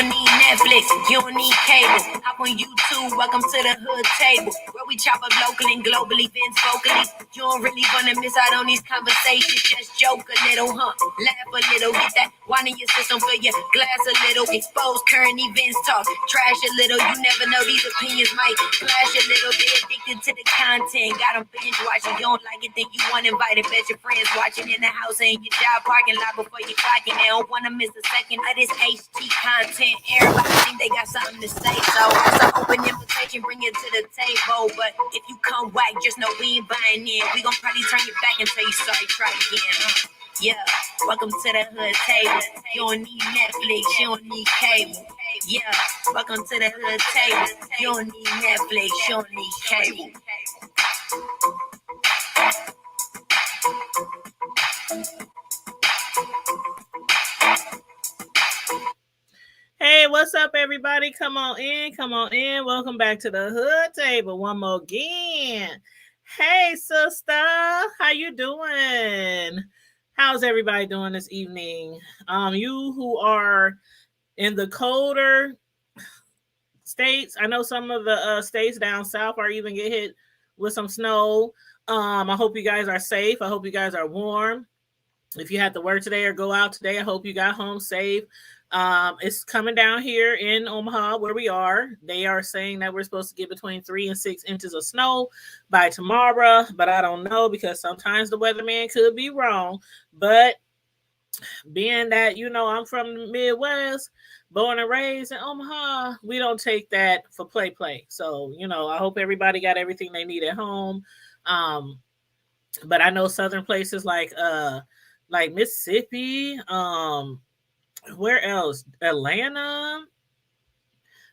don't need Netflix, you don't need cable. Hop on YouTube, welcome to the hood table, where we chop up local and globally, Vince vocally. You don't really wanna miss out on these conversations. Just joke a little, laugh a little, get that wine in your system, fill your glass a little, expose current events, talk trash a little. You never know, these opinions might flash a little. They addicted to the content, got them binge watching. You don't like it, then you want invited. Bet your friends watching in the house and your job parking lot before you clocking. They don't wanna miss a second of this HT content. Everybody think they got something to say, so it's an open invitation, bring it to the table. But if you come whack, just know we ain't buying in. We gon' probably turn you back and tell you sorry, try again. Yeah, welcome to the hood table. You don't need Netflix, you don't need cable. Yeah, welcome to the hood table. You don't need Netflix, you don't need cable. Hey, what's up, everybody? Come on in, come on in. Welcome back to the hood table one more again. Hey, sister, how you doing? How's everybody doing this evening? You who are in the colder states, I know some of the states down south are even get hit with some snow. I hope you guys are safe. I hope you guys are warm. If you had to work today or go out today, I hope you got home safe. It's coming down here in Omaha where we are. They are saying that we're supposed to get between 3 and 6 inches of snow by tomorrow, but I don't know because sometimes the weatherman could be wrong. But being that, I'm from the Midwest, born and raised in Omaha, we don't take that for play. So, I hope everybody got everything they need at home. But I know southern places like Mississippi, where else? Atlanta,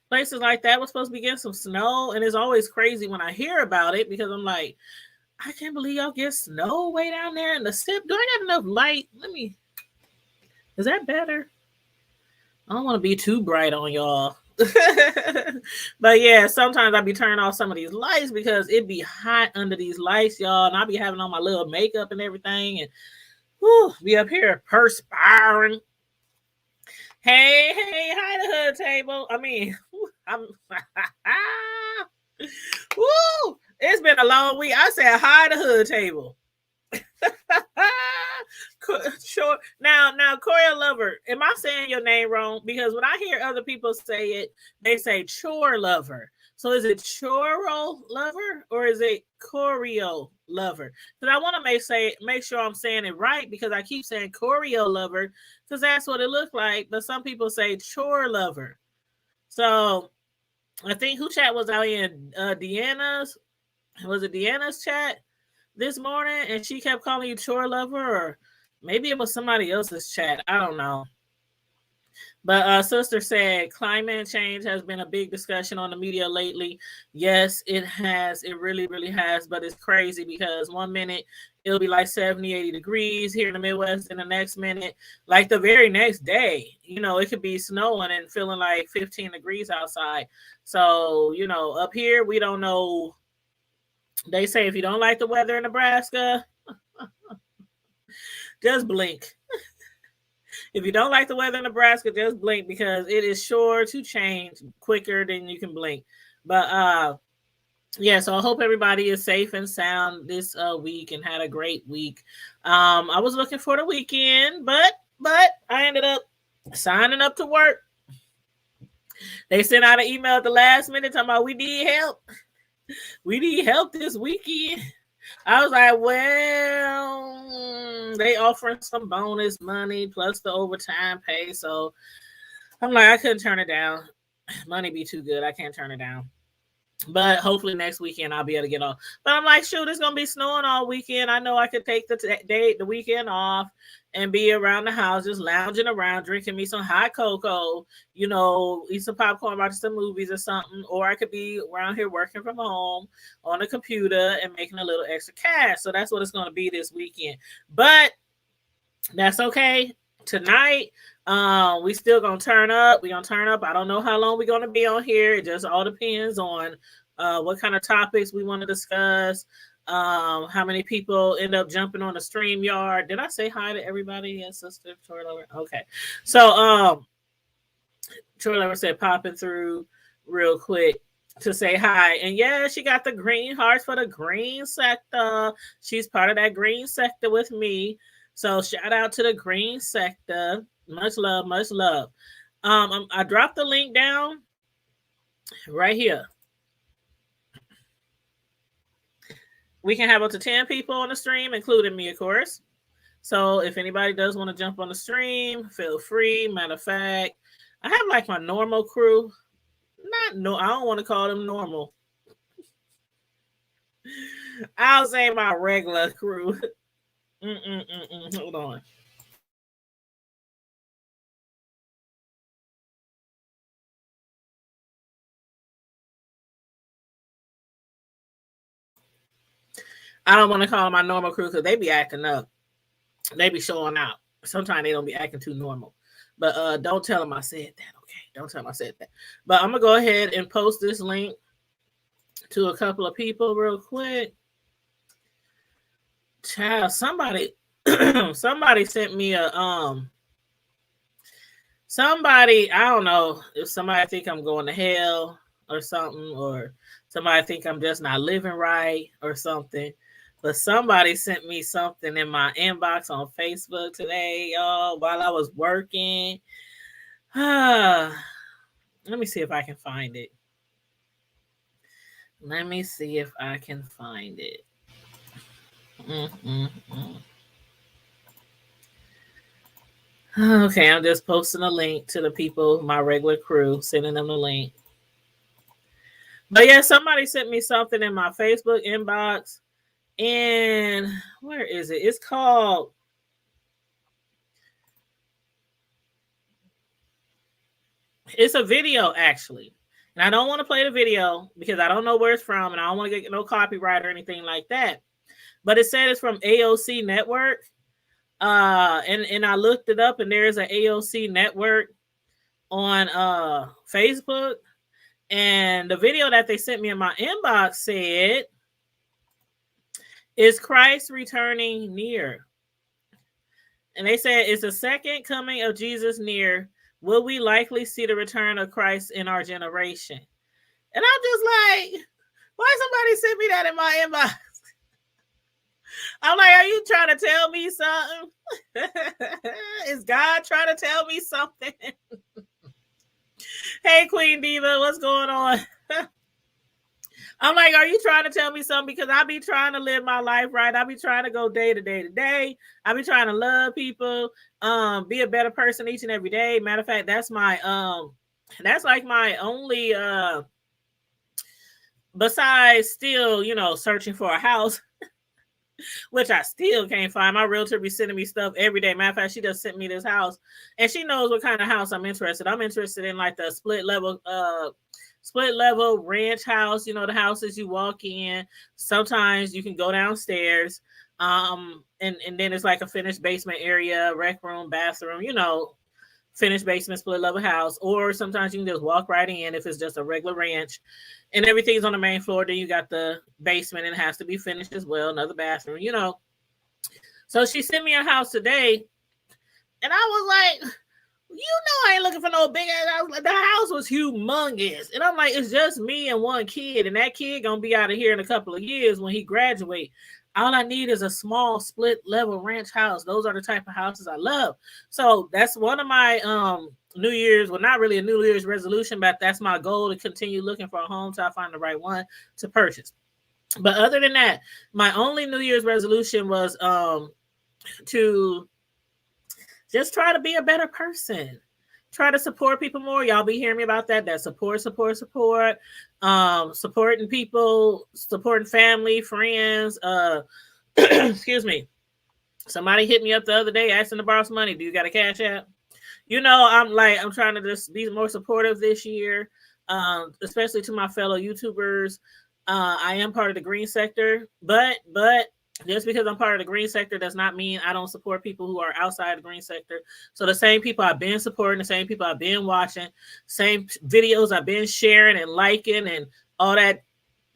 places like that was supposed to be getting some snow, and it's always crazy when I hear about it because I'm like, I can't believe y'all get snow way down there in the SIP. Do I got enough light? Is that better? I don't want to be too bright on y'all. But yeah, sometimes I be turning off some of these lights because it be hot under these lights, y'all, and I be having on my little makeup and everything, and be up here perspiring. Hey, hi the hood table. Woo! It's been a long week. I said hi the hood table. Sure. Now, Corey Lover, am I saying your name wrong? Because when I hear other people say it, they say chore lover. So is it choro lover or is it choreo lover? Because I want to make sure I'm saying it right because I keep saying choreo lover because that's what it looks like. But some people say chore lover. So I think who chat was out in Deanna's? Was it Deanna's chat this morning? And she kept calling you chore lover, or maybe it was somebody else's chat. I don't know. But sister said climate change has been a big discussion on the media lately. Yes, it has. It really, really has. But it's crazy because 1 minute it'll be like 70, 80 degrees here in the Midwest. And the next minute, like the very next day, it could be snowing and feeling like 15 degrees outside. So, up here, we don't know. They say if you don't like the weather in Nebraska, just blink. If you don't like the weather in Nebraska, just blink because it is sure to change quicker than you can blink. But yeah, so I hope everybody is safe and sound this week and had a great week. I was looking for the weekend, but I ended up signing up to work. They sent out an email at the last minute talking about we need help. We need help this weekend. I was like, well, they offering some bonus money plus the overtime pay. So I'm like, I couldn't turn it down. Money be too good. I can't turn it down. But hopefully next weekend I'll be able to get off. But I'm like, shoot, it's going to be snowing all weekend. I know I could take the weekend off and be around the house, just lounging around, drinking me some hot cocoa, eat some popcorn, watch some movies or something. Or I could be around here working from home on the computer and making a little extra cash. So that's what it's going to be this weekend. But that's okay. Tonight, we still gonna turn up. We're gonna turn up. I don't know how long we're gonna be on here. It just all depends on what kind of topics we want to discuss. How many people end up jumping on the StreamYard. Did I say hi to everybody? Yes, sister. Okay. So Troy Lover said popping through real quick to say hi. And yeah, she got the green hearts for the green sector. She's part of that green sector with me. So shout out to the green sector. Much love, much love. I dropped the link down right here. We can have up to 10 people on the stream, including me, of course. So if anybody does want to jump on the stream, feel free. Matter of fact, I have like my normal crew. I don't want to call them normal. I'll say my regular crew. Hold on. I don't want to call them my normal crew because they be acting up. They be showing out. Sometimes they don't be acting too normal. But don't tell them I said that. Okay, don't tell them I said that. But I'm gonna go ahead and post this link to a couple of people real quick. Child, somebody sent me a somebody, I don't know if somebody think I'm going to hell or something, or somebody think I'm just not living right or something. But somebody sent me something in my inbox on Facebook today, y'all, while I was working. Let me see if I can find it. Let me see if I can find it. Okay, I'm just posting a link to the people, my regular crew, sending them the link. But yeah, somebody sent me something in my Facebook inbox. And where is it? It's called it's a video actually. And I don't want to play the video because I don't know where it's from and I don't want to get no copyright or anything like that. But it said it's from AOC Network. And I looked it up and there's an AOC Network on Facebook. And the video that they sent me in my inbox said, "Is Christ returning near?" And they said, "Is the second coming of Jesus near? Will we likely see the return of Christ in our generation?" And I'm just like, why somebody sent me that in my inbox? I'm like, are you trying to tell me something? Is God trying to tell me something? Hey, Queen Diva, what's going on? I'm like, are you trying to tell me something? Because I be trying to live my life right. I be trying to go day to day to day. I be trying to love people, be a better person each and every day. Matter of fact, that's like my only besides still, searching for a house, which I still can't find. My realtor be sending me stuff every day. Matter of fact, she just sent me this house and she knows what kind of house I'm interested. I'm interested in like the split level ranch house, the houses you walk in. Sometimes you can go downstairs. And then it's like a finished basement area, rec room, bathroom, finished basement, split level house. Or sometimes you can just walk right in if it's just a regular ranch and everything's on the main floor. Then you got the basement and it has to be finished as well. Another bathroom, So she sent me a house today and I was like, I ain't looking for no big ass house. The house was humongous. And I'm like, it's just me and one kid. And that kid gonna be out of here in a couple of years when he graduate. All I need is a small split level ranch house. Those are the type of houses I love. So that's one of my New Year's, well, not really a New Year's resolution, but that's my goal, to continue looking for a home till I find the right one to purchase. But other than that, my only New Year's resolution was to just try to be a better person. Try to support people more. Y'all be hearing me about that. That support. Supporting people, supporting family, friends. Excuse me. Somebody hit me up the other day asking to borrow some money. Do you got a Cash App? I'm trying to just be more supportive this year, especially to my fellow YouTubers. I am part of the green sector, but just because I'm part of the green sector does not mean I don't support people who are outside the green sector. So the same people I've been supporting, the same people I've been watching, same videos I've been sharing and liking and all that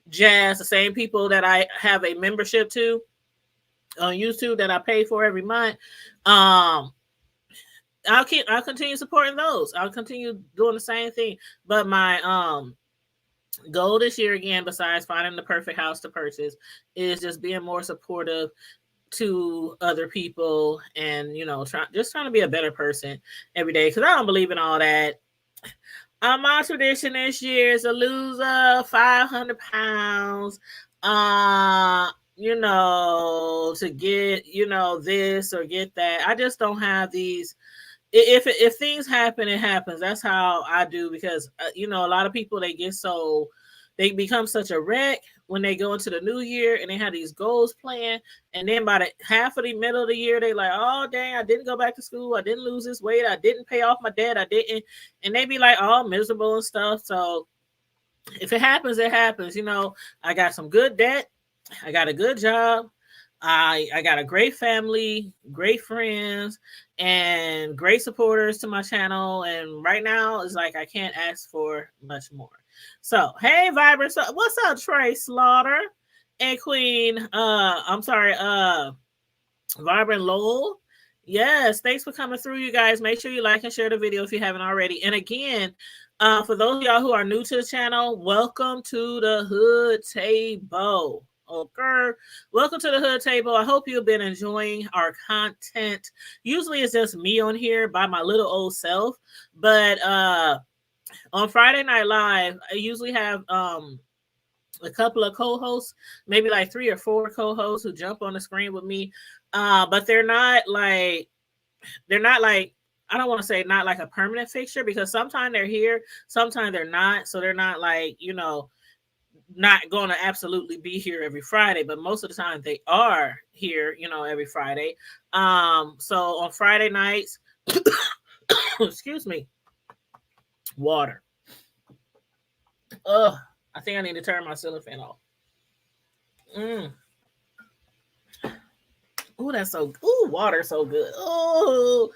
jazz, the same people that I have a membership to on YouTube that I pay for every month. I'll continue supporting those. I'll continue doing the same thing. But my goal this year, again, besides finding the perfect house to purchase, is just being more supportive to other people, and trying to be a better person every day, because I don't believe in all that. My tradition this year is to lose 500 pounds. To get this or get that. I just don't have these. If things happen, it happens. That's how I do, because a lot of people, they become such a wreck when they go into the new year and they have these goals planned, and then by the half of the middle of the year, they like, oh dang, I didn't go back to school, I didn't lose this weight, I didn't pay off my debt, I didn't, and they be like all miserable and stuff. So if it happens, it happens. I got some good debt, I got a good job, I got a great family, great friends, and great supporters to my channel. And right now, it's like I can't ask for much more. So, hey, Vibrant. So, what's up, Trey Slaughter and Queen? Vibrant Lowell. Yes, thanks for coming through, you guys. Make sure you like and share the video if you haven't already. And again, for those of y'all who are new to the channel, welcome to the Hood Table. Okay, welcome to the Hood Table. I hope you've been enjoying our content. Usually it's just me on here by my little old self, but on Friday Night Live, I usually have a couple of co-hosts, maybe like 3 or 4 co-hosts who jump on the screen with me. But they're not like, I don't want to say not like a permanent fixture, because sometimes they're here, sometimes they're not. So they're not like, not going to absolutely be here every Friday, but most of the time they are here, every Friday. So on Friday nights, excuse me, water. I think I need to turn my ceiling fan off. Oh, that's so. Oh, water's so good. Oh,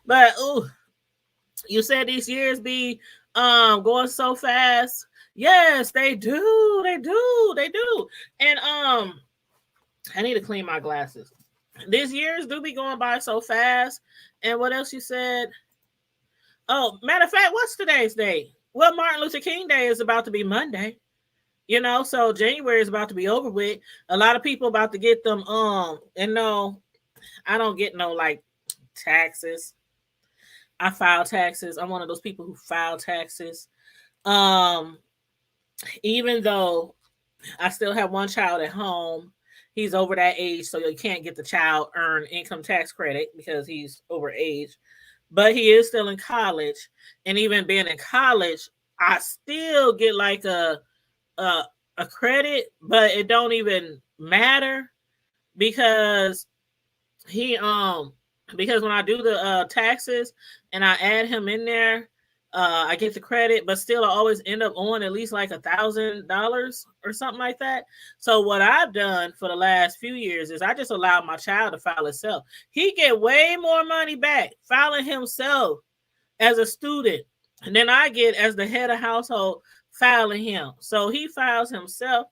but you said these years be going so fast. Yes, they do. They do. And I need to clean my glasses. These years do be going by so fast. And what else you said? Oh, matter of fact, what's today's date? Well, Martin Luther King Day is about to be Monday. So January is about to be over with. A lot of people about to get them. And no, I don't get no like taxes. I file taxes. I'm one of those people who file taxes. Even though I still have one child at home, he's over that age, so you can't get the child earned income tax credit because he's over age. But he is still in college, and even being in college, I still get like a credit, but it don't even matter because because when I do the taxes and I add him in there, I get the credit, but still I always end up on at least like $1,000 or something like that. So what I've done for the last few years is I just allowed my child to file himself. He get way more money back filing himself as a student than I get as the head of household filing him. So he files himself.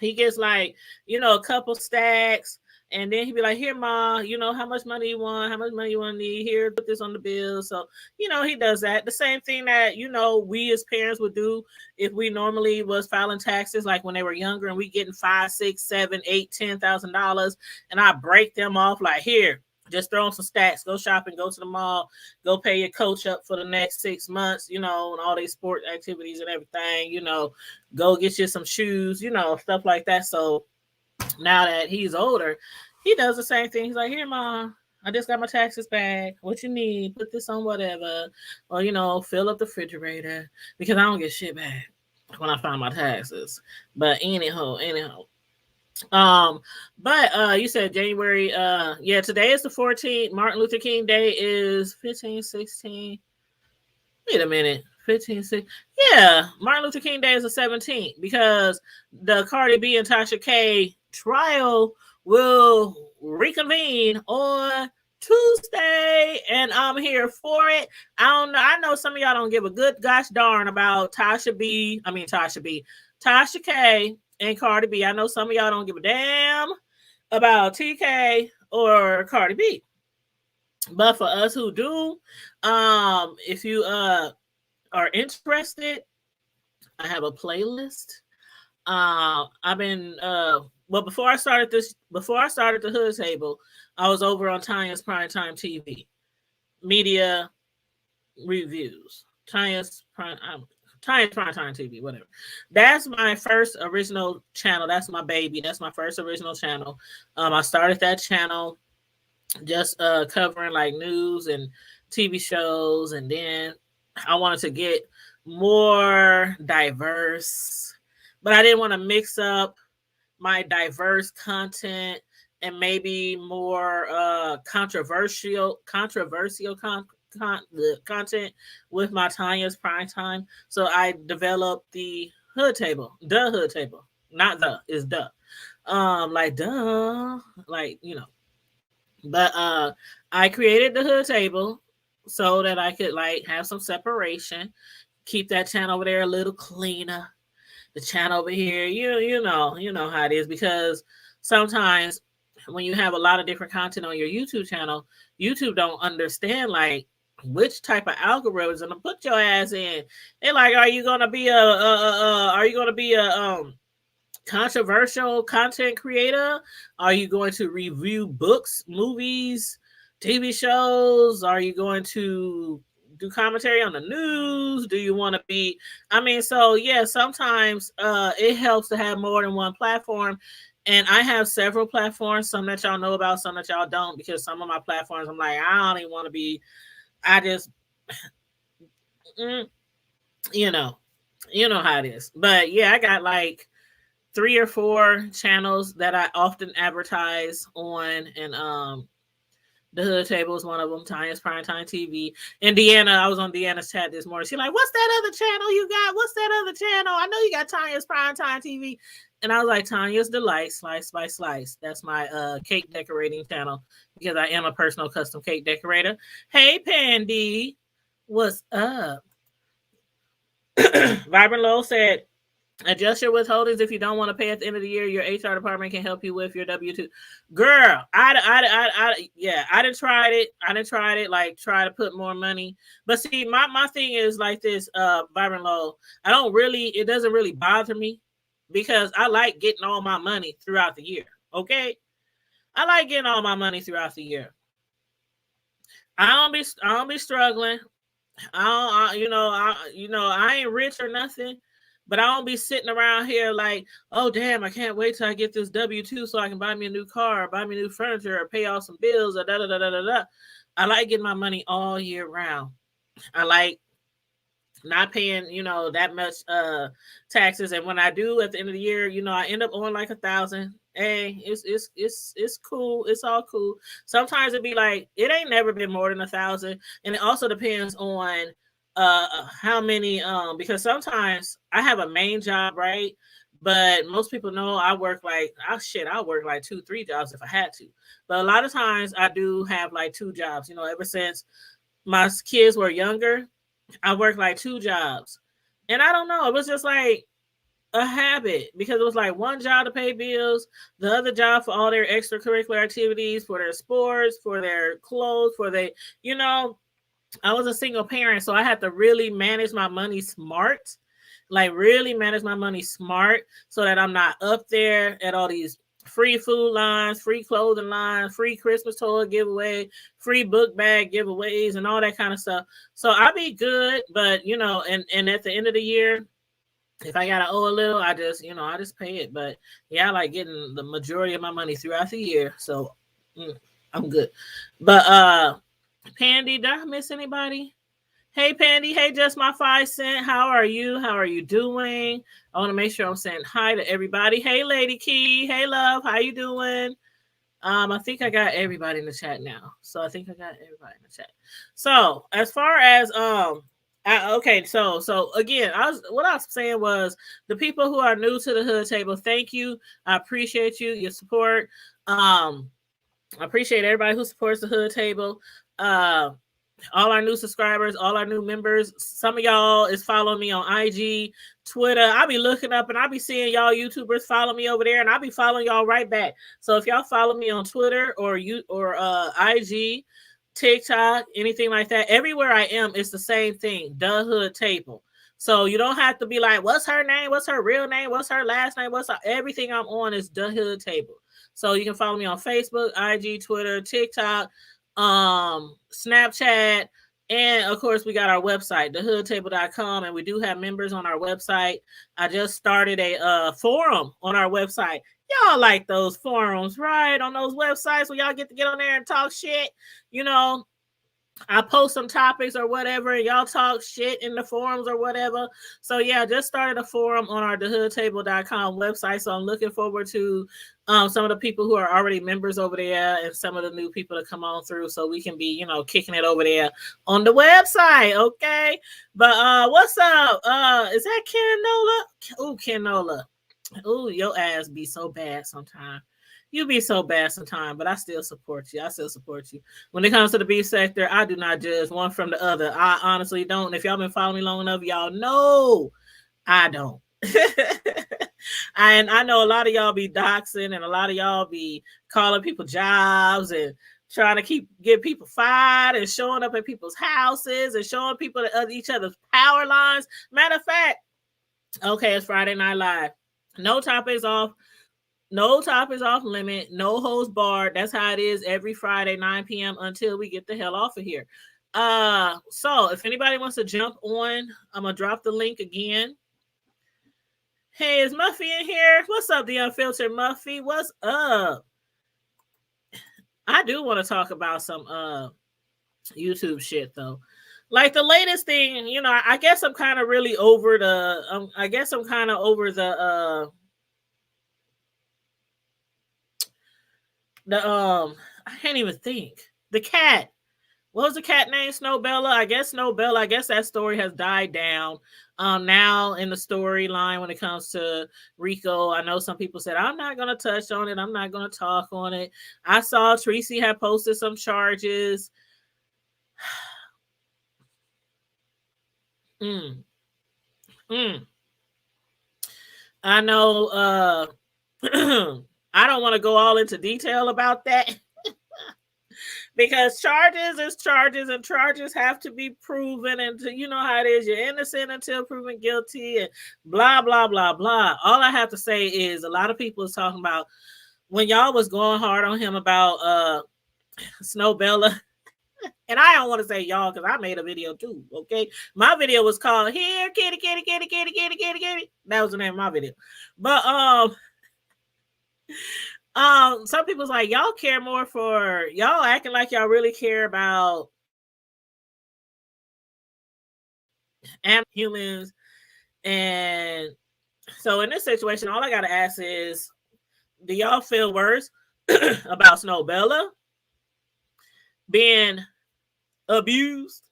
He gets like, a couple stacks. And then he'd be like, here, Ma, how much money you want? How much money you want to need? Here, put this on the bill. So, he does that. The same thing that, we as parents would do if we normally was filing taxes, like when they were younger and we getting $5, $6, $7, $8, $10,000. And I break them off like, here, just throw in some stacks, go shopping, go to the mall, go pay your coach up for the next 6 months, and all these sport activities and everything, go get you some shoes, stuff like that. So, now that he's older, he does the same thing. He's like, here, Mom, I just got my taxes back. What you need? Put this on whatever. Or, fill up the refrigerator, because I don't get shit back when I find my taxes. But anyhow. But you said January, today is the 14th. Martin Luther King Day is 15, 16. Wait a minute. 15, 16. Yeah, Martin Luther King Day is the 17th, because the Cardi B and Tasha K trial will reconvene on Tuesday, and I'm here for it. I know some of y'all don't give a good gosh darn about Tasha K and Cardi B. I know some of y'all don't give a damn about TK or Cardi B. But for us who do, if you are interested, I have a playlist. I've been well before I started the Hood Table, I was over on Tanya's Primetime TV media reviews. Tanya's Primetime TV, whatever. That's my first original channel. That's my baby. That's my first original channel. I started that channel just covering like news and TV shows, and then I wanted to get more diverse, but I didn't want to mix up my diverse content and maybe more controversial content with my Tanya's Primetime. So I developed the Hood Table, not the, is the, like duh, like But I created the Hood Table so that I could like have some separation, keep that channel over there a little cleaner. The channel over here, you know how it is, because sometimes when you have a lot of different content on your YouTube channel, YouTube don't understand like which type of algorithm to put your ass in. They're like, are you gonna be a controversial content creator? Are you going to review books, movies, TV shows? Are you going to do commentary on the news? Do you want to be, so yeah, sometimes it helps to have more than one platform. And I have several platforms, some that y'all know about, some that y'all don't, because some of my platforms I'm like, I don't even want to be, I just you know how it is. But yeah, I got like 3 or 4 channels that I often advertise on, and the Hood Table is one of them. Tanya's Primetime TV. And Deanna, I was on Deanna's chat this morning. She's like, "What's that other channel you got? What's that other channel? I know you got Tanya's Primetime TV." And I was like, Tanya's Delight, Slice by Slice. That's my cake decorating channel, because I am a personal custom cake decorator. Hey, Pandy, what's up? Vibrant Low said, adjust your withholdings if you don't want to pay at the end of the year. Your HR department can help you with your W-2. Girl, I didn't try it. I didn't try it, like try to put more money. But see, my thing is like this, Vibrant Low. It doesn't really bother me, because I like getting all my money throughout the year. Okay? I like getting all my money throughout the year. I don't be struggling. I ain't rich or nothing. But I don't be sitting around here like, oh, damn, I can't wait till I get this W-2 so I can buy me a new car, or buy me new furniture, or pay off some bills, or da-da-da-da-da-da. I like getting my money all year round. I like not paying, that much taxes. And when I do at the end of the year, I end up owing like $1,000. Hey, it's cool. It's all cool. Sometimes it'd be like, it ain't never been more than $1,000. And it also depends on how many, because sometimes I have a main job, right? But most people know I work like, I work like 2-3 jobs if I had to. But a lot of times I do have like 2 jobs, ever since my kids were younger, I worked like 2 jobs. And I don't know, it was just like a habit, because it was like one job to pay bills, the other job for all their extracurricular activities, for their sports, for their clothes, for their, I was a single parent, so I had to really manage my money smart, so that I'm not up there at all these free food lines, free clothing lines, free Christmas toy giveaway, free book bag giveaways, and all that kind of stuff. So I'll be good, but and at the end of the year, if I gotta owe a little, I just pay it. But yeah, I like getting the majority of my money throughout the year, so I'm good. But Pandy, did I miss anybody? Hey, Pandy. Hey, just my 5 cent. How are you? How are you doing? I want to make sure I'm saying hi to everybody. Hey, Lady Key. Hey, love. How you doing? I think I got everybody in the chat now. So as far as okay, so again, what I was saying was, the people who are new to the Hood Table, thank you. I appreciate you, your support. I appreciate everybody who supports the Hood Table. All our new subscribers, all our new members. Some of y'all is following me on IG, Twitter. I'll be looking up and I'll be seeing y'all YouTubers follow me over there, and I'll be following y'all right back. So if y'all follow me on Twitter or IG, TikTok, anything like that. Everywhere I am, it's the same thing. The Hood Table. So you don't have to be like, what's her name? What's her real name? What's her last name? Everything I'm on is The Hood Table. So you can follow me on Facebook, IG, Twitter, TikTok, Snapchat, and of course we got our website, thehoodtable.com, and we do have members on our website. I just started a forum on our website. Y'all like those forums, right? On those websites where y'all get to get on there and talk shit. You know, I post some topics or whatever, and y'all talk shit in the forums or whatever. So yeah, just started a forum on our thehoodtable.com website. So I'm looking forward to some of the people who are already members over there and some of the new people to come on through so we can be, you know, kicking it over there on the website. Okay. But what's up? Is that Kenola? Oh, Kenola. Oh, your ass be so bad sometimes. You be so bad sometimes, but I still support you. I still support you. When it comes to the beef sector, I do not judge one from the other. I honestly don't. If y'all been following me long enough, y'all know I don't. And I know a lot of y'all be doxing and a lot of y'all be calling people jobs and trying to get people fired and showing up at people's houses and showing people each other's power lines. Matter of fact, okay, it's Friday Night Live. No topics off. No topics off limit, no holds barred. That's how it is every Friday, 9 p.m. until we get the hell off of here. So if anybody wants to jump on, I'm gonna drop the link again. Hey, is Muffy in here? What's up, the Unfiltered Muffy? What's up? I do want to talk about some YouTube shit though. Like the latest thing, you know, I guess I'm kind of really over the I can't even think. The cat. What was the cat name? Snowbella? I guess Snowbella. I guess that story has died down. Now in the storyline when it comes to Rico, I know some people said, I'm not going to touch on it. I'm not going to talk on it. I saw Tracy had posted some charges. I know I don't want to go all into detail about that because charges is charges and charges have to be proven, and you know how it is, you're innocent until proven guilty and blah blah blah blah. All I have to say is a lot of people is talking about when y'all was going hard on him about Snowbella. And I don't want to say y'all because I made a video too. Okay, my video was called "Here Kitty Kitty Kitty Kitty Kitty Kitty Kitty." That was the name of my video. But some people's like, y'all care more for y'all acting like y'all really care about humans. And so in this situation, all I gotta ask is, do y'all feel worse about Snowbella being abused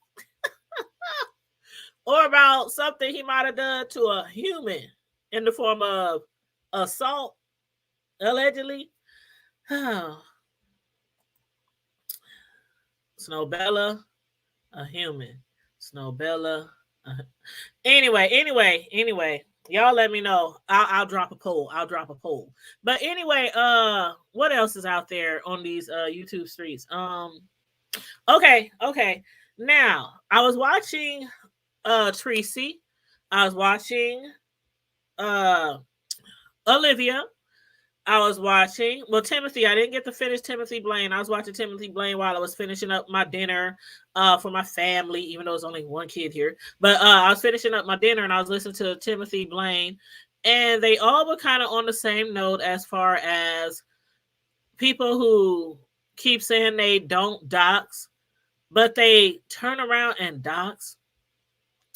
or about something he might have done to a human in the form of assault, allegedly? Snowbella, a human. Snowbella. Anyway, y'all let me know. I'll drop a poll. But anyway, what else is out there on these YouTube streets? Okay. Now, I was watching Tracy. I was watching Olivia. I was watching, Timothy. I didn't get to finish Timothy Blaine. I was watching Timothy Blaine while I was finishing up my dinner for my family, even though there's only one kid here. But I was finishing up my dinner and I was listening to Timothy Blaine. And they all were kind of on the same note as far as people who keep saying they don't dox, but they turn around and dox.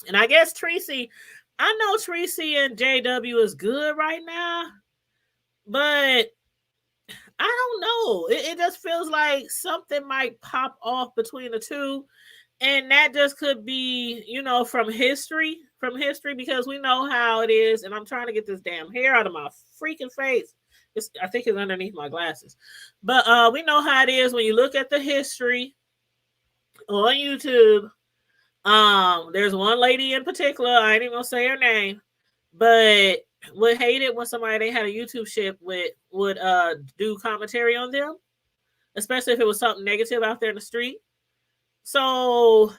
And I guess Tracy, I know Tracy and JW is good right now. But I don't know. It just feels like something might pop off between the two. And that just could be, you know, from history, because we know how it is. And I'm trying to get this damn hair out of my freaking face. I think it's underneath my glasses. But we know how it is when you look at the history on YouTube. There's one lady in particular, I ain't even gonna say her name, but would hate it when somebody they had a YouTube ship would do commentary on them, especially if it was something negative out there in the street. So,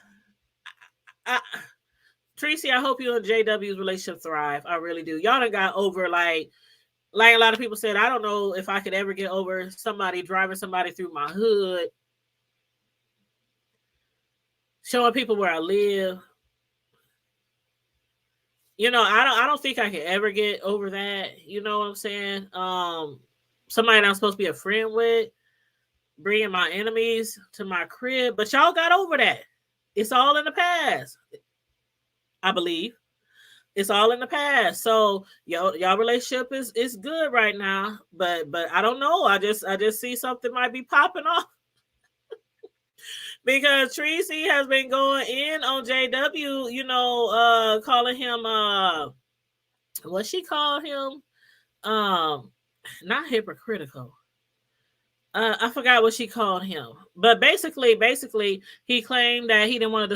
Tracy, I hope you and JW's relationship thrive. I really do. Y'all done got over like a lot of people said. I don't know if I could ever get over somebody driving somebody through my hood, showing people where I live. You know, I don't think I can ever get over that. You know what I'm saying? Somebody that I'm supposed to be a friend with, bringing my enemies to my crib, but y'all got over that. It's all in the past. I believe it's all in the past. So y'all relationship is good right now, but I don't know. I just see something might be popping off. Because Tracy has been going in on JW, you know, calling him what she called him? Not hypocritical. I forgot what she called him, but basically, he claimed that he didn't want to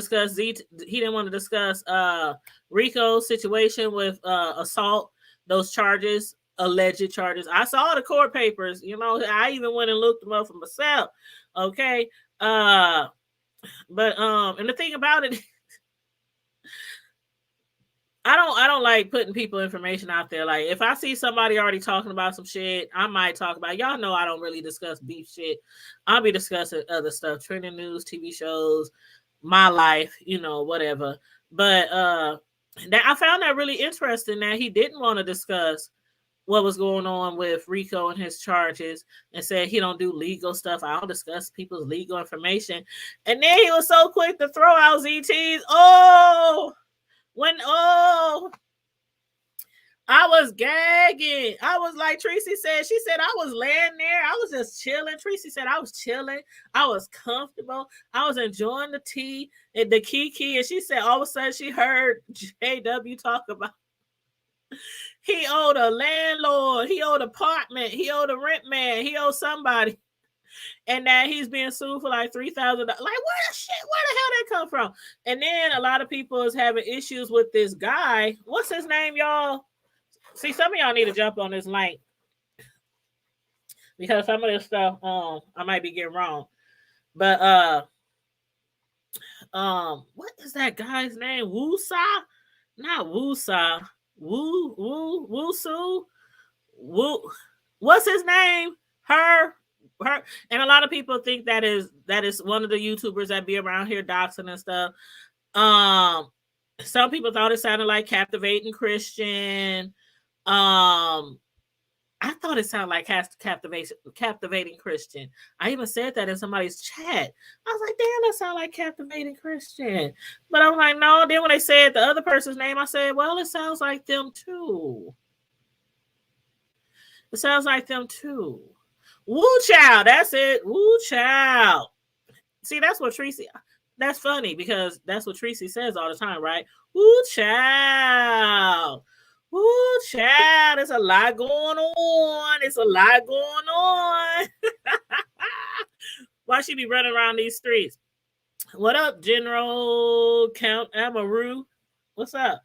discuss Rico's situation with assault, those charges, alleged charges. I saw the court papers. You know, I even went and looked them up for myself. Okay, but and the thing about it. I don't like putting people information out there. Like if I see somebody already talking about some shit, I might talk about it. Y'all know I don't really discuss beef shit. I'll be discussing other stuff, trending news, TV shows, my life, you know, whatever. But that I found that really interesting that he didn't want to discuss what was going on with Rico and his charges and said he don't do legal stuff. I don't discuss people's legal information. And then he was so quick to throw out ZTs. I was gagging. I was like Tracy said. She said I was laying there. I was just chilling. Tracy said I was chilling. I was comfortable. I was enjoying the tea and the kiki. And she said all of a sudden she heard JW talk about he owed a landlord, he owed an apartment, he owed a rent man, he owed somebody. And that he's being sued for like $3,000. Like, where the hell that come from? And then a lot of people is having issues with this guy. What's his name, y'all? See, some of y'all need to jump on this link because some of this stuff, I might be getting wrong. But what is that guy's name? Woosa? Not Woosa. Woosu? What's his name? Her, and a lot of people think that is one of the YouTubers that be around here doxing and stuff. Some people thought it sounded like Captivating Christian. I thought it sounded like Captivating Christian. I even said that in somebody's chat. I was like, damn, that sounds like Captivating Christian. But I'm like, no. Then when they said the other person's name, I said, well, it sounds like them too. It sounds like them too. Woo child, that's it. Woo child. See, that's what Tracy. That's funny because that's what Tracy says all the time, right? Woo child. Woo child. There's a lot going on. It's a lot going on. Why she be running around these streets? What up, General Count Amaru? What's up?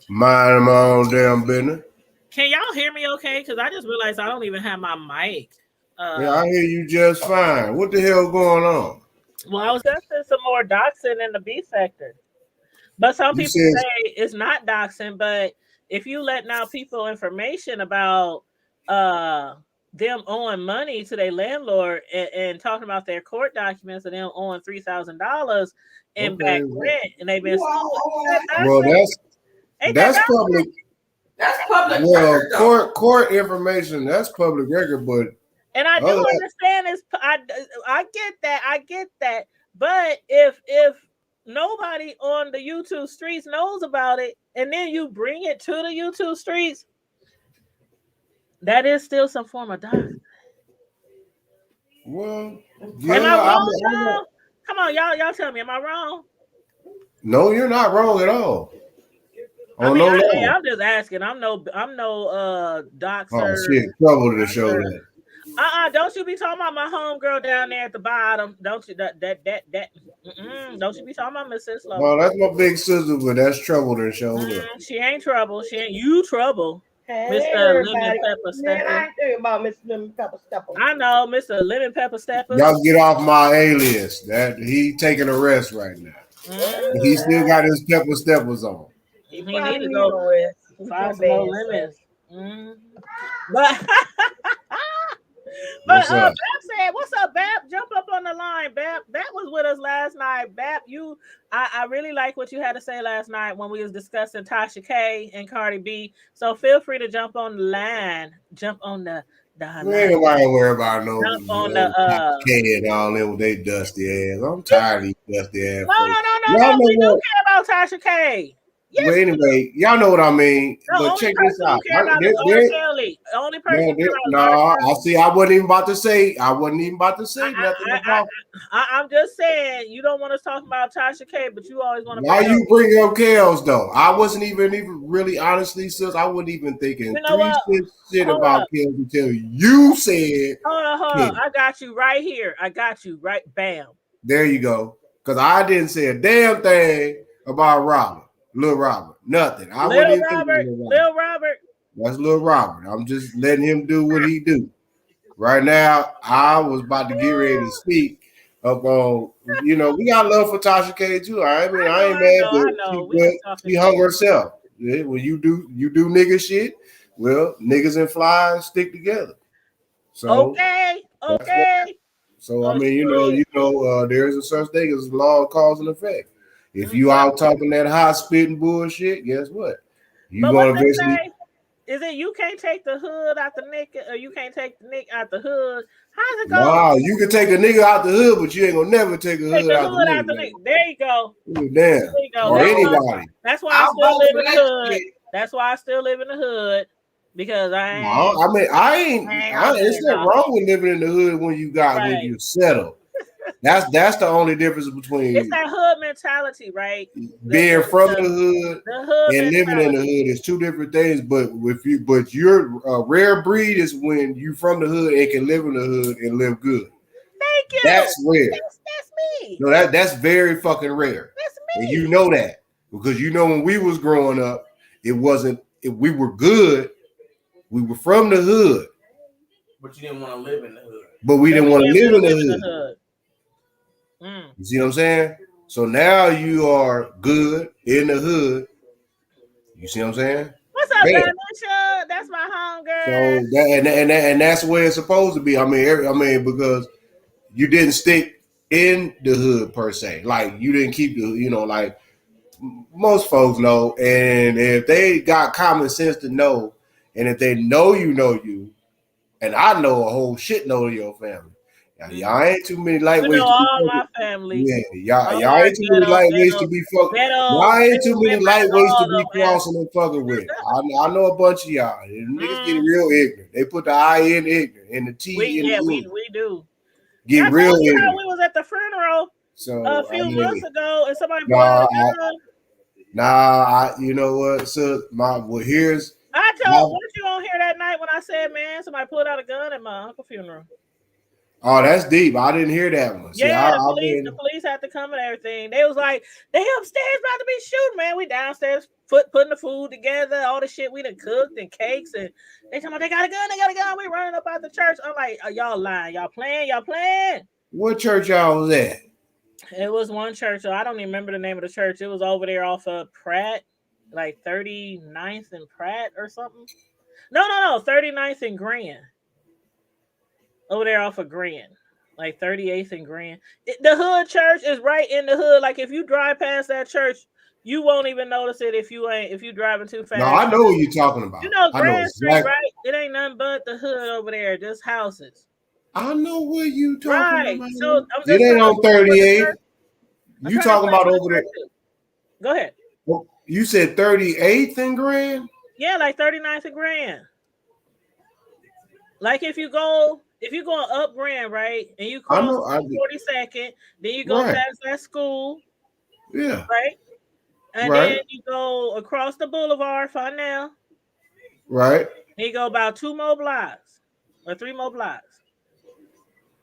Mind my own damn business. Can y'all hear me okay? Because I just realized I don't even have my mic. Yeah, I hear you just fine. What the hell going on? Well, I was testing some more doxing in the B sector. But some people say it's not doxing, but if you let now people information about them owing money to their landlord and talking about their court documents and them owing $3,000 in back rent, and they've been well, that's public. That's public. Well, court information, that's public record, but and I do understand this. I get that. But if nobody on the YouTube streets knows about it, and then you bring it to the YouTube streets, that is still some form of doxing. Well, yeah, am I wrong, y'all? Come on, y'all tell me, am I wrong? No, you're not wrong at all. I'm just asking. I'm no doxer. Oh shit, trouble to show that. Don't you be talking about my homegirl down there at the bottom. Don't you don't you be talking about Miss Sislo. Well, that's my big sister, but that's trouble to show that. She ain't trouble. She ain't you trouble. Hey, Mr. Lemon everybody. Pepper Man, Stepper. I ain't thinking about Mr. Lemon Pepper Stepper. I know, Mr. Lemon Pepper Stepper. Y'all get off my alias. That he taking a rest right now. He still got his pepper steppers on. He He probably need to need go a rest. With find your some more bad lemons. self. But What's up? Bap said, "What's up, Bap? Jump up on the line, Bap. Bap was with us last night. Bap, I really like what you had to say last night when we was discussing Tasha K and Cardi B. So feel free to jump on the line. Jump on the Ain't line. nobody worry about no Jump on the K and all them with they dusty ass. I'm tired of these dusty ass No. folks. Y'all know We do what? care about Tasha K. Yes, Well, anyway, y'all know what I mean. the But only check this person out. who care about is R. Kelly. The only person who care No, about is R. I see. I wasn't even about to say. Nothing about. I'm just saying you don't want us talking about Tasha K, but you always want to. Why you bring up Kels though? I wasn't even really honestly, sis. I wasn't even thinking You know what? shit Hold about up. Kels until you said. Hold on. I got you right here. Bam. There you go. Because I didn't say a damn thing about Robert, Lil Robert, nothing. I wasn't even thinking Lil Robert. That's Lil Robert. I'm just letting him do what he do. Right now, I was about to get ready to speak up on, we got love for Tasha K too. I ain't mad, but she hung herself. Yeah, when you do nigga shit, well, niggas and flies stick together. So okay. So I mean, there's a such thing as law of cause and effect. If you out talking that hot spitting bullshit, guess what? You gonna eventually. Is it you can't take the hood out the nick, or you can't take the nick out the hood? How's it go? Nah, you can take a nigga out the hood, but you ain't gonna never take a hood out the nick. There you go. Damn. There you go. Or anybody. That's why I still live in the hood. That's why I still live in the hood. Because I ain't. It's not wrong with living in the hood when you settle. That's the only difference between it's that hood mentality, right? Being from the hood and living in the hood is two different things. But you're a rare breed is when you from the hood and can live in the hood and live good. Thank you. That's rare. That's me. No, that's very fucking rare. That's me. And you know that because when we was growing up, it wasn't. If we were good, we were from the hood. But you didn't want to live in the hood. But we didn't want to live in the hood. You see what I'm saying? So now you are good in the hood. You see what I'm saying? What's up, Alicia? That's my homegirl. So and that's the way it's supposed to be. I mean, because you didn't stick in the hood per se. Like you didn't keep like most folks know. And if they got common sense to know, and if they know you, and I know a whole shit load of your family. Y'all ain't too many lightweights. All my family. Yeah, y'all ain't too many lightweights to be fucking. Y'all ain't too many lightweights to be crossing and fucking with. I know a bunch of y'all. Niggas get real ignorant. They put the I in ignorant and the T in the we do. Get real ignorant. We was at the funeral a few months ago, and somebody you know what? So here's. Weren't you on here that night when I said, man, somebody pulled out a gun at my uncle's funeral? Oh, that's deep. I didn't hear that one. Yeah, the police had to come and everything. They was like, they upstairs about to be shooting, man. We downstairs putting the food together, all the shit we done cooked and cakes, and they talking about they got a gun. We running up out the church. I'm like, y'all lying. Y'all playing. What church y'all was at? It was one church. So I don't even remember the name of the church. It was over there off of Pratt, like 39th and Pratt or something. No, 39th and Grand. Over there off of Grand, like 38th and Grand. The hood church is right in the hood. Like if you drive past that church, you won't even notice it if you driving too fast. No, I know what you're talking about. You know Grand Street, right? It ain't nothing but the hood over there, just houses. I know what you talking about. So it ain't on 38. You talking about over there? Go ahead. Well, you said 38th and Grand? Yeah, like 39th and Grand. Like if you're going up Grand, right, and you cross 42nd, then you go past that school, right, and then you go across the boulevard, Farnell, right, and you go about 2 more blocks or 3 more blocks.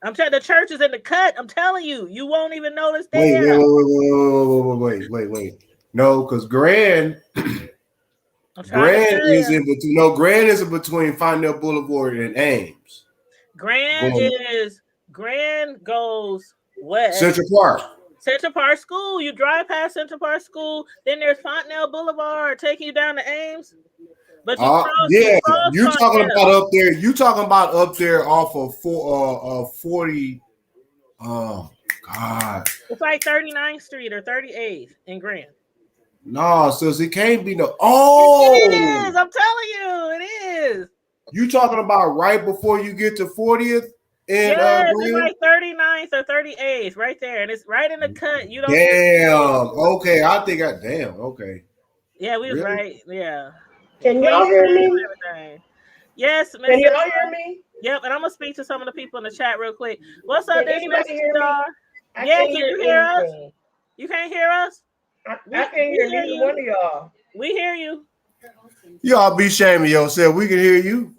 I'm telling the church is in the cut. I'm telling you, you won't even notice that. Wait. No, because Grand I'm trying to Grand tell is you. in between. No, Grand is in between Fontenelle Boulevard and Ames. Grand Going goes west. Central Park. Central Park School. You drive past Central Park School, then there's Fontenelle Boulevard taking you down to Ames. But you Yeah, cross you talking Fontenelle. about up there. You talking about up there off of 40. Oh God. It's like 39th Street or 38th in Grand. No, sis, it can't be no. Oh, It is. I'm telling you, it is. you talking about right before you get to 40th and Yes, it's Grand? like 39th or 38th, right there, and it's right in the cut. You don't. Damn. Okay, damn. Okay. Yeah, we was Really? right. Yeah. Can y'all hear me? Everything. Yes, Can Miss. y'all hear me? Yep, and I'm gonna speak to some of the people in the chat real quick. What's up, Can this anybody Mr. hear me? Star? I Yeah, can't can hear you hear us? anything. You can't hear us? I can't hear neither one of y'all. We hear you. Y'all be shaming yourself. We can hear you.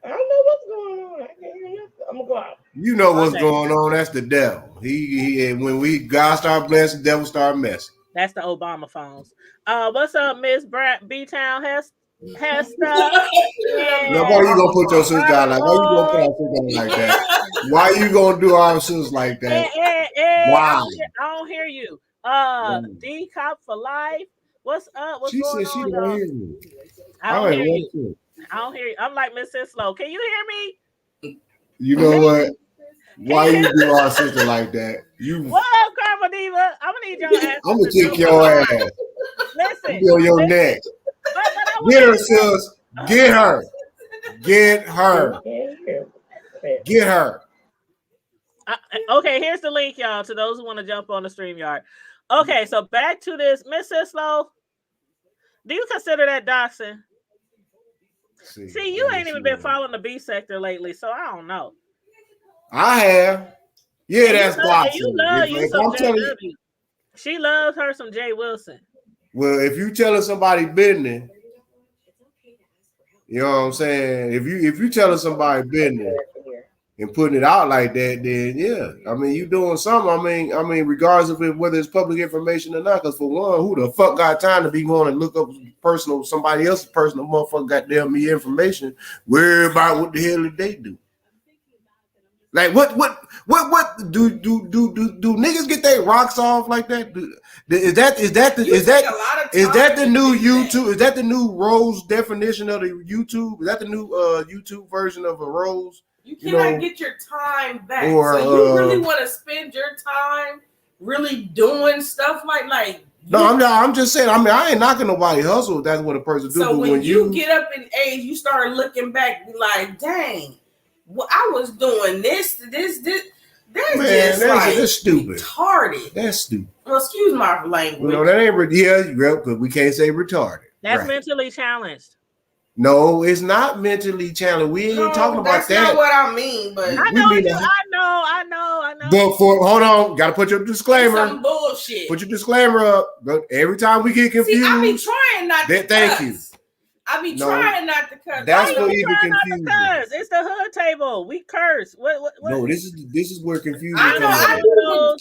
I don't know what's going on. I can't hear nothing. I'm gonna go out. You know what's Okay. going on. That's the devil. He when God start blessing, the devil start messing. That's the Obama phones. What's up, Miss B-Town Hester? Now, why you gonna put your sister down like? Why you gonna put our sister down like that? Why you gonna do our sisters like that? Why? Why? I don't hear you. D Cop for life. What's up? What's She going said she on? don't Y'all? hear me. I don't hear you. you. I don't hear you. I'm like Miss Slow. Can you hear me? You know what? Why you do our sister like that? You. What up, Karma Diva? I'm gonna need your ass. I'm gonna kick your ass. Listen. Be on your neck. Get her, sis. Get her. Get her. Get her. Okay, here's the link, y'all, to those who want to jump on the StreamYard. Okay, so back to this. Miss Slow, do you consider that doxing? See, you ain't even been following the B sector lately, so I don't know. I have. Yeah, that's boxing. You love you some I'm telling you, she loves her some Jay Wilson. well, if you telling somebody business, you know what I'm saying? If you telling somebody business and putting it out like that, then yeah, I mean you doing something. I mean, regardless of whether it's public information or not. Because for one, who the fuck got time to be going and look up somebody else's personal motherfucker goddamn me information? Worry about what the hell did they do? Like what do niggas get their rocks off like that? Is that the new YouTube? Is that the new rose definition of the YouTube? Is that the new YouTube version of a rose? You cannot get your time back. Or, so you really want to spend your time really doing stuff like No, I'm just saying. I mean, I ain't knocking nobody hustle. If that's what a person do. So but when you get up in age, you start looking back, be like, dang, well, I was doing this. That's stupid. Retarded. That's stupid. Well, excuse my language. No, that ain't because we can't say retarded. That's mentally challenged. No, it's not mentally challenged. We ain't talking about that. That's not what I mean, but I know. But hold on, gotta put your disclaimer. Some bullshit. Put your disclaimer up. But every time we get confused, I be trying not to thank you. I be trying not to curse. That's what even confuses. It's the hood table. We curse. What? No, this is where confusion comes in.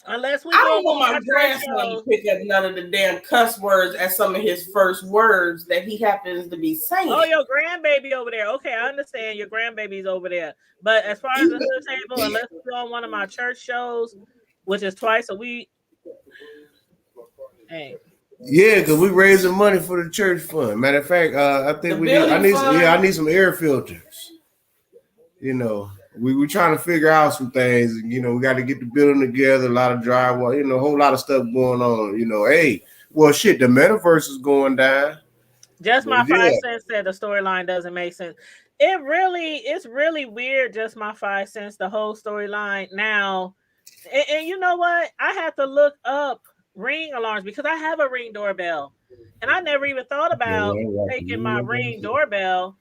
Unless we I don't want my grandson to pick up none of the damn cuss words as some of his first words that he happens to be saying. Oh, your grandbaby over there. Okay, I understand your grandbaby's over there. But as far as the hood table, unless we go on one of my church shows, which is twice a week. Hey. Yeah, because we raising money for the church fund. Matter of fact, I think I need some air filters. You know. We trying to figure out some things. You know, we got to get the building together. A lot of drywall. You know, a whole lot of stuff going on. You know, hey, well, shit, the metaverse is going down. Just my 5 cents said the storyline doesn't make sense. It's really weird. Just my 5 cents. The whole storyline now, and you know what? I have to look up Ring alarms because I have a Ring doorbell, and I never even thought about taking my Ring doorbell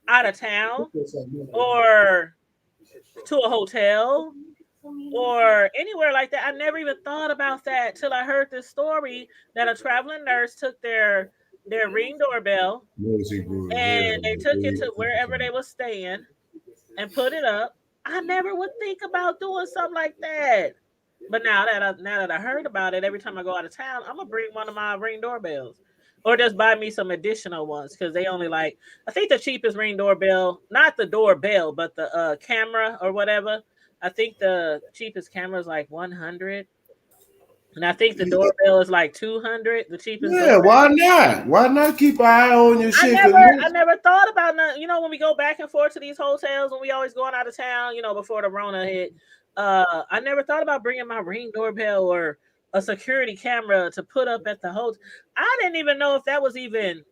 out of town or to a hotel or anywhere like that. I never even thought about that till I heard this story that a traveling nurse took their Ring doorbell and they took it to wherever they were staying and put it up. I never would think about doing something like that. But now that I heard about it, every time I go out of town, I'm gonna bring one of my Ring doorbells or just buy me some additional ones because they only like. I think the cheapest Ring doorbell, not the doorbell, but the camera or whatever. I think the cheapest camera is like 100. And I think the doorbell is like 200, the cheapest. Yeah, why not? Why not keep an eye on your shit? I never thought about nothing. You know, when we go back and forth to these hotels, when we always going out of town, you know, before the Rona hit, I never thought about bringing my Ring doorbell or a security camera to put up at the hotel. I didn't even know if that was even,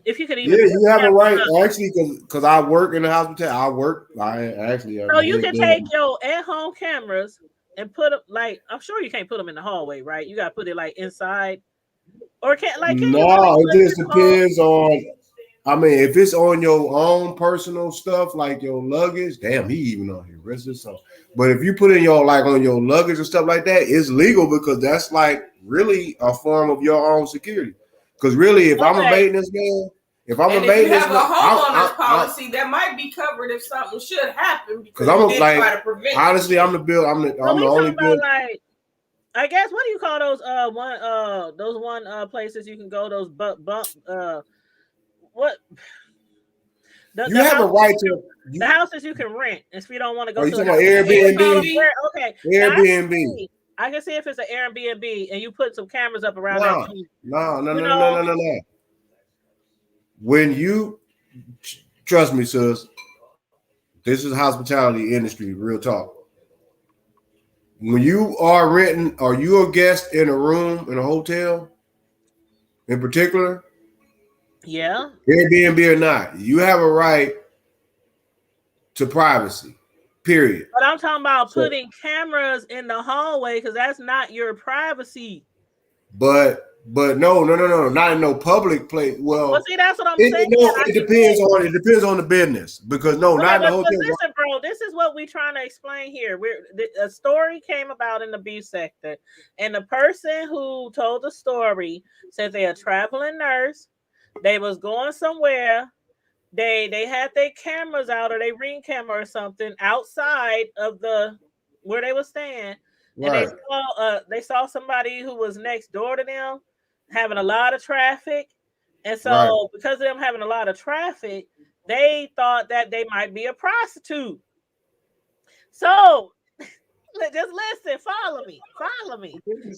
if you could even. Yeah, you have a right, actually, because I work in the hospitality. I actually. So you can take your at-home cameras and put them, like, I'm sure you can't put them in the hallway, right? You got to put it like inside, or can't like. Can no, it just depends on. I mean, if it's on your own personal stuff, like your luggage, damn, he even on here, rest of song. But if you put in your like on your luggage and stuff like that, it's legal because that's like really a form of your own security. Because really, if I'm a maintenance man. If I'm and a maintenance, if you have a homeowner's policy, that might be covered if something should happen. Because I'm like, try to prevent. Honestly, I'm the bill. I'm the only bill. Like, I guess what do you call those places you can go, those what? You have a right to the houses you can rent if you don't want to go. Are you to talking about Airbnb? Okay, Airbnb. I can see if it's an Airbnb and you put some cameras up around No. When you trust me, sis, this is hospitality industry, real talk. When you are renting, are you a guest in a room in a hotel in particular? Yeah. Airbnb or not, you have a right to privacy, period. But I'm talking about putting cameras in the hallway because that's not your privacy. But no, not in no public place. Well, see, that's what I'm saying. It depends on the business because not in the hotel. Listen, bro, this is what we're trying to explain here. A story came about in the beef sector, and the person who told the story said they're a traveling nurse. They was going somewhere. They had their cameras out or their Ring camera or something outside of where they were staying. Right. And they saw somebody who was next door to them having a lot of traffic. And so because of them having a lot of traffic, they thought that they might be a prostitute. So just listen, follow me.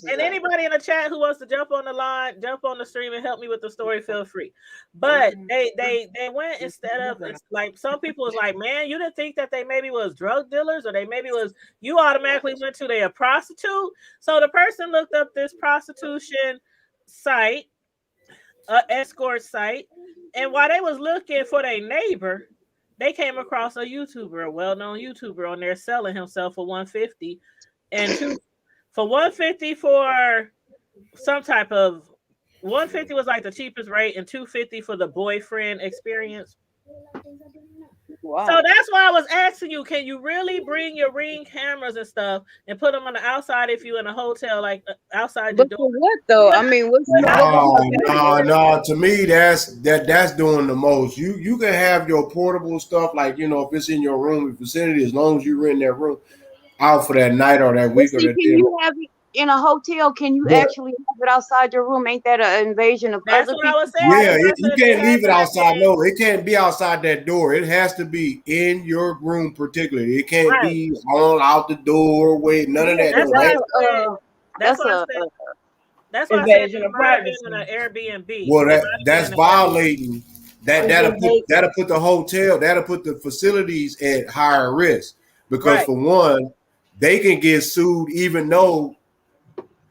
And anybody in the chat who wants to jump on the line, jump on the stream and help me with the story, feel free. But they went instead of, it's like some people was like, man, you didn't think that they maybe was drug dealers or they maybe was, you automatically went to a prostitute. So the person looked up this prostitution site, escort site, and while they was looking for their neighbor, they came across a YouTuber, a well-known YouTuber on there selling himself for $150 and for $150 for some type of $150 was like the cheapest rate and $250 for the boyfriend experience. Wow. So that's why I was asking you, can you really bring your Ring cameras and stuff and put them on the outside if you're in a hotel, like outside the door? For what though? I mean, what's no. To me, that's doing the most. You can have your portable stuff, like if it's in your room vicinity, as long as you're in that room out for that night or that week or that day. You have it in a hotel? Can you actually have it outside your room? Ain't that an invasion of other people? I was saying. Yeah, you can't leave it outside. No, it can't be outside that door. It has to be in your room, particularly. It can't be on out the door. Wait, none of that. That's why I said privacy in an Airbnb. Well, that's violating. That'll put the hotel. That'll put the facilities at higher risk because for one, they can get sued even though.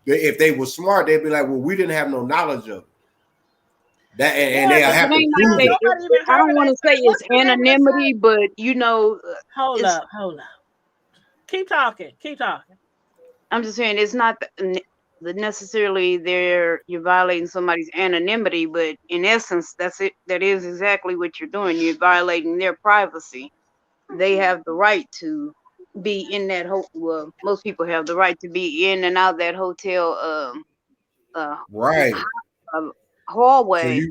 If they were smart, they'd be like, "Well, we didn't have no knowledge of it." That and they have to prove it. I don't want to say it's anonymity, but hold up. Keep talking. I'm just saying it's not necessarily you're violating somebody's anonymity, but in essence, that's it. That is exactly what you're doing. You're violating their privacy. They have the right to be in that well, most people have the right to be in and out that hotel hallway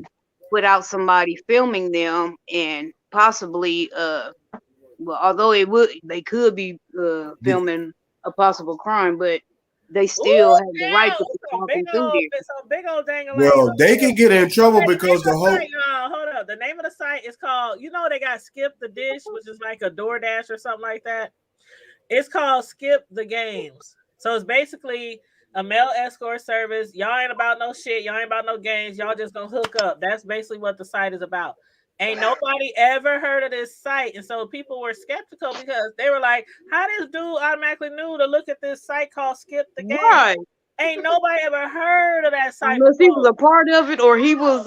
without somebody filming them and possibly although they could be filming a possible crime, but they still have the right to walking through there. some big old dang. Well, they can get in trouble because the whole. Hold up. The name of the site is called. They got Skip the Dish, which is like a DoorDash or something like that. It's called Skip the Games. So it's basically a male escort service. Y'all ain't about no shit. Y'all ain't about no games. Y'all just gonna hook up. That's basically what the site is about. Ain't nobody ever heard of this site. And so people were skeptical because they were like, how this dude automatically knew to look at this site called Skip the Game? Right. Ain't nobody ever heard of that site. Unless he was a part of it or he was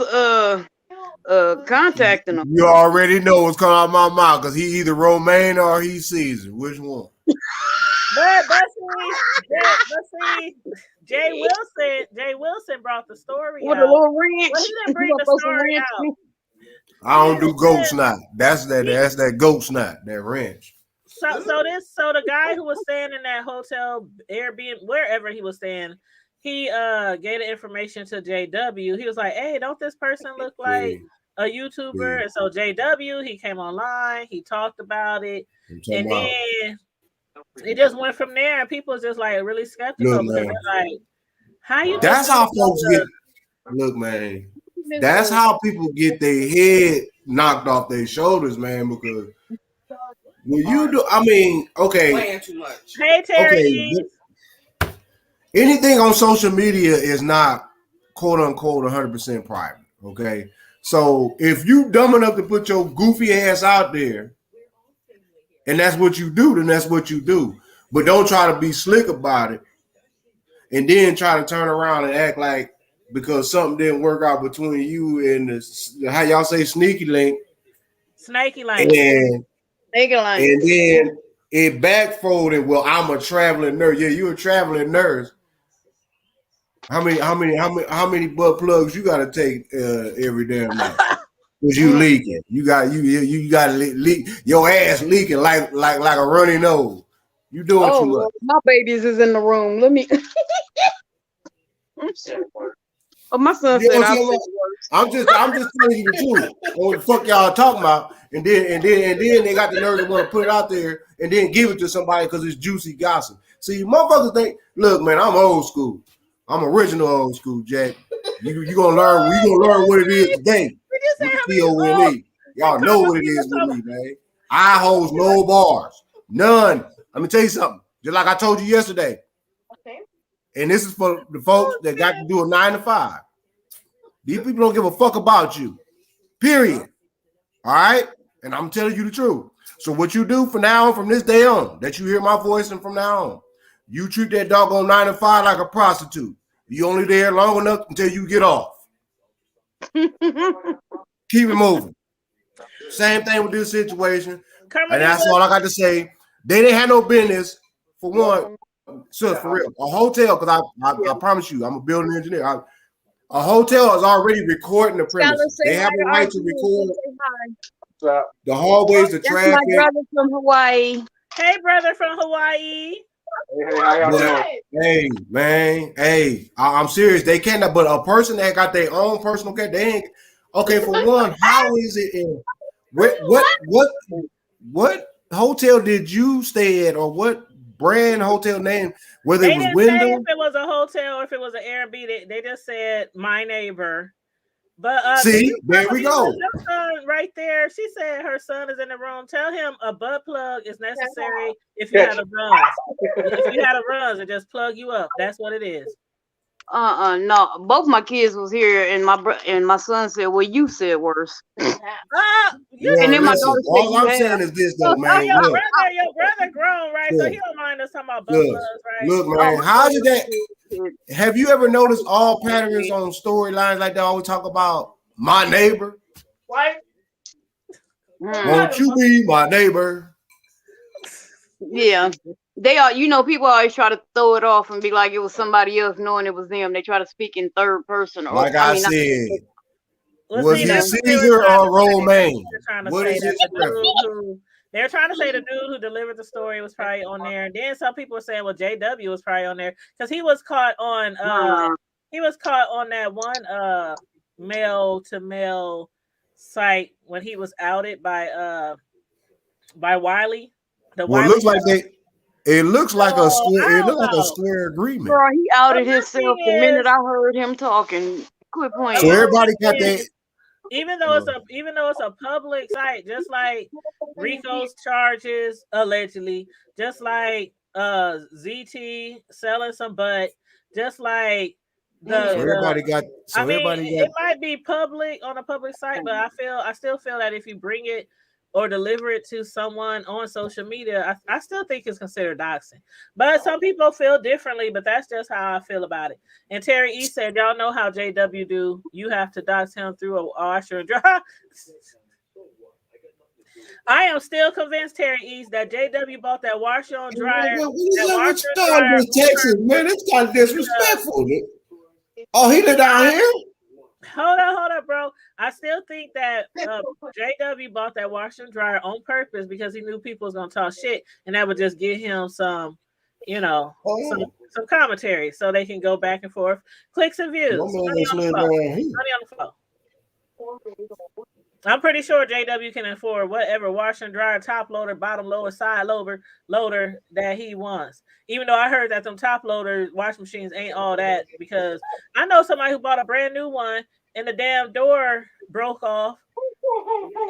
contacting them. You already know what's coming out of my mouth because he either Romaine or he Caesar. Which one? But see, Jay Wilson brought the story With out. a little ranch. Well, he didn't bring the story out. I don't do goat snot. That's that goat snot, that ranch. So the guy who was staying in that hotel, Airbnb, wherever he was staying, he gave the information to JW. He was like, "Hey, don't this person look like a YouTuber?" And so JW, he came online, he talked about it, and then it just went from there. And people was just like really skeptical because they're like, "How you?" That's how folks get. Look, man. That's how people get their head knocked off their shoulders, man. Because when you do, I mean, okay. Playing too much. Hey, Terry. Okay. Anything on social media is not quote unquote 100% private. Okay. So if you dumb enough to put your goofy ass out there, and that's what you do, then that's what you do. But don't try to be slick about it, and then try to turn around and act like because something didn't work out between you and the how y'all say sneaky link, and then it backfolded. Well, I'm a traveling nurse. Yeah, you're a traveling nurse. How many butt plugs you got to take every damn night? Because you leaking. You got leak your ass leaking like a runny nose. You doing too much. My babies is in the room. Let me. My son said I'm just telling you the truth. What the fuck y'all talking about? And then they got the nerve to want to put it out there and then give it to somebody because it's juicy gossip. See, motherfuckers think, look, man, I'm old school. I'm original old school, Jack. You gonna learn. We gonna learn what it is today. Y'all know what it is with me, man. I hold no bars, none. Let me tell you something. Just like I told you yesterday. Okay. And this is for the folks that got to do a 9 to 5. These people don't give a fuck about you. Period. All right. And I'm telling you the truth. So what you do from now on, from this day on, that you hear my voice, and from now on, you treat that doggone 9 to 5 like a prostitute. You only there long enough until you get off. Keep it moving. Same thing with this situation. And that's all I got to say. They didn't have no business, for one, so for real. A hotel, because I promise you, I'm a building engineer. A hotel is already recording the premises. They have the right to record the hallways, the traffic. My brother from Hawaii. Hey, brother from Hawaii. Hey, man. Hey, I'm serious. They cannot, but a person that got their own personal care, they ain't. Okay, for one, how is it in what hotel did you stay at, or what brand hotel name? Whether it was Wyndham, if it was a hotel or if it was an Airbnb, they just said my neighbor. But see, there we go. Your son right there. She said her son is in the room. Tell him a butt plug is necessary if you had a runs. If you had a runs, it just plug you up. That's what it is. No. Both my kids was here, and my son said, "Well, you said worse." And then my daughter said, all I'm saying is this, though, man. Your brother grown, right? So he don't mind us talking about butt plugs, right? Look, man, how did that? Have you ever noticed all patterns on storylines like they always talk about my neighbor? What? Won't you be my neighbor? Yeah. They are, people always try to throw it off and be like it was somebody else, knowing it was them. They try to speak in third person. Like I said, was it Caesar or Romaine? What is his preference? They're trying to say the dude who delivered the story was probably on there. And then some people were saying, well, JW was probably on there because he was caught on that one male to male site when he was outed by Wiley. It looks like It looks like a square. I It looks don't like a know. square agreement. Bro, he outed My himself thing the minute is- I heard him talking. Quit playing. So everybody got that. Even though it's a public site, just like Rico's charges allegedly, just like ZT selling some butt, just like So everybody got. So I mean, everybody it got. might be public on a public site, but I still feel that if you bring it or deliver it to someone on social media, I still think it's considered doxing. But some people feel differently, but that's just how I feel about it. And Terry E said, y'all know how JW do. You have to dox him through a washer and dryer. I am still convinced, Terry East, that JW bought that washer and dryer. What you talking about, Texas, man? It's kind of disrespectful. Oh, he live down here? Hold up, bro. I still think that JW bought that washer and dryer on purpose because he knew people was gonna talk shit, and that would just give him some, some commentary, so they can go back and forth, clicks and views. Money on the floor. I'm pretty sure JW can afford whatever washer and dryer, top loader, bottom loader, side loader that he wants. Even though I heard that them top loader washing machines ain't all that, because I know somebody who bought a brand new one and the damn door broke off.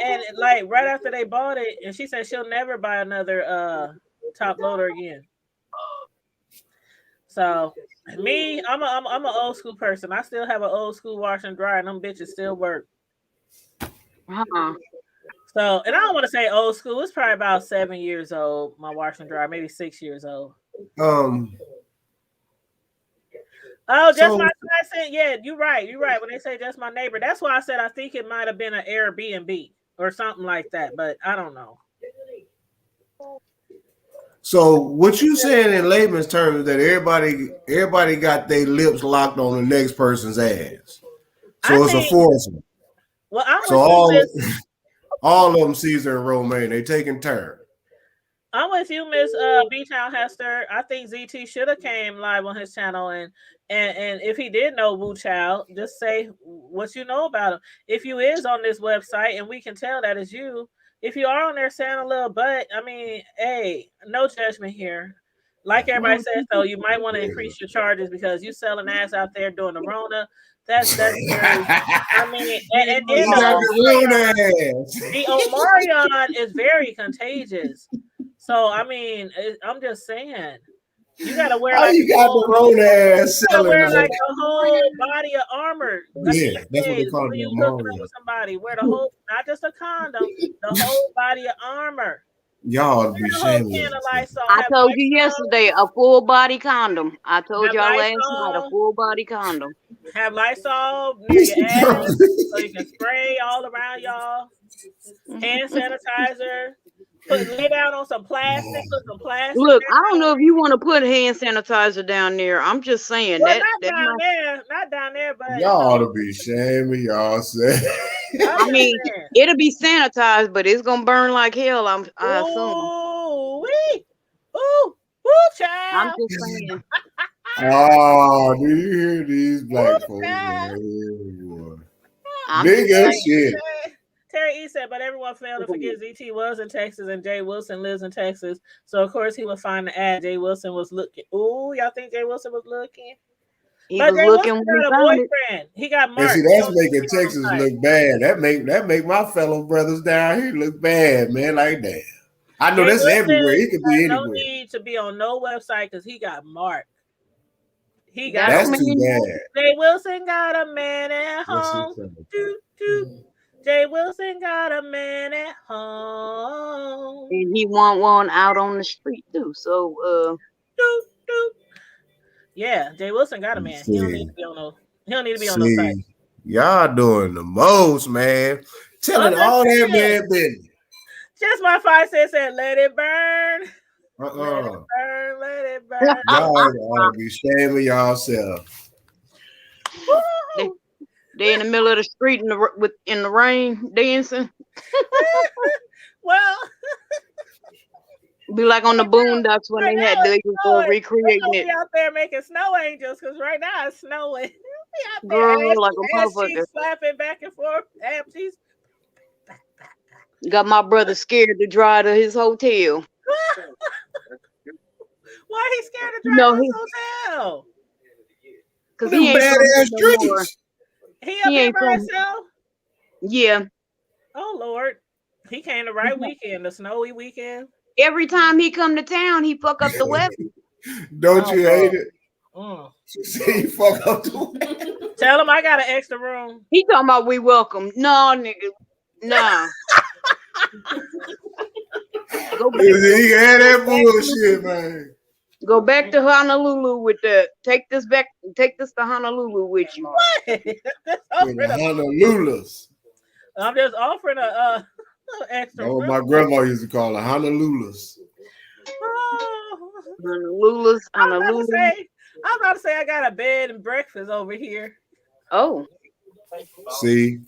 And like right after they bought it, and she said she'll never buy another top loader again. So me, I'm an old school person. I still have an old school washer and dryer, and them bitches still work. So, and I don't want to say old school. It's probably about 7 years old. My washer and dryer, maybe 6 years old. Oh, just my cousin. Yeah, you're right. When they say just my neighbor, that's why I said I think it might have been an Airbnb or something like that, but I don't know. So what you saying in layman's terms is that everybody got their lips locked on the next person's ass. So it's a foursome. Well, I'm so all of them, Caesar and Romaine, they taking turn. I'm with you, Miss B-Town Hester. I think ZT should have came live on his channel, and if he did know Wu Chow, just say what you know about him. If you is on this website and we can tell that is you, if you are on there saying a little butt, I mean, hey, no judgment here. Like everybody says, though, you might want to increase your charges because you selling ass out there doing the Rona. That's very, I mean, and then the Omarion is very contagious. So I mean, I'm just saying, you gotta wear like you got the Rona ass selling. Wear like the whole body of armor. Yeah, that's what they call it. You hooking up with somebody, wear the whole, not just a condom, the whole body of armor. Y'all be shaming. I told you yesterday a full body condom. I told y'all last night a full body condom. Have Lysol near your ass so you can spray all around y'all. Hand sanitizer. Lay down on some plastic. Put some plastic. Look, I don't know if you want to put hand sanitizer down there. I'm just saying not down there, but y'all ought to be shaming yourself. I mean, it'll be sanitized, but it's gonna burn like hell. I assume. Child. I'm just saying. Oh, do you hear these black folks? Nigga shit. Terry E said, but everyone failed to forget ZT was in Texas and Jay Wilson lives in Texas. So, of course, he would find the ad. Jay Wilson was looking. Ooh, y'all think Jay Wilson was looking? But Jay Wilson got a boyfriend. He got Mark. And see, that's making Texas look bad. That make my fellow brothers down here look bad, man. Like that. I know that's everywhere. He could be anywhere. No need to be on no website because he got Mark. He got. That's too bad. Jay Wilson got a man at home. Jay Wilson got a man at home. And he want one out on the street too. So yeah, Jay Wilson got a man. He don't need to be on no site. Y'all doing the most, man. Telling all that man business. Just my 5 cents said, let it burn. Let it burn. Y'all ought to be shaming yourself. They in the middle of the street in the rain dancing. Well, be like on the Boondocks when they had they were recreating it. Out there making snow angels because right now it's snowing. Girl, like a motherfucker. Slapping back and forth. Got my brother scared to drive to his hotel. Why he scared to drive No, to he the hotel? because Them he ain't from badass here no more. streets. He up He here ain't by from. himself? Yeah. Oh Lord. He came the right weekend, the snowy weekend. Every time he come to town, he fuck up the weather. Don't Oh, you hate it? Mm. She said you fuck up the Tell him I got an extra room. He talking about we welcome. No, nigga. Nah. Go back, He had that bullshit, man. go back to Honolulu with the take this to Honolulu with you. Just In offering a- Honolulu's. I'm just offering a extra Oh, room. my grandma used to call it Honolulu's. Oh. Honolulu's, I was Honolulu. about to say I got a bed and breakfast over here. Oh, See,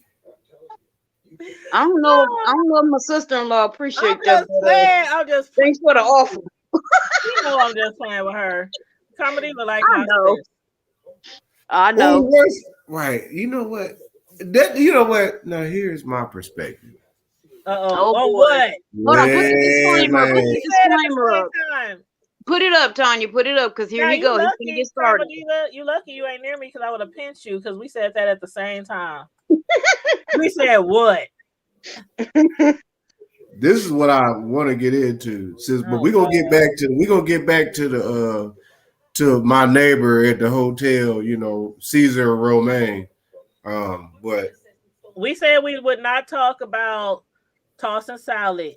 I don't know if my sister-in-law appreciate I'm that. just But, playing. I'm just thanks for the offer. you know I'm just playing with her. Comedy was like I my know. sis. I know. Ooh, where's- right? You know what? You know what? Now here's my perspective. Uh-oh. Oh, Oh, boy. what? Hold on, put the Yeah, disclaimer. Put man. the He said at the disclaimer same up. time. Put it up, Tanya. Put it up, because here Now he you go. He's gonna lucky, get started. you lucky you ain't near me because I would have pinched you because we said that at the same time. We said what? This is what I want to get into, sis. But Oh, we're gonna get back to the to my neighbor at the hotel, you know, Caesar Romaine. But We said we would not talk about tossing salad.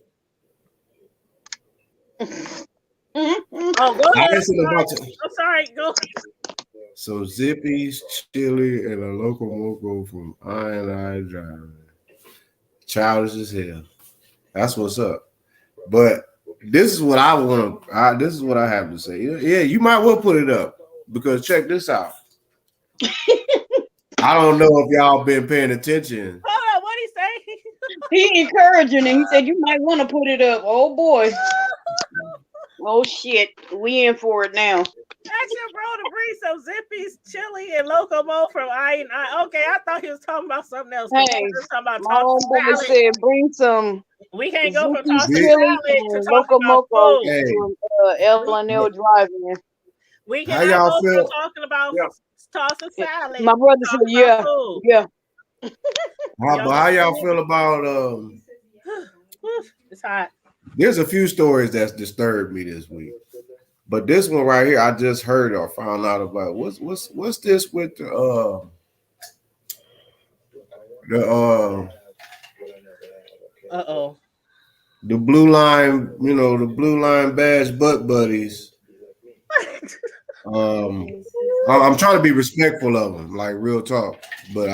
Oh, go I ahead. listened about to, I'm sorry. Go. so Zippy's chili and a local moco from I Drive. Childish as hell. That's what's up. But this is what I want to. This is what I have to say. Yeah, you might well put it up because check this out. I don't know if y'all been paying attention. Hold on. What he say? He encouraging it. He said you might want to put it up. Oh boy. Oh shit. We in for it now. Ask your bro to bring some Zippy's chili and Locomo from I. Okay, I thought he was talking about something else. Hey, He was talking about my tossing homeboy salad. said bring some We can't go from Zippy's tossing chili salad to and talking about Locomoco food. Hey, to L&L Drive-In. We how cannot y'all go feel? from talking about tossing salad. My brother said, talking yeah, about food. yeah. How y'all feel about? It's hot. There's a few stories that's disturbed me this week, but this one right here, I just heard or found out about. What's this with the Uh-oh. the blue line, you know, the blue line bash butt buddies. I'm trying to be respectful of them, like real talk, but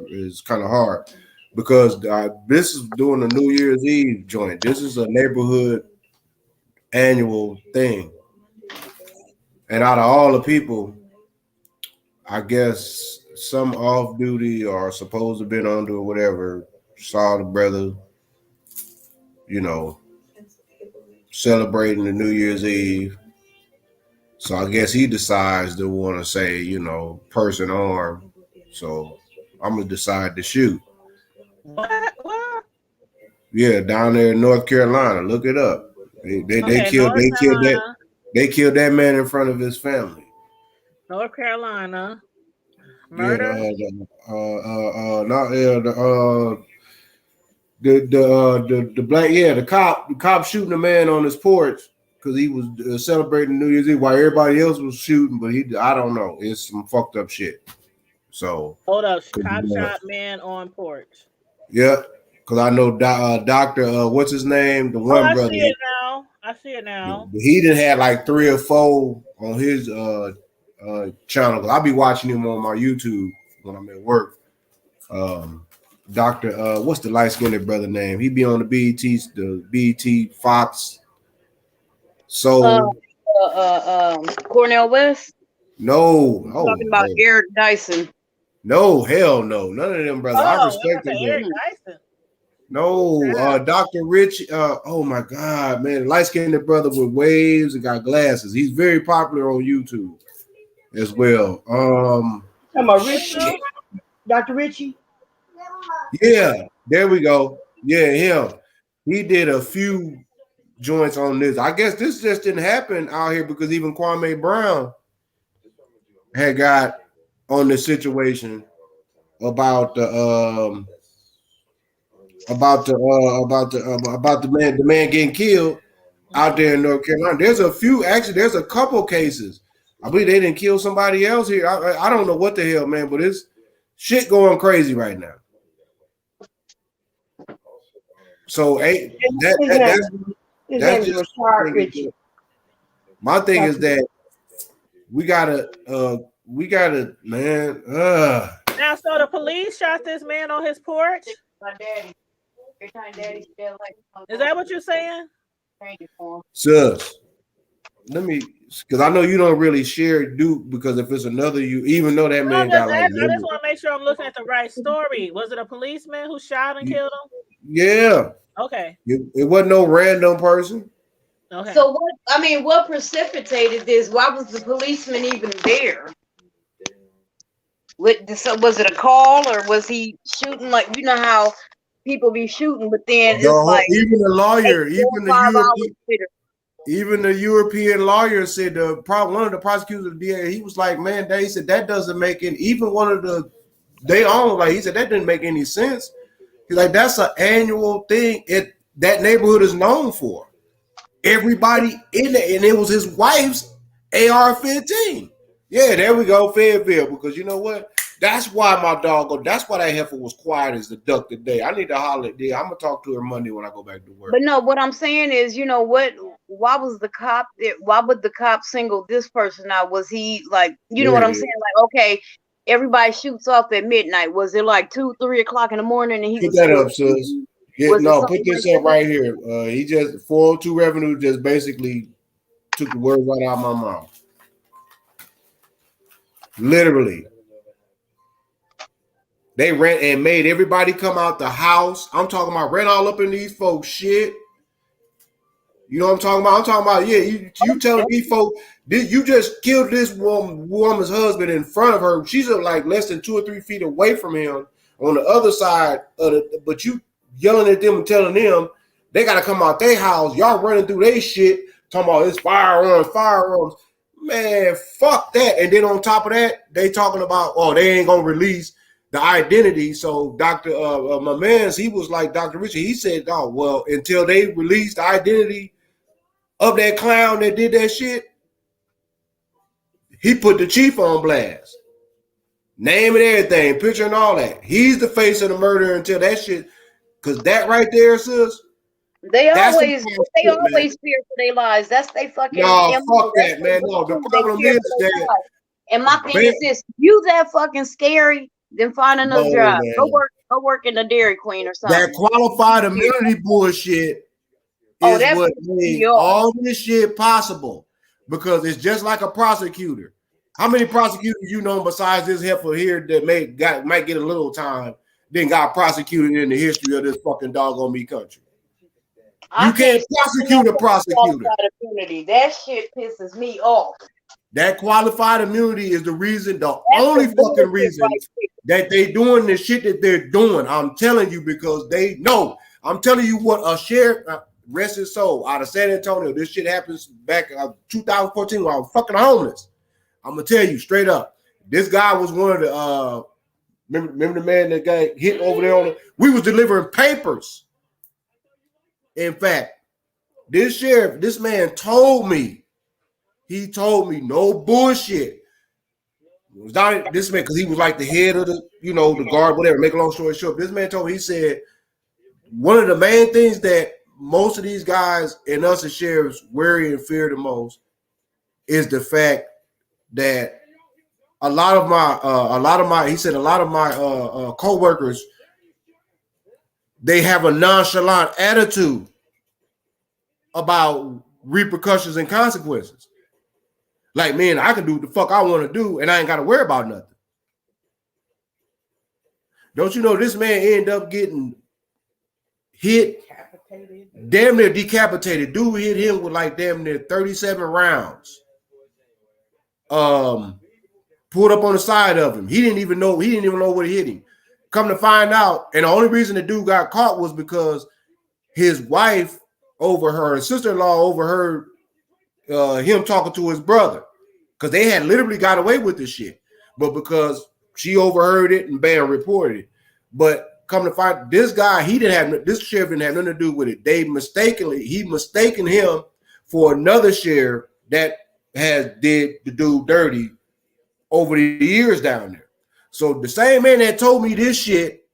it's kind of hard because this is doing a New Year's Eve joint. This is a neighborhood annual thing, and out of all the people, I guess some off duty or supposed to have been on to or whatever saw the brother, you know, celebrating the New Year's Eve. So I guess he decides to want to say, you know, person armed. So I'm gonna decide to shoot. What? Yeah, down there in North Carolina. Look it up. They killed that man in front of his family. North Carolina. Murder. The black the cop shooting a man on his porch because he was celebrating New Year's Eve while everybody else was shooting, but I don't know. It's some fucked up shit. So hold up, cop shot man on porch. Yeah, because I know Doctor what's his name, the one brother. I see it now. He done had like 3 or 4 on his channel. I'll be watching him on my YouTube when I'm at work. Doctor, what's the light skinned brother name? He be on the BET Fox. So Cornel West. No, talking about Eric Dyson. No, hell no, none of them brothers. I respect them. Eric Dyson. No, Dr. Rich. Oh my God, man, light skinned brother with waves and got glasses. He's very popular on YouTube as well. Come on, Richie. Dr. Richie. Yeah, there we go. Yeah, him. He did a few joints on this. I guess this just didn't happen out here because even Kwame Brown had got on the situation about the man getting killed out there in North Carolina. There's a couple cases. I believe they didn't kill somebody else here. I don't know what the hell, man, but it's shit going crazy right now. So that's just my thing is that we gotta man. Now, so the police shot this man on his porch. My daddy. Every time daddy said like, Is that what you're saying? Sus, let me, because I know you don't really share Duke, because if it's another you, even though that man got like, I just want to make sure I'm looking at the right story. Was it a policeman who shot and killed him? Yeah. Okay. It wasn't no random person. Okay. So what precipitated this? Why was the policeman even there? Was it a call, or was he shooting? Like, you know how people be shooting, but then it's like even the lawyer, even the European lawyer said one of the prosecutors of the DA, he was like, man, he said that doesn't make any, even one of the they own, like, he said that didn't make any sense. He's like, that's an annual thing that neighborhood is known for. Everybody in there, and it was his wife's AR-15. Yeah, there we go, Fayetteville. Because you know what? That's why that's why that heifer was quiet as the duck today. I need to holler at there. I'm gonna talk to her Monday when I go back to work. But no, what I'm saying is, you know what? Why would the cop single this person out? Was he like, you know what I'm saying? Like, okay, everybody shoots off at midnight. Was it like 2-3 o'clock in the morning? And he put that up, sis. Yeah, no, put this up right here. He just 402 Revenue just basically took the words right out of my mouth. Literally. They ran and made everybody come out the house. I'm talking about ran all up in these folks' shit. You know what I'm talking about? I'm talking about, yeah, you telling these folks, you just killed this woman's husband in front of her. She's like less than 2 or 3 feet away from him on the other side of but you yelling at them and telling them they got to come out their house. Y'all running through their shit, talking about it's firearms. Man, fuck that. And then on top of that, they talking about, they ain't going to release the identity. So Dr. My man's, he was like, Dr. Richard, he said, oh, well, until they release the identity of that clown that did that shit, he put the chief on blast. Name and everything, picture and all that. He's the face of the murder until that shit, because that right there, sis, They always fear for their lives. That's they fucking. No, fuck that, man. No, the problem is that. And my thing is this: you that fucking scary, then find another job. Man. Go work in the Dairy Queen or something. That qualified immunity bullshit is what made all this shit possible. Because it's just like a prosecutor. How many prosecutors you know besides this heifer here that might get a little time, then got prosecuted in the history of this fucking doggone me country? You can't prosecute a prosecutor. That shit pisses me off. That qualified immunity is the reason, the only fucking reason that they doing the shit that they're doing. I'm telling you, because they know. I'm telling you what a sheriff, rest his soul, out of San Antonio. This shit happens back in 2014 when I was fucking homeless. I'm gonna tell you straight up. This guy was one of the remember the man that got hit over there we was delivering papers. In fact, this sheriff, this man told me, no bullshit. It was not this man, because he was like the head of the, the guard, whatever. Make a long story short, this man told me, he said, one of the main things that most of these guys and us as sheriffs worry and fear the most is the fact that a lot of my co-workers, they have a nonchalant attitude about repercussions and consequences. Like, man, I can do what the fuck I want to do and I ain't got to worry about nothing. Don't you know this man ended up getting hit, damn near decapitated. Dude hit him with like damn near 37 rounds. Pulled up on the side of him. He didn't even know what hit him. Come to find out, and the only reason the dude got caught was because his wife overheard, sister-in-law overheard him talking to his brother because they had literally got away with this shit, but because she overheard it and bam, reported it. But come to find this guy, this sheriff didn't have nothing to do with it. He mistaken him for another sheriff that did the dude dirty over the years down there. So the same man that told me this shit,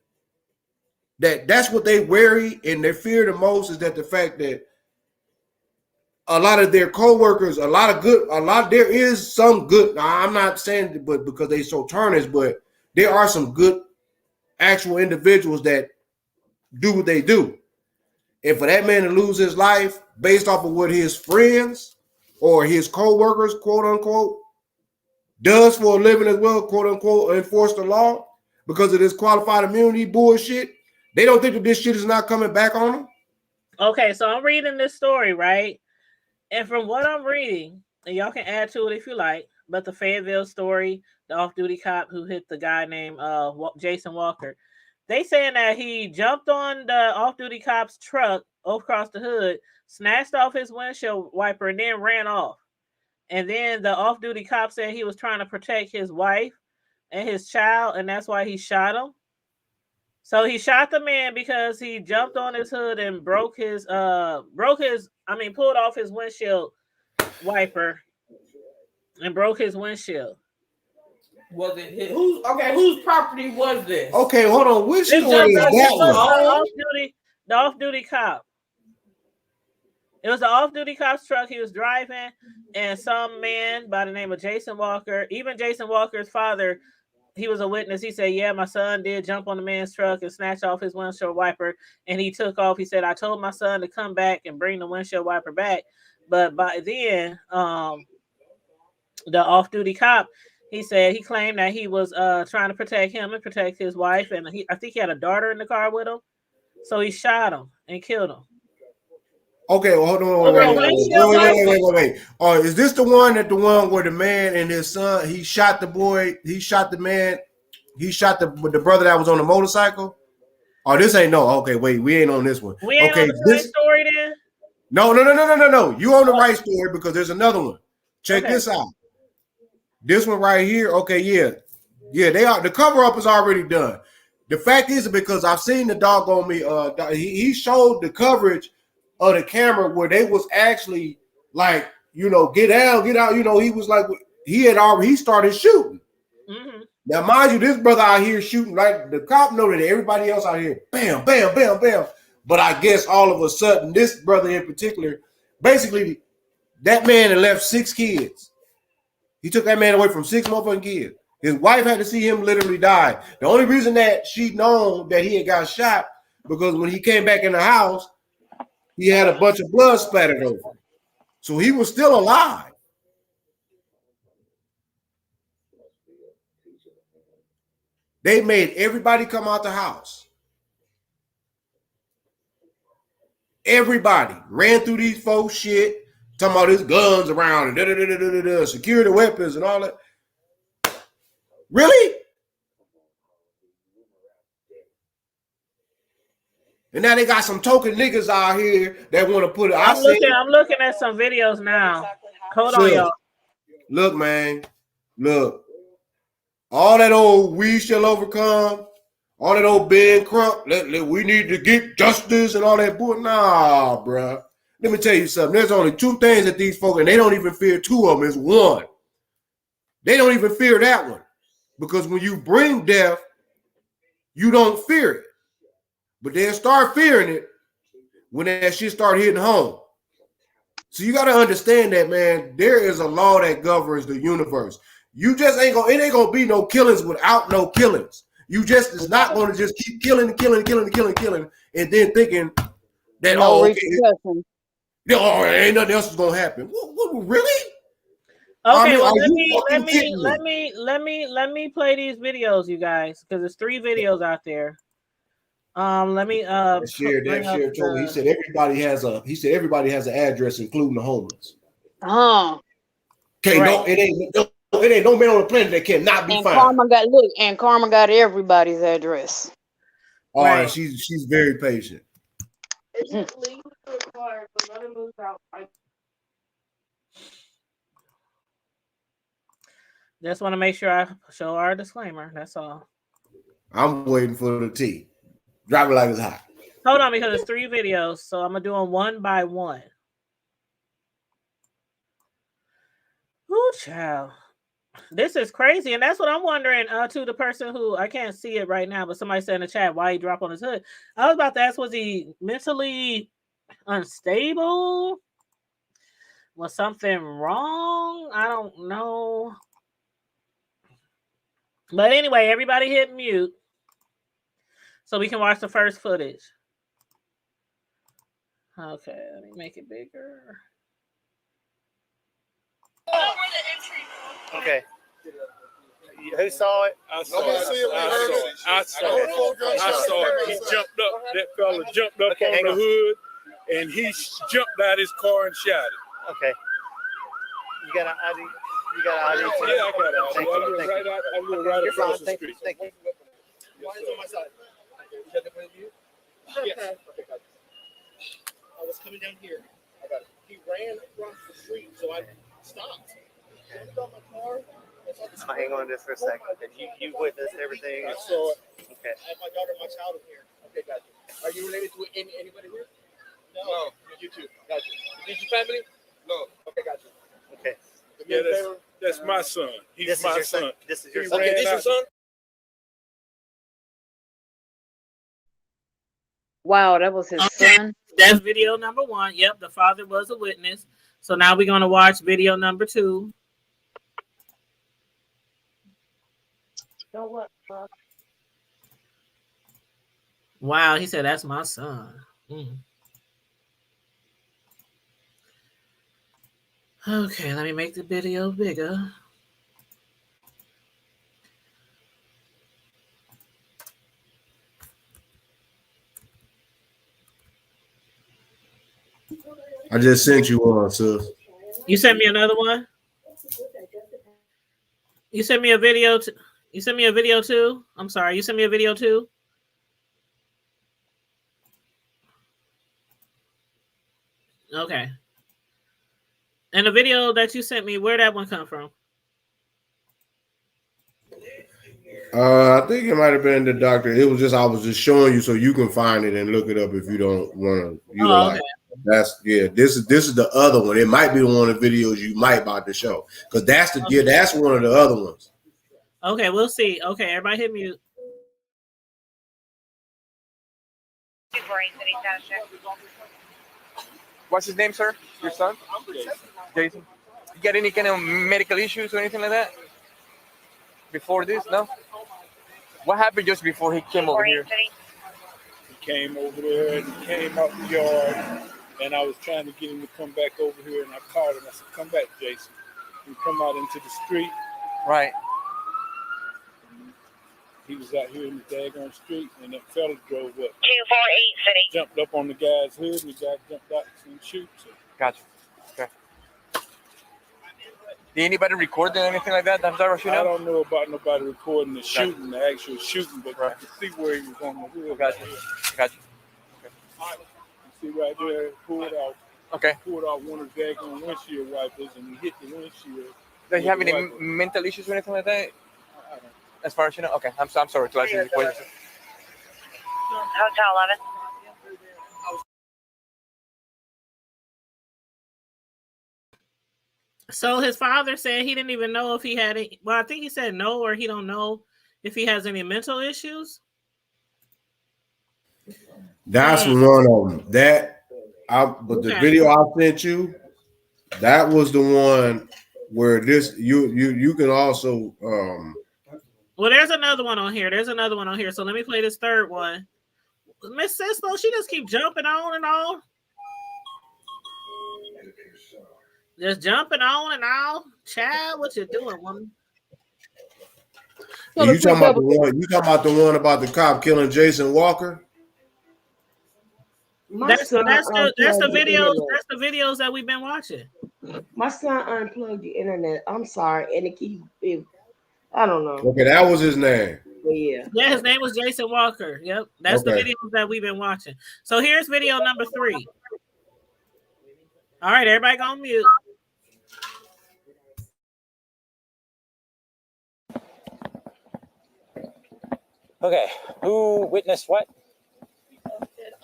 that's what they worry and they fear the most, is that the fact that a lot of their co-workers, there is some good. Now, I'm not saying, but because they so tarnished, but there are some good actual individuals that do what they do. And for that man to lose his life based off of what his friends or his co-workers, quote unquote, does for a living as well, quote unquote, enforce the law because of this qualified immunity bullshit, they don't think that this shit is not coming back on them. Okay, so I'm reading this story, right? And from what I'm reading, and y'all can add to it if you like, but the Fayetteville story, the off-duty cop who hit the guy named Jason Walker, they saying that he jumped on the off-duty cop's truck across the hood, snatched off his windshield wiper, and then ran off. And then the off-duty cop said he was trying to protect his wife and his child, and that's why he shot him. So he shot the man because he jumped on his hood and pulled off his windshield wiper and broke his windshield. Was it his? Whose property was this? Okay, hold on. Which story is that one? The off-duty cop. It was the off-duty cop's truck he was driving, and some man by the name of Jason Walker, even Jason Walker's father, he was a witness. He said, yeah, my son did jump on the man's truck and snatch off his windshield wiper, and he took off. He said, I told my son to come back and bring the windshield wiper back. But by then, the off-duty cop, he said he claimed that he was trying to protect him and protect his wife, and I think he had a daughter in the car with him. So he shot him and killed him. Okay, well, hold on. Wait. Is this the one where the man and his son, he shot the boy, he shot the man, he shot the brother that was on the motorcycle? Oh, this ain't no. Okay, wait, we ain't on this one. We ain't on the right story then? No. You on the right story because there's another one. Check this out. This one right here. Okay, yeah, they are. The cover up is already done. The fact is because I've seen the dog on me. He showed the coverage of the camera where they was actually like, get out. He was like, he started shooting. Mm-hmm. Now, mind you, this brother out here shooting, like the cop noted that everybody else out here, bam, bam, bam, bam. But I guess all of a sudden, this brother in particular, basically, that man had left 6 kids. He took that man away from 6 motherfucking kids. His wife had to see him literally die. The only reason that she known that he had got shot because when he came back in the house, he had a bunch of blood splattered over him. So he was still alive. They made everybody come out the house. Everybody ran through these folks shit, talking about his guns around and security weapons and all that. Really? And now they got some token niggas out here that want to put it. I'm looking at some videos now. Hold on, y'all. Look, man. Look. All that old we shall overcome, all that old Ben Crump, we need to get justice and all that bull. Nah, bro. Let me tell you something. There's only 2 things that these folks, and they don't even fear 2 of them. It's one. They don't even fear that one. Because when you bring death, you don't fear it. But they'll start fearing it when that shit start hitting home. So you got to understand that, man, there is a law that governs the universe. You just it ain't gonna be no killings without no killings. You just is not gonna just keep killing, and then thinking that ain't nothing else is gonna happen. What really? Okay, let me play these videos, you guys, because there's 3 videos out there. Let me share told me. He said everybody has an address, including the homeless. Okay, right. No, it ain't no man on the planet that cannot be found. Karma got everybody's address. All right, she's very patient. Just want to make sure I show our disclaimer. That's all. I'm waiting for the tea. Drop it like it's hot. Hold on, because it's 3 videos, so I'm gonna do them one by one. Ooh, child. This is crazy, and that's what I'm wondering to the person who, I can't see it right now, but somebody said in the chat why he dropped on his hood. I was about to ask, was he mentally unstable? Was something wrong? I don't know. But anyway, everybody hit mute so we can watch the first footage. Okay, let me make it bigger. Okay. Who saw it? I saw it. He jumped up. That fella jumped up on the hood, and he jumped out his car and shot it. Okay. You got an ID? You got an ID? Yeah, I got an ID. I live right across the street. Thank you. Why is on my side? Yes. Okay, got it. I was coming down here. I got it. He ran across the street, so I stopped. Hang on just for a second. You witnessed everything. I saw it. Okay. I have my daughter and my child in here. Okay, got you. Are you related to anybody here? No. You too. Got you. Is your family? No. Okay, got you. Okay. Yeah, that's my son. He's my son. This is your son. Okay, this is your son? Wow, that was his son. That's video number 1. Yep, the father was a witness. So now we're going to watch video number 2. Wow, he said, that's my son. Okay, let me make the video bigger. I just sent you one, sis. You sent me another one? You sent me a video you sent me a video too? I'm sorry, you sent me a video too? Okay. And the video that you sent me, where'd that one come from? I think it might have been the doctor. It was just I was just showing you so you can find it and look it up if you don't want to. Okay. That's This is the other one. It might be one of the videos you might about to show because that's that's one of the other ones. Okay, we'll see. Okay, everybody hit mute. What's his name, sir? Your son? Jason. You got any kind of medical issues or anything like that? Before this, no? What happened just before he came over here? He came over there and he came out the yard, and I was trying to get him to come back over here, and I called him. I said, "Come back, Jason." He come out into the street. Right. He was out here in the daggone street, and that fella drove up. 248 City. Jumped up on the guy's hood, and the guy jumped out and shoot. So. Gotcha. Okay. Did anybody record anything like that? I don't know about nobody recording the shooting, the actual shooting, but I can see where he was on the hood. Gotcha. Okay. You see right there, pulled out. Okay. Pulled out one of the daggone windshield wipers, and he hit the windshield. Does he have any mental issues or anything like that? As far as you know? Okay. I'm sorry to ask you the question. Hotel 11. So his father said he didn't even know if he had any. Well, I think he said no, or he don't know if he has any mental issues. That's one of them. But the video I sent you, that was the one where this you can also Well, there's another one on here. So let me play this third one. Miss Cisco, she just keep jumping on and on. Just jumping on and on. Child, what you doing, woman? You talking about the one? You talking about the one about the cop killing Jason Walker? That's the videos. That's the videos that we've been watching. My son unplugged the internet. I'm sorry, and I don't know. Okay, that was his name. Yeah. Yeah, his name was Jason Walker. Yep. That's the Okay. videos that we've been watching. So here's video number 3. All right, everybody go on mute. Okay, who witnessed what?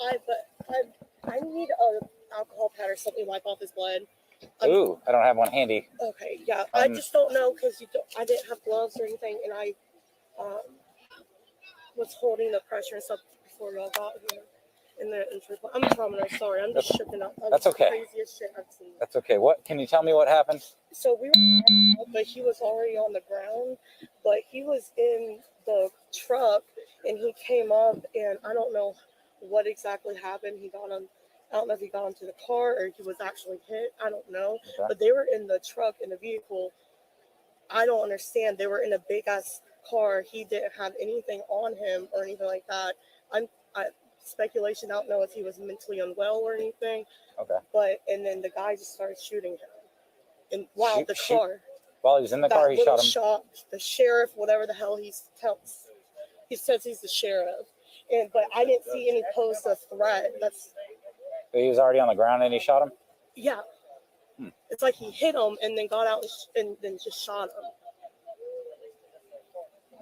I need a alcohol pad or something to wipe off his blood. Ooh, I don't have one handy. Okay, yeah, I just don't know because I didn't have gloves or anything, and I was holding the pressure and stuff before y'all got here. I'm a trauma nurse. Sorry, I'm just shook up. That's okay. Craziest shit I've seen. That's okay. What can you tell me? What happened? So we were, but he was already on the ground, but he was in the truck, and he came up, and I don't know what exactly happened. He got on. I don't know if he got onto the car or he was actually hit. I don't know. Okay. But they were in the truck in the vehicle. I don't understand. They were in a big ass car. He didn't have anything on him or anything like that. Speculation. I don't know if he was mentally unwell or anything. Okay. But and then the guy just started shooting him. And wow, the car. While he was in the car, he shot him. The sheriff, whatever the hell he says he's the sheriff. But I didn't see any posts of threat. He was already on the ground and he shot him? Yeah. It's like he hit him and then got out and then just shot him.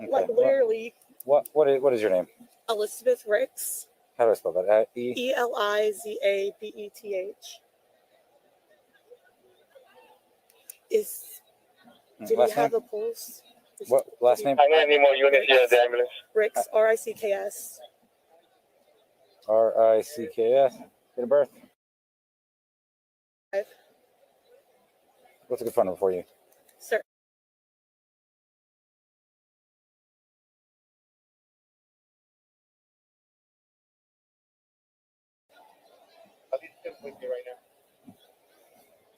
Okay. Like literally. What is your name? Elizabeth Ricks. How do I spell that? Elizabeth. Did last we have name? a pulse? What last name? I'm gonna need more units here at the ambulance. Ricks, Ricks. Ricks. Date of birth? 5. What's a good phone number for you? Sir.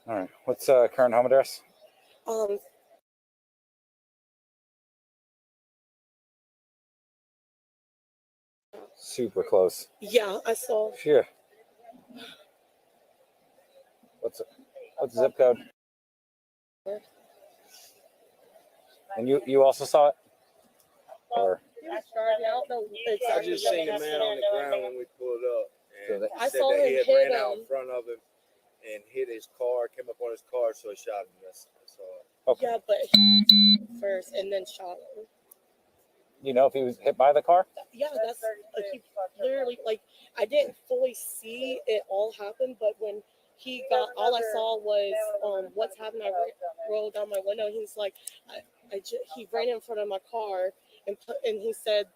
All right. What's current home address? Super close. Yeah, I saw. Sure. What's the zip code? And you also saw it? Or He was driving. I don't know exactly. I just seen the man on the ground when we pulled up. And So I said saw that he him had hit ran out him. in front of him and hit his car, came up on his car, so he shot him. That's all. okay. Yeah, but he first and then shot him. You know if he was hit by the car? Yeah, that's like he literally like I didn't fully see it all happen, but when he got all I saw was what's happened. I rolled down my window. He was like, he ran in front of my car and he said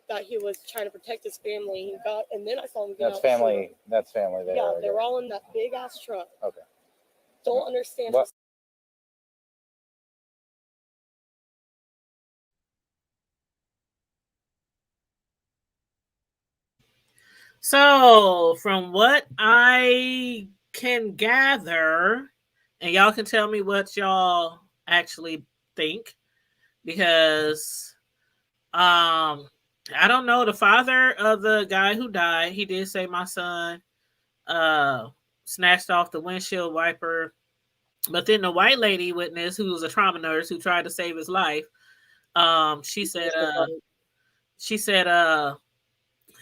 that he was trying to protect his family. He got and then I saw him get That's out. family. That's family there. Yeah, they were all in that big ass truck. Okay. Don't understand. What? So, from what I can gather, and y'all can tell me what y'all actually think, because I don't know, the father of the guy who died, he did say my son snatched off the windshield wiper, but then the white lady witness, who was a trauma nurse who tried to save his life, she said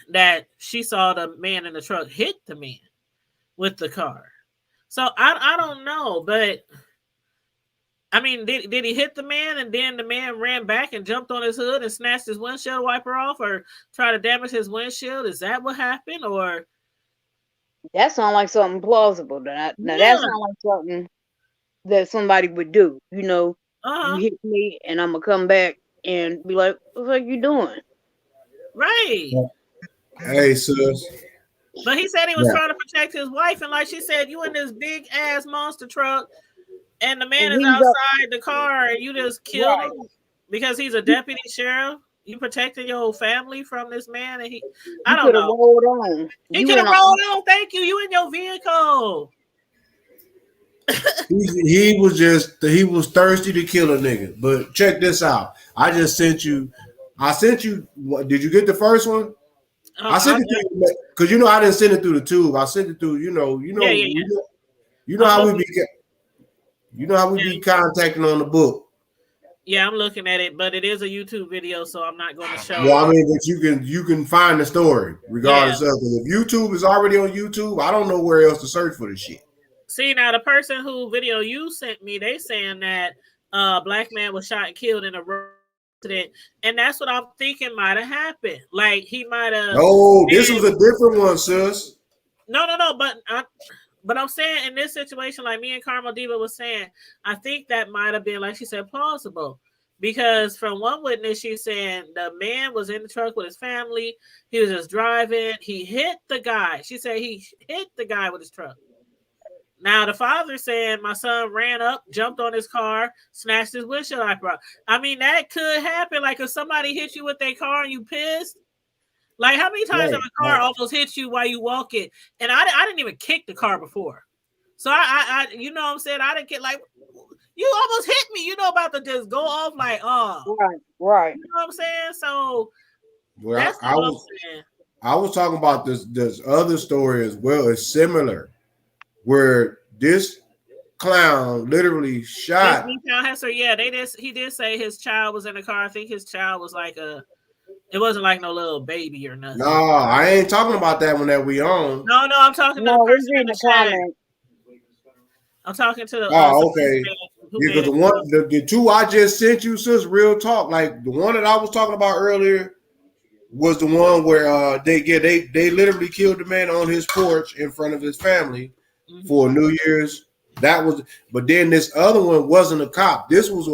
that she saw the man in the truck hit the man with the car. So I don't know, but I mean, did he hit the man and then the man ran back and jumped on his hood and snatched his windshield wiper off or try to damage his windshield? Is that what happened? Or that sounds like something plausible. That sounds like something that somebody would do. You know, you hit me and I'm gonna come back and be like, "What the fuck you doing?" Right. Hey, sis. But he said he was trying to protect his wife, and like she said, you in this big ass monster truck, and the man is outside the car, and you just killed him because he's a deputy sheriff. You protected your whole family from this man, and I don't know. Rolled on. He could have rolled on. Thank you. You in your vehicle. he was thirsty to kill a nigga. But check this out. I sent you. Did you get the first one? I sent it to you because I didn't send it through the tube. I sent it through, you know how we be contacting on the book. Yeah, I'm looking at it, but it is a YouTube video, so I'm not going to show. Well, I mean, but you can find the story regardless of it. If YouTube is already on YouTube, I don't know where else to search for this shit. See, now the person who video you sent me, they saying that black man was shot and killed in a accident, and that's what I'm thinking might have happened. Like he might have. No, this was a different one, sis. No, but I'm saying in this situation, like me and Carmel Diva was saying, I think that might have been, like she said, plausible. Because from one witness, she's saying the man was in the truck with his family. He was just driving. He hit the guy. She said he hit the guy with his truck. Now the father saying my son ran up, jumped on his car, snatched his windshield wiper. I mean, that could happen. Like if somebody hit you with their car and you pissed. Like how many times have a car almost hit you while you walking? And I didn't even kick the car before. So I you know what I'm saying? I didn't get like, you almost hit me. You know, about to just go off like, oh. Right. You know what I'm saying? So well, that's what I'm saying. I was talking about this other story as well. It's similar. Where this clown literally shot. Yeah, he did say his child was in the car. I think his child was like it wasn't like no little baby or nothing. No, I ain't talking about that one that we own. No, I'm talking to the person in the chat. I'm talking to the okay. Because the two I just sent you, sis, real talk. Like the one that I was talking about earlier was the one where they literally killed the man on his porch in front of his family. For New Year's, but then this other one wasn't a cop. This was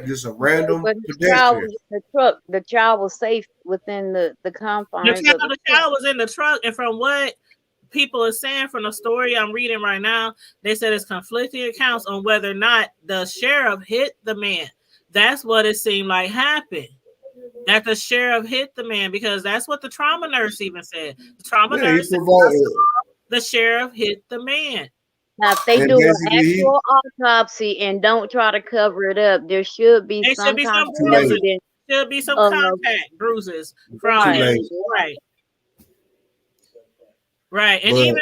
just a random pedestrian. The child was safe within the confines. The child was in the truck, and from what people are saying from the story I'm reading right now, they said it's conflicting accounts on whether or not the sheriff hit the man. That's what it seemed like happened. That the sheriff hit the man, because that's what the trauma nurse even said. The trauma nurse said the sheriff hit the man. Now, if they do an actual autopsy and don't try to cover it up, there should be some bruises. Should be some contact bruises from him. Right. And even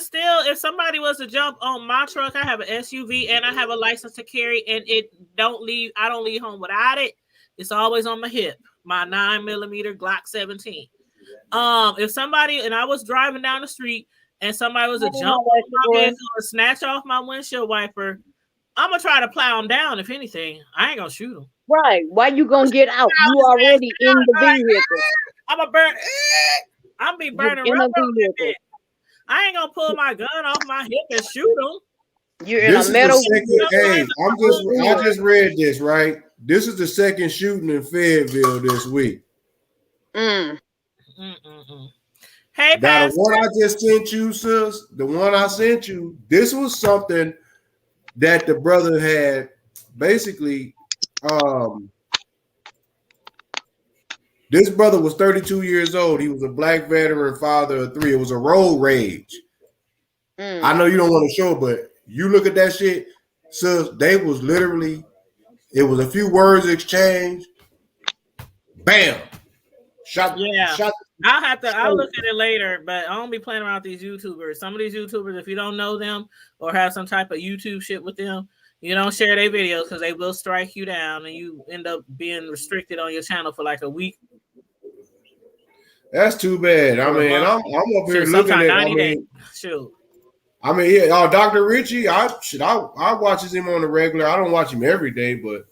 still, if somebody was to jump on my truck, I have an SUV and I have a license to carry, and I don't leave home without it. It's always on my hip. My 9mm Glock 17. If somebody, and I was driving down the street and somebody was to jump on my vehicle or snatch off my windshield wiper, I'm gonna try to plow them down. If anything, I ain't gonna shoot them. Right? Why you gonna get out? You already in the vehicle. I'm gonna burn. I'm be burning real quick. I ain't gonna pull my gun off my hip and shoot them. You're in a metal. I just read this, right? This is the second shooting in Fayetteville this week. Hey, now, the one I just sent you, sis, the one I sent you, this was something that the brother had basically. This brother was 32 years old. He was a black veteran, father of 3. It was a road rage. I know you don't want to show it, but you look at that shit, sis, they was literally, it was a few words exchanged. Bam. Shot. I'll look at it later, but I don't be playing around with these YouTubers. Some of these YouTubers, if you don't know them or have some type of YouTube shit with them, you don't share their videos because they will strike you down and you end up being restricted on your channel for like a week. That's too bad. I mean, I'm up here looking at. I mean, Dr. Richie, I watches him on the regular. I don't watch him every day, but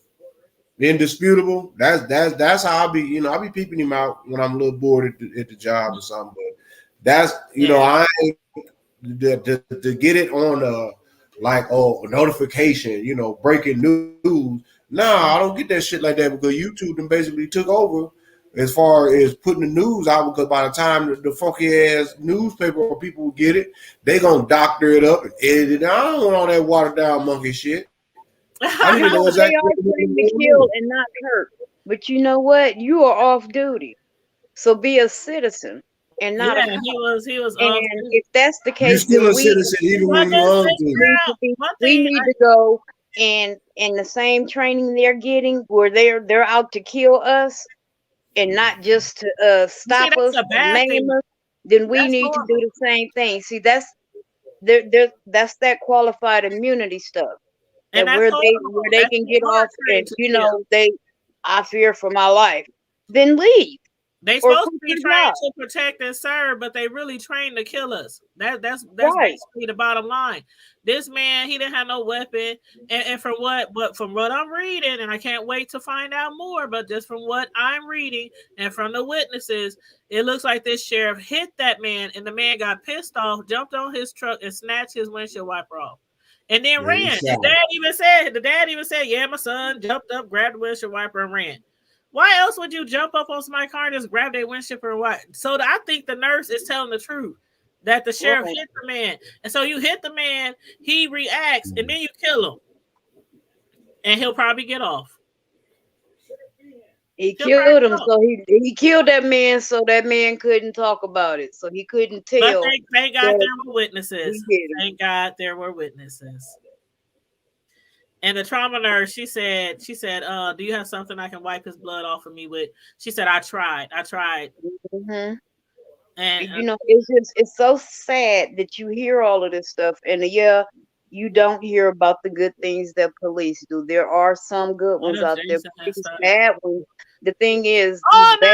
indisputable. That's how I be. I be peeping him out when I'm a little bored at the job or something. But that's I ain't to get it on a notification. Breaking news. Nah, I don't get that shit like that because YouTube then basically took over as far as putting the news out, because by the time the funky ass newspaper or people get it, they gonna doctor it up and edit it. I don't want all that watered down monkey shit. I need to know exactly killed and not hurt. But you know what? You are off duty, so be a citizen and not. Yeah, he was. And if that's the case, you're still a citizen even when you're on duty. We need to go and in the same training they're getting, where they're out to kill us. And not just to stop us, maim us, then we need to do the same thing. See, that's that qualified immunity stuff. And where they can get off, and I fear for my life, then leave. They supposed to be trained to protect and serve, but they really trained to kill us. That's right. basically the bottom line. This man, he didn't have no weapon, and from what I'm reading, and I can't wait to find out more, but just from what I'm reading and from the witnesses, it looks like this sheriff hit that man, and the man got pissed off, jumped on his truck, and snatched his windshield wiper off, and then ran. The dad even said, "Yeah, my son jumped up, grabbed the windshield wiper, and ran." Why else would you jump up on somebody's car and just grab their windshield or what? So I think the nurse is telling the truth that the sheriff hit the man. And so you hit the man, he reacts, and then you kill him. And he'll probably get off. He killed him, so he killed that man so that man couldn't talk about it. So he couldn't tell. But thank God there were witnesses. Thank God there were witnesses. And the trauma nurse, she said, do you have something I can wipe his blood off of me with? She said, I tried. Mm-hmm. And it's so sad that you hear all of this stuff, and you don't hear about the good things that police do. There are some good ones out there, bad ones. The thing is, hold on,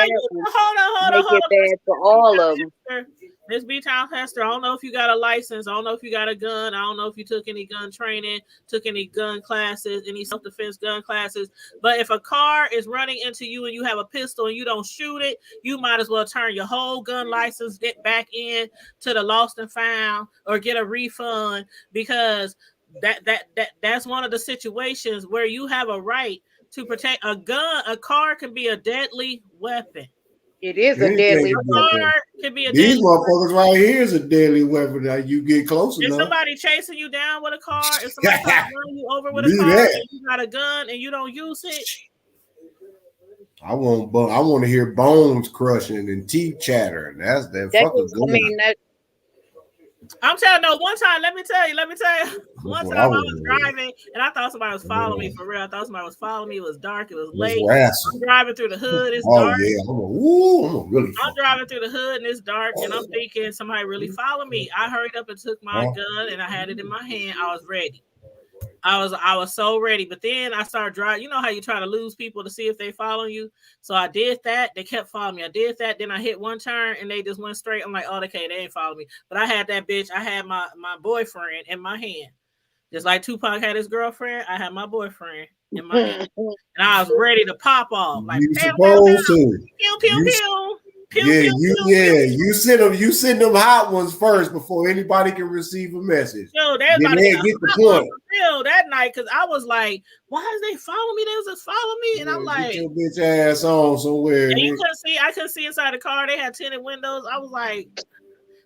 make it bad for all of them. Miss B-Town Hester, I don't know if you got a license. I don't know if you got a gun. I don't know if you took any gun training, took any gun classes, any self-defense gun classes. But if a car is running into you and you have a pistol and you don't shoot it, you might as well turn your whole gun license back in to the lost and found or get a refund, because that's one of the situations where you have a right to protect. A gun. A car can be a deadly weapon. It is a deadly weapon. These motherfuckers right here is a deadly weapon. Now you get close enough. If somebody chasing you down with a car, if somebody running you over with a car, and you got a gun and you don't use it, I want to hear bones crushing and teeth chattering. That's that fucking gun. I'm telling you, one time, let me tell you, one time I was driving and I thought somebody was following me for real. I thought somebody was following me. It was dark. It was late. I'm driving through the hood. It's dark. I'm driving through the hood and it's dark, and I'm thinking somebody really followed me. I hurried up and took my gun and I had it in my hand. I was ready. I was so ready, but then I started driving. You know how you try to lose people to see if they follow you? So I did that. They kept following me. I did that. Then I hit one turn and they just went straight. I'm like, oh, okay, they ain't following me. But I had that bitch. I had my boyfriend in my hand. Just like Tupac had his girlfriend, I had my boyfriend in my hand. And I was ready to pop off. Like, you supposed to. Pew, pew, pew. You send them hot ones first before anybody can receive a message. Yo, then they get the point. That night, because I was like, why is they following me? They was just following me, and I'm like, get your bitch ass on somewhere. And you couldn't see. I couldn't see inside the car. They had tinted windows. I was like,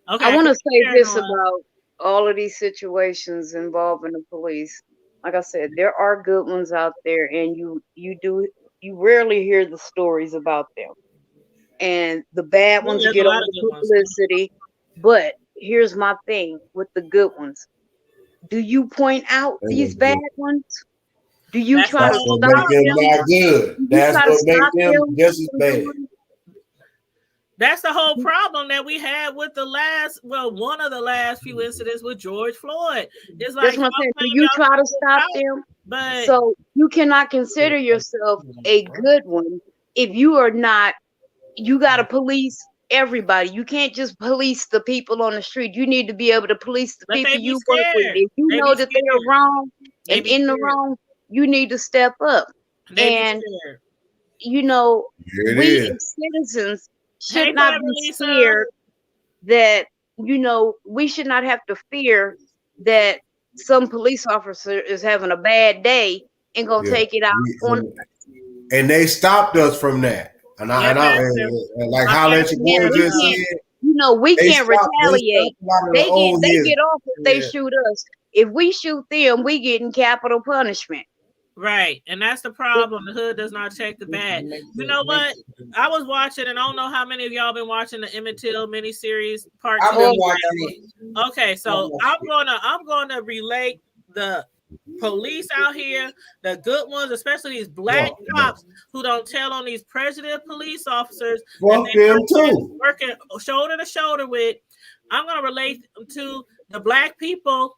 okay. I want to say this about all of these situations involving the police. Like I said, there are good ones out there, and you rarely hear the stories about them. And the bad ones get all the publicity. But here's my thing with the good ones. Do you point out these bad ones? Do you try to stop them? Not good. That's what makes them just as bad. That's the whole problem that we had with one of the last few incidents with George Floyd. It's like, that's what I'm saying. Do you try to stop them? But so you cannot consider yourself a good one if you are not. You got to police everybody. You can't just police the people on the street. You need to be able to police the people you work with. If you know that they are wrong and in the wrong, you need to step up. And we as citizens should not be scared that, we should not have to fear that some police officer is having a bad day and gonna take it out on. And they stopped us from that. And like how that your boy just said, we can't retaliate. They get off if they shoot us. If we shoot them, we getting capital punishment. Right, and that's the problem. The hood does not check the bad. You know what? I was watching, and I don't know how many of y'all been watching the Emmett Till miniseries part 2. I've been watching it. Okay, so I'm gonna relate the police out here, the good ones, especially these black cops who don't tell on these prejudiced police officers. Fuck them too. Working shoulder to shoulder with. I'm gonna relate them to the black people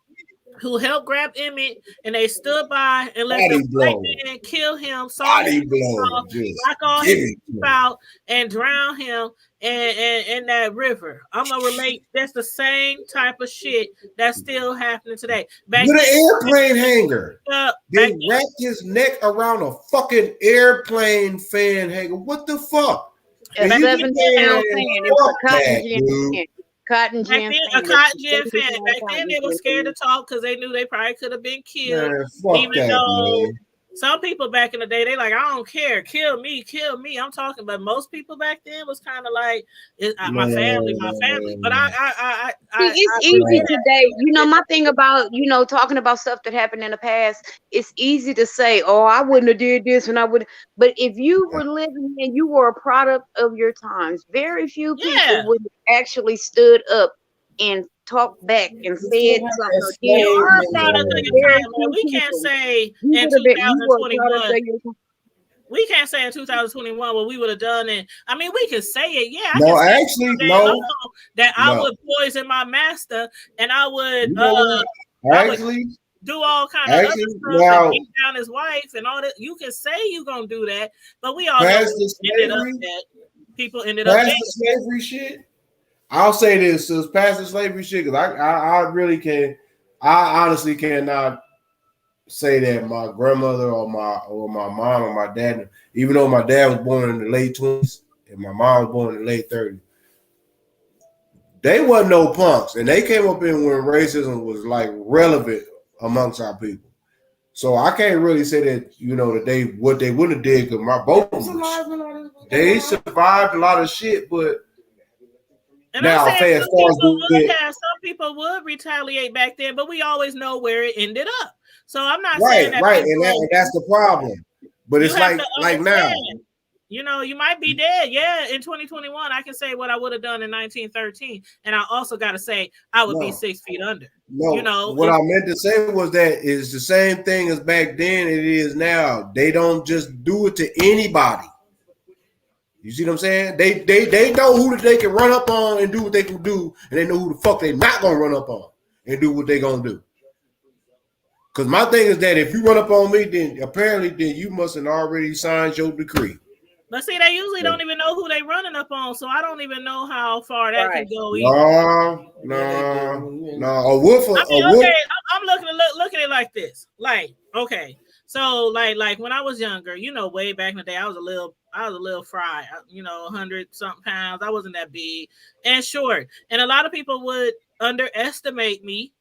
who helped grab Emmett, and they stood by and let Body the white blow. man kill him, Body blow. knock all his teeth out, and drown him in that river. I'm gonna relate. That's the same type of shit that's still happening today. With an airplane hanger. They wrapped his neck around a fucking airplane fan hanger. What the fuck? A 7-pound fan. It's a cotton gin fan. Cotton gin fan. A cotton gin fan. Back then, they were scared to talk because they knew they probably could have been killed. Man, fuck even that, though man. some people back in the day, they like, I don't care, kill me. I'm talking, but most people back then was kind of like, my family. But it's easy today. You know, my thing about, you know, talking about stuff that happened in the past, it's easy to say, oh, I wouldn't have did this and I would. But if you were living and you were a product of your times, very few people would have actually stood up and talked back and said something. You are a product of your time. We can't say in 2021. We can't say in 2021 what we would have done. And I mean, we can say it. Yeah. I would poison my master, and I would do all kind of other stuff and beat down his wife and all that. You can say you're gonna do that, but we all know people ended up slavery shit. I'll say this: since past the slavery shit, because I really can't. I honestly cannot say that my grandmother or my mom or my dad, even though my dad was born in the late 20s and my mom was born in the late 30s, they wasn't no punks, and they came up in when racism was like relevant amongst our people. So I can't really say that, you know, that they wouldn't have did, because my both of them, they survived a lot of shit, but. And now, some people would retaliate back then, but we always know where it ended up. So I'm not saying that. Right, and that's the problem. But it's like now. You know, you might be dead. Yeah, in 2021, I can say what I would have done in 1913, and I also got to say I would be 6 feet under. No, you know what I meant to say was that it's the same thing as back then. It is now. They don't just do it to anybody. You see what I'm saying? They know who they can run up on and do what they can do, and they know who the fuck they not gonna run up on and do what they gonna do. Because my thing is that if you run up on me, then apparently you must have already signed your decree. But see, they usually don't even know who they running up on, so I don't even know how far that can go. No. A wolf. I'm look at it like this. Like, okay, so like when I was younger, you know, way back in the day, I was a little fry, you know, 100 something pounds. I wasn't that big and short, and a lot of people would underestimate me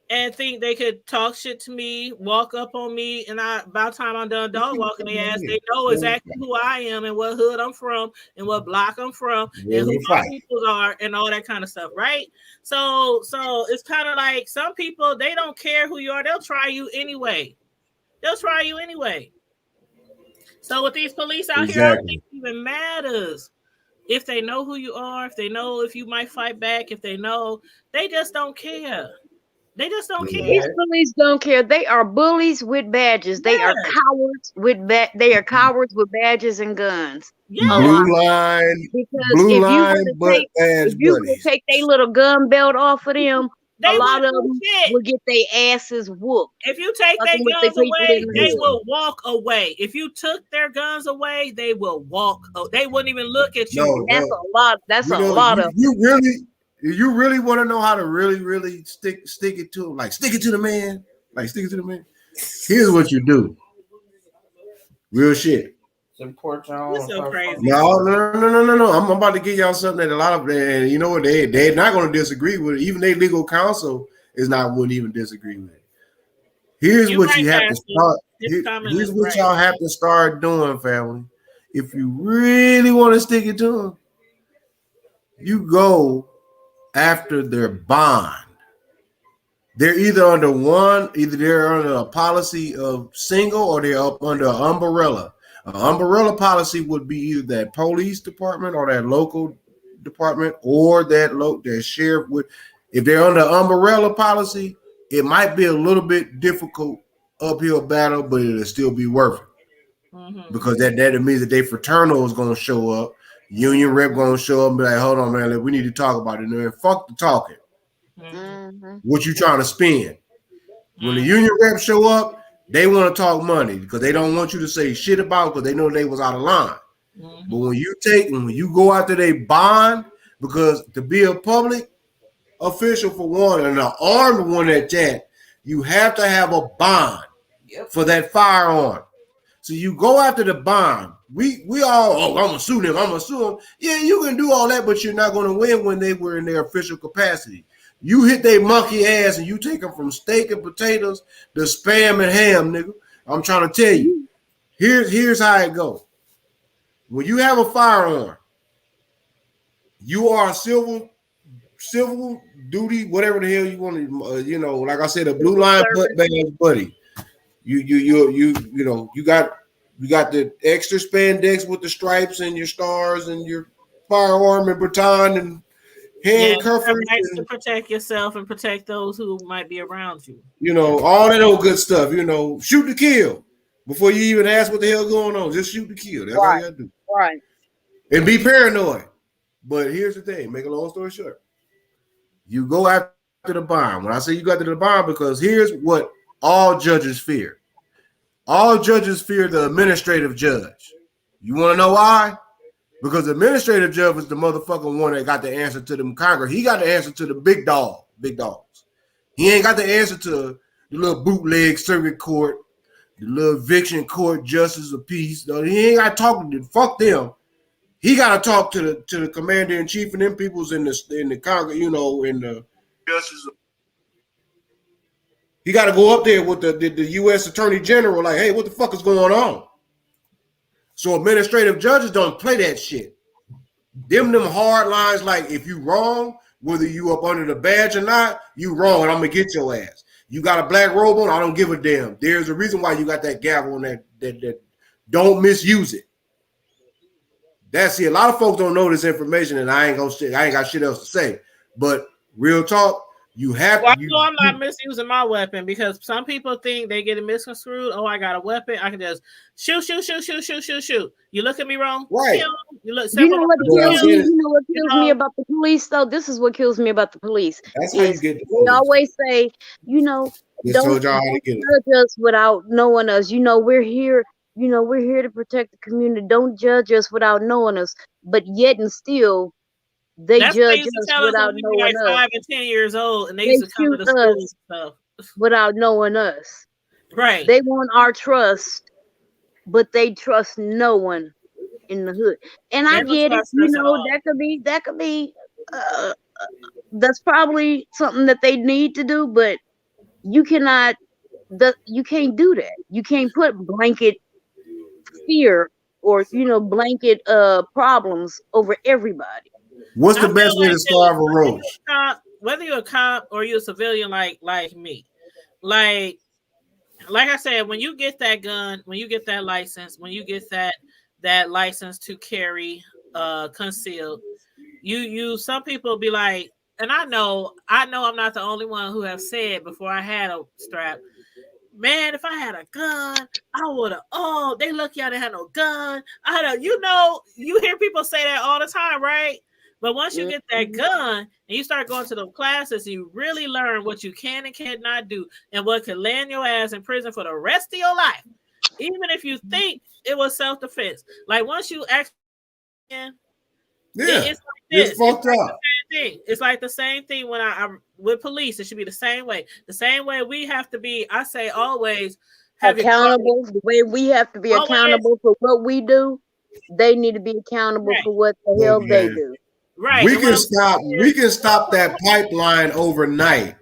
and think they could talk shit to me, walk up on me, and by the time I'm done dog walking their ass, they know exactly who I am and what hood I'm from and what block I'm from and who my people are and all that kind of stuff, right? So it's kind of like some people, they don't care who you are. They'll try you anyway. So with these police out here, I don't think it even matters if they know who you are, if they know if you might fight back, if they know, they just don't care. They just don't care. These police don't care. They are bullies with badges. They are cowards with badges and guns. Yeah. Blue line, if you would take their little gun belt off of them, a lot of them will get their asses whooped. If you take their guns away, they will walk away. If you took their guns away, they will walk. They wouldn't even look at you. That's a lot. That's a lot of. You really want to know how to really stick it to him? Like stick it to the man. Here's what you do. Real shit. You're so crazy. No. I'm about to give y'all something that a lot of, and you know what, they're not going to disagree with it. Even their legal counsel wouldn't even disagree with it. Here's what you have to start. Here's what y'all have to start doing, family. If you really want to stick it to them, you go after their bond. They're either under a policy of single or they're up under an umbrella. An umbrella policy would be either that police department or that local department or that sheriff would. If they're under umbrella policy, it might be a little bit difficult uphill battle, but it'll still be worth it. Because that means that their fraternal is going to show up. Union rep gonna show up and be like, hold on, man, we need to talk about it. And fuck the talking. What you trying to spin? When the union reps show up, they want to talk money because they don't want you to say shit about it because they know they was out of line. But when you go after they bond, because to be a public official for one and an armed one at that, you have to have a bond for that firearm. So you go after the bond. We all, I'm gonna sue them. I'm gonna sue them. Yeah, you can do all that, but you're not gonna win when they were in their official capacity. You hit their monkey ass and you take them from steak and potatoes to spam and ham, nigga. I'm trying to tell you. Here's how it goes. When you have a firearm, you are a civil duty, whatever the hell you want to, like I said, a blue line buddy. You got the extra spandex with the stripes and your stars and your firearm and baton and handcuffs to protect yourself and protect those who might be around you. All that old good stuff. Shoot to kill before you even ask what the hell going on. Just shoot to kill. That's all you gotta do. Right. And be paranoid. But here's the thing. Make a long story short. You go after the bond. When I say you go after the bond, because here's what all judges fear. All judges fear the administrative judge. You want to know why? Because the administrative judge is the motherfucking one that got the answer to them Congress. He got the answer to the big dogs. He ain't got the answer to the little bootleg circuit court, the little eviction court justice of peace. No, he ain't got to talk to them. Fuck them. He got to talk to the commander in chief and them people's in the Congress, in the justice. He got to go up there with the U.S. Attorney General, like, hey, what the fuck is going on? So administrative judges don't play that shit. Them hard lines, like if you wrong, whether you up under the badge or not, you wrong, and I'm gonna get your ass. You got a black robe on, I don't give a damn. There's a reason why you got that gavel on that don't misuse it. That's it. A lot of folks don't know this information, and I ain't got shit else to say. But real talk, you have to. I'm not misusing my weapon because some people think they get it misconstrued. Oh, I got a weapon. I can just shoot. You look at me wrong. Right. You look. You know what kills me about the police, though? This is what kills me about the police. That's how you get the police. They always say, don't judge us without knowing us. We're here. We're here to protect the community. Don't judge us without knowing us. But yet and still, they judge us without knowing us. 5 and 10 years old, and they used to come to the school and stuff without knowing us. Right. They want our trust, but they trust no one in the hood. And I get it. That could be. That's probably something that they need to do, but you cannot. You can't do that. You can't put blanket fear or blanket problems over everybody. What's the best way to starve a roach? Whether you're a cop or you're a civilian like me, like I said, when you get that gun, when you get that license, when you get that license to carry concealed, you some people be like, and I know I'm not the only one who have said before I had a strap, man, if I had a gun, I would have. Oh, they lucky I didn't have no gun. You hear people say that all the time, right? But once you get that gun and you start going to those classes, you really learn what you can and cannot do and what could land your ass in prison for the rest of your life. Even if you think it was self-defense. Like once you actually, it's like this. It's fucked up. It's like the same thing when I'm with police. It should be the same way. The same way we have to be, I say always accountable. The way we have to be accountable for what we do, they need to be accountable for what the hell they do. Right. We can stop that pipeline overnight.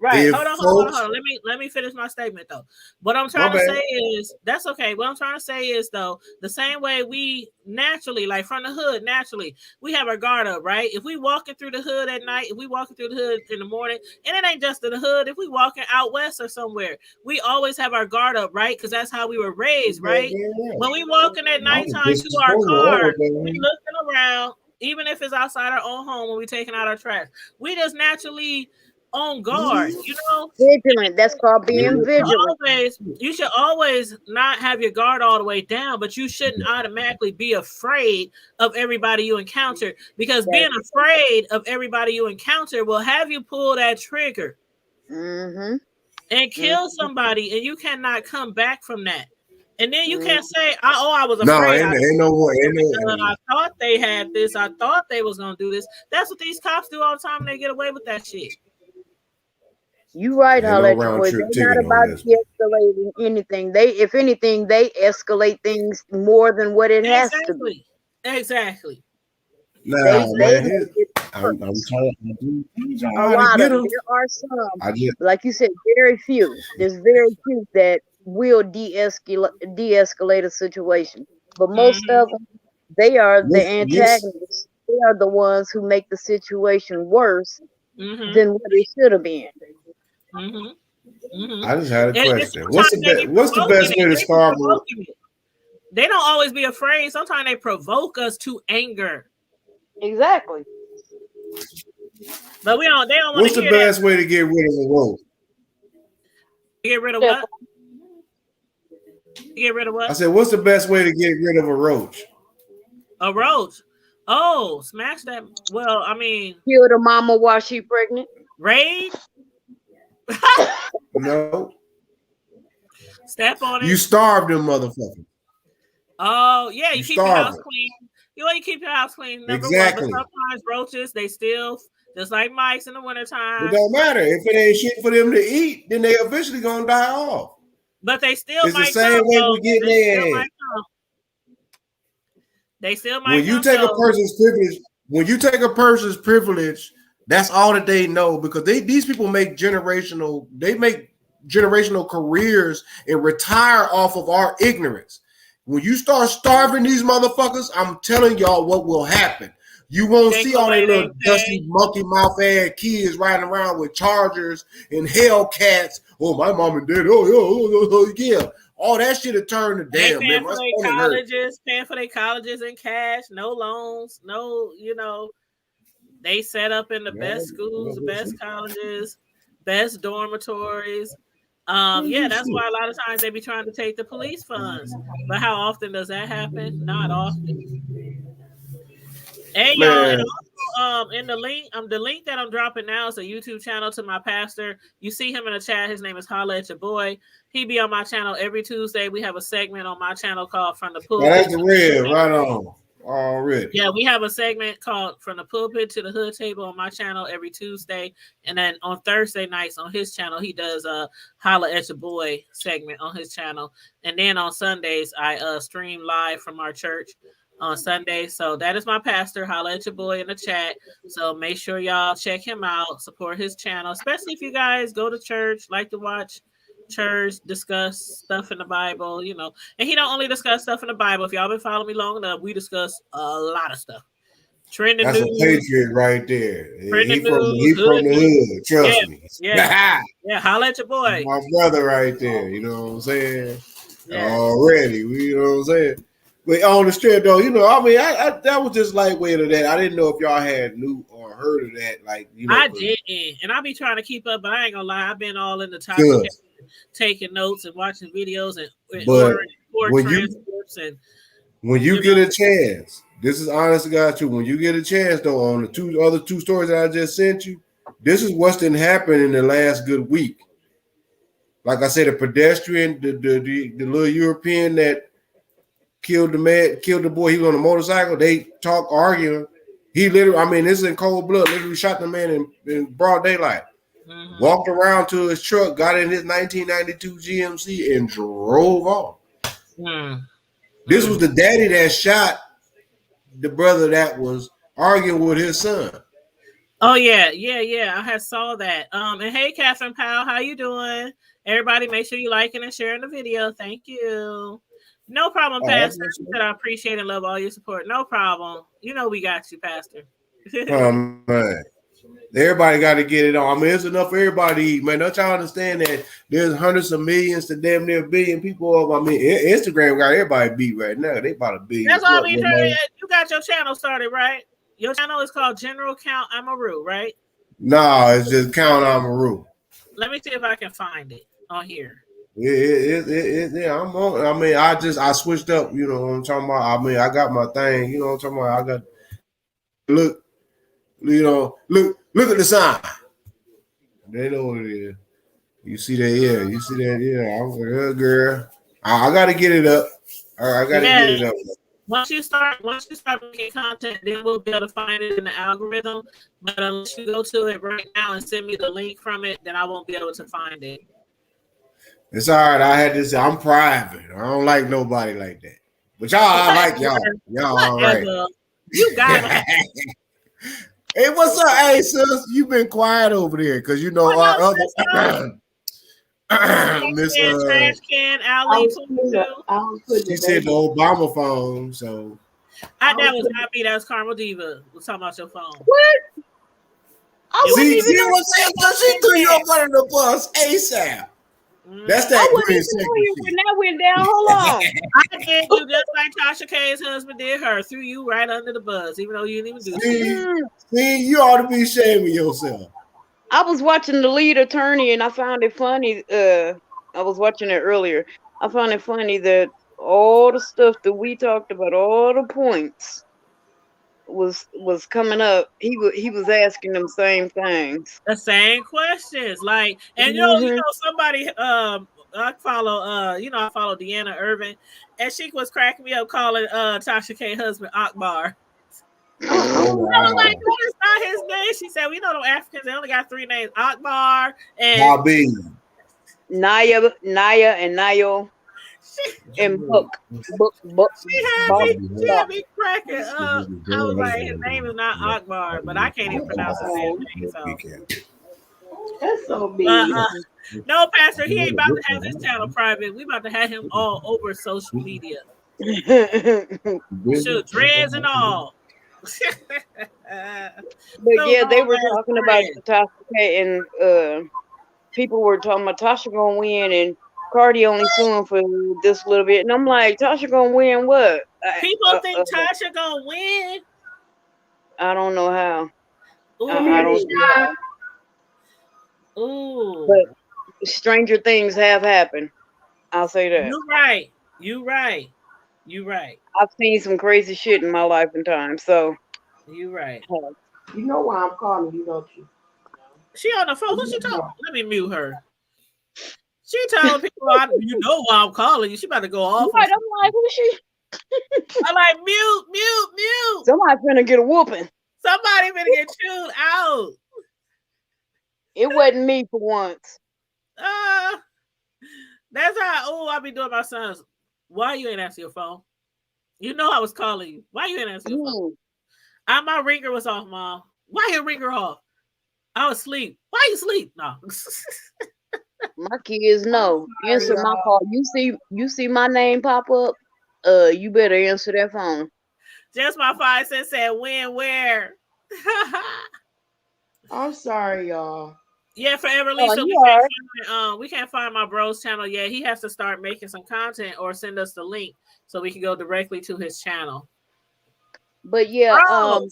Right. Hold on. Let me finish my statement though. What I'm trying to say is that's okay. What I'm trying to say is though, the same way we naturally, like from the hood, naturally, we have our guard up, right? If we walking through the hood at night, if we walking through the hood in the morning, and it ain't just in the hood, if we walking out west or somewhere, we always have our guard up, right? Because that's how we were raised, right? Yeah. When we walking at nighttime to our car, we looking around, even if it's outside our own home when we taking out our trash, we just naturally on guard, vigilant. That's called being vigilant. You should always not have your guard all the way down, but you shouldn't automatically be afraid of everybody you encounter, because being afraid of everybody you encounter will have you pull that trigger. Mm-hmm. and kill somebody, and you cannot come back from that. And then you can't say, I was afraid. No, ain't no way. I thought they had this. I thought they was going to do this. That's what these cops do all the time. And they get away with that shit. You right, Holla, boy. They're not about de-escalating anything. If anything, they escalate things more than what it has to be. Exactly. Nah, man, I'm trying to there are some, like you said, very few. There's very few that will de-escalate a situation. But most of them, they are the antagonists. They are the ones who make the situation worse than what it should have been. I just had a question. What's the best way to start? They don't always be afraid. Sometimes they provoke us to anger. Exactly. But they don't want to hear that. What's the best way to get rid of a roach? Get rid of what? Get rid of what? I said, what's the best way to get rid of a roach? A roach? Oh, smash that. Well, I mean, kill the mama while she pregnant. Raid? No. Step on it. You starve them motherfuckers. Oh, yeah, you keep your house clean. You keep your house clean. Exactly. But sometimes roaches, they still, just like mice in the wintertime. It don't matter. If it ain't shit for them to eat, then they eventually gonna die off. But they still it's might the same come, way we get there. They still might when you take a person's privilege, that's all that they know, because these people make generational careers and retire off of our ignorance. When you start starving these motherfuckers, I'm telling y'all what will happen. You won't see all they little dusty monkey mouth ass kids riding around with Chargers and Hellcats. Oh, my mom and dad. Oh, yeah. All that shit will turn to damn. Paying for their colleges in cash, no loans, no, they set up in the best schools, the best colleges, best dormitories. That's why a lot of times they be trying to take the police funds. But how often does that happen? Not often. Hey, y'all, and also, in the link that I'm dropping now is a YouTube channel to my pastor. You see him in the chat. His name is Holla at Your Boy. He be on my channel every Tuesday. We have a segment on my channel called From the Pulpit. That's the real, right on. Already. Yeah, we have a segment called From the Pulpit to the Hood Table on my channel every Tuesday. And then on Thursday nights on his channel, he does a Holla at Your Boy segment on his channel. And then on Sundays, I stream live from our church on Sunday. So that is my pastor. Holla at Your Boy in the chat. So make sure y'all check him out, support his channel, especially if you guys go to church, like to watch church, discuss stuff in the Bible, and he don't only discuss stuff in the Bible. If y'all been following me long enough, we discuss a lot of stuff. Trending That's news, a patriot right there. He from the hood. Trust me. Yeah, holla at your boy. My brother right there. You know what I'm saying? Yeah. Already, you know what I'm saying? But on the strip, though, I that was just lightweight of that. I didn't know if y'all had knew or heard of that. I didn't, and I be trying to keep up, but I ain't gonna lie, I've been all in the topic, taking notes and watching videos and ordering transcripts. When you get a chance, this is honest to God too. When you get a chance, though, on the other two stories that I just sent you, this is what's been happening in the last good week. Like I said, a pedestrian, the little European that killed the boy. He was on a motorcycle. They arguing. He literally, this is in cold blood. Literally shot the man in broad daylight. Mm-hmm. Walked around to his truck, got in his 1992 GMC, and drove off. Mm-hmm. This was the daddy that shot the brother that was arguing with his son. Oh yeah. I had saw that. And hey, Catherine Powell, how you doing? Everybody, make sure you liking and sharing the video. Thank you. No problem, Pastor. I appreciate and love all your support. No problem. We got you, Pastor. Man. Everybody got to get it on. It's enough for everybody to eat, man. Don't y'all understand that there's hundreds of millions to damn near a billion people of, Instagram got everybody beat right now. They about a billion. That's all we heard. You got your channel started, right? Your channel is called General Count Amaru, right? No, it's just Count Amaru. Let me see if I can find it on here. Yeah, I'm on. I switched up, what I'm talking about. I got my thing, what I'm talking about. I got look at the sign. They know what it is. You see that? Yeah, you see that? Yeah, I was like, oh, girl, I got to get it up. I got to get it up. Once you start making content, then we'll be able to find it in the algorithm. But unless you go to it right now and send me the link from it, then I won't be able to find it. It's all right. I had to say I'm private. I don't like nobody like that. But y'all, I like y'all. Y'all all right. You got it. Hey, what's up, hey sis? You been quiet over there because you know our other Miss Trash Can Alley. She said the Obama phone, so that was not me. That was Carmel Diva. We're talking about your phone. What? See what she threw you up under the bus ASAP. That's that green when that went down. Hold on. I did you just like Tasha K's husband did her. Threw you right under the bus, even though you didn't even do it. See, you ought to be ashamed of yourself. I was watching The Lead Attorney and I found it funny. I was watching it earlier. I found it funny that all the stuff that we talked about, all the points was coming up. He was asking them same things. The same questions. Like, and you know, somebody I follow I follow Deanna Irvin, and she was cracking me up calling Tasha K husband Akbar. Oh, I was like, that is not his name. She said, we know them Africans, they only got 3 names: Akbar and Bobby. Naya and Nayo. And Book. She had me cracking up. I was like, his name is not Akbar, but I can't even pronounce his name. So. That's so big. No, Pastor, he ain't about to have his channel private. We about to have him all over social media. Shoot, dreads and all. But yeah, they were talking about Tasha K, and people were talking about Tasha gonna win, and Cardi only suing for this little bit, and I'm like, Tasha gonna win what? People think Tasha gonna win. I don't know how. I don't see how. Ooh. But stranger things have happened. I'll say that. You right. I've seen some crazy shit in my life and time, so. You right. You know why I'm calling you, don't you? She on the phone. Who's she talking? Let me mute her. She telling people, you know why I'm calling you. She about to go off. Right, I'm like, who's she? I'm like, mute. Somebody finna get a whooping. Somebody finna get chewed out. It wasn't me for once. That's how I be doing my sons. Why you ain't answer your phone? You know I was calling you. Why you ain't answer your phone? My ringer was off, Mom. Why your ringer off? I was asleep. Why you sleep? No. My kids know. Answer my call. You see my name pop up. You better answer that phone. Just my 5 cents said when, where. I'm sorry, y'all. Yeah, Forever Lisa, we can't find my bro's channel yet. He has to start making some content or send us the link so we can go directly to his channel. But yeah, bro,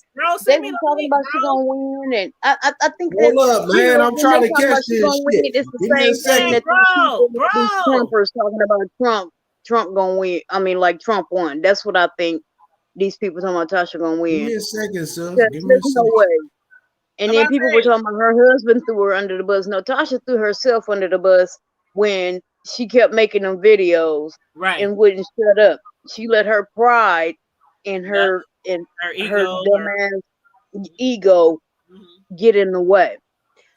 they were talking about she gonna win, and I think hold up, man. I'm trying to catch this shit. It's the same thing that these Trumpers talking about Trump gonna win. I mean, like Trump won. That's what I think. These people talking about Tasha gonna win. Give me a second, sir. There's no way. And then people were talking about her husband threw her under the bus. No, Tasha threw herself under the bus when she kept making them videos and wouldn't shut up. She let her pride and her dumbass ego get in the way.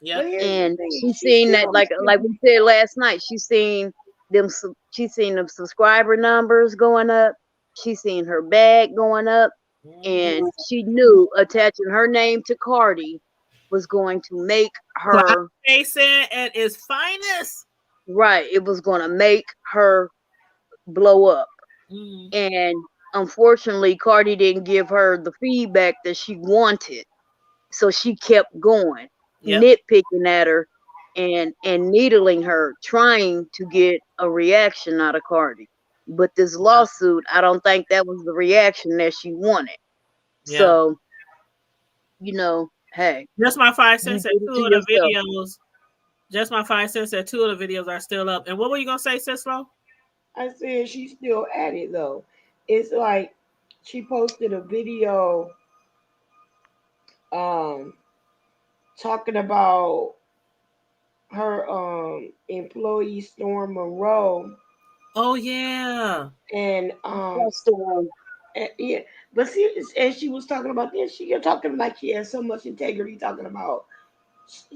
Yeah. And she's seen that, like we said last night, she's seen them subscriber numbers going up. She's seen her bag going up. And she knew attaching her name to Cardi was going to make her at its finest. Right. It was going to make her blow up. And unfortunately, Cardi didn't give her the feedback that she wanted. So she kept going, nitpicking at her and needling her, trying to get a reaction out of Cardi. But this lawsuit, I don't think that was the reaction that she wanted. Yeah. So, hey. Just my 5 cents that 2 of the videos. Just my 5 cents that 2 of the videos are still up. And what were you gonna say, Cislo? I said she's still at it though. It's like she posted a video talking about employee Storm Monroe. Oh yeah. And That's the one. yeah, but see, and she was talking about this. You're talking like she has so much integrity. Talking about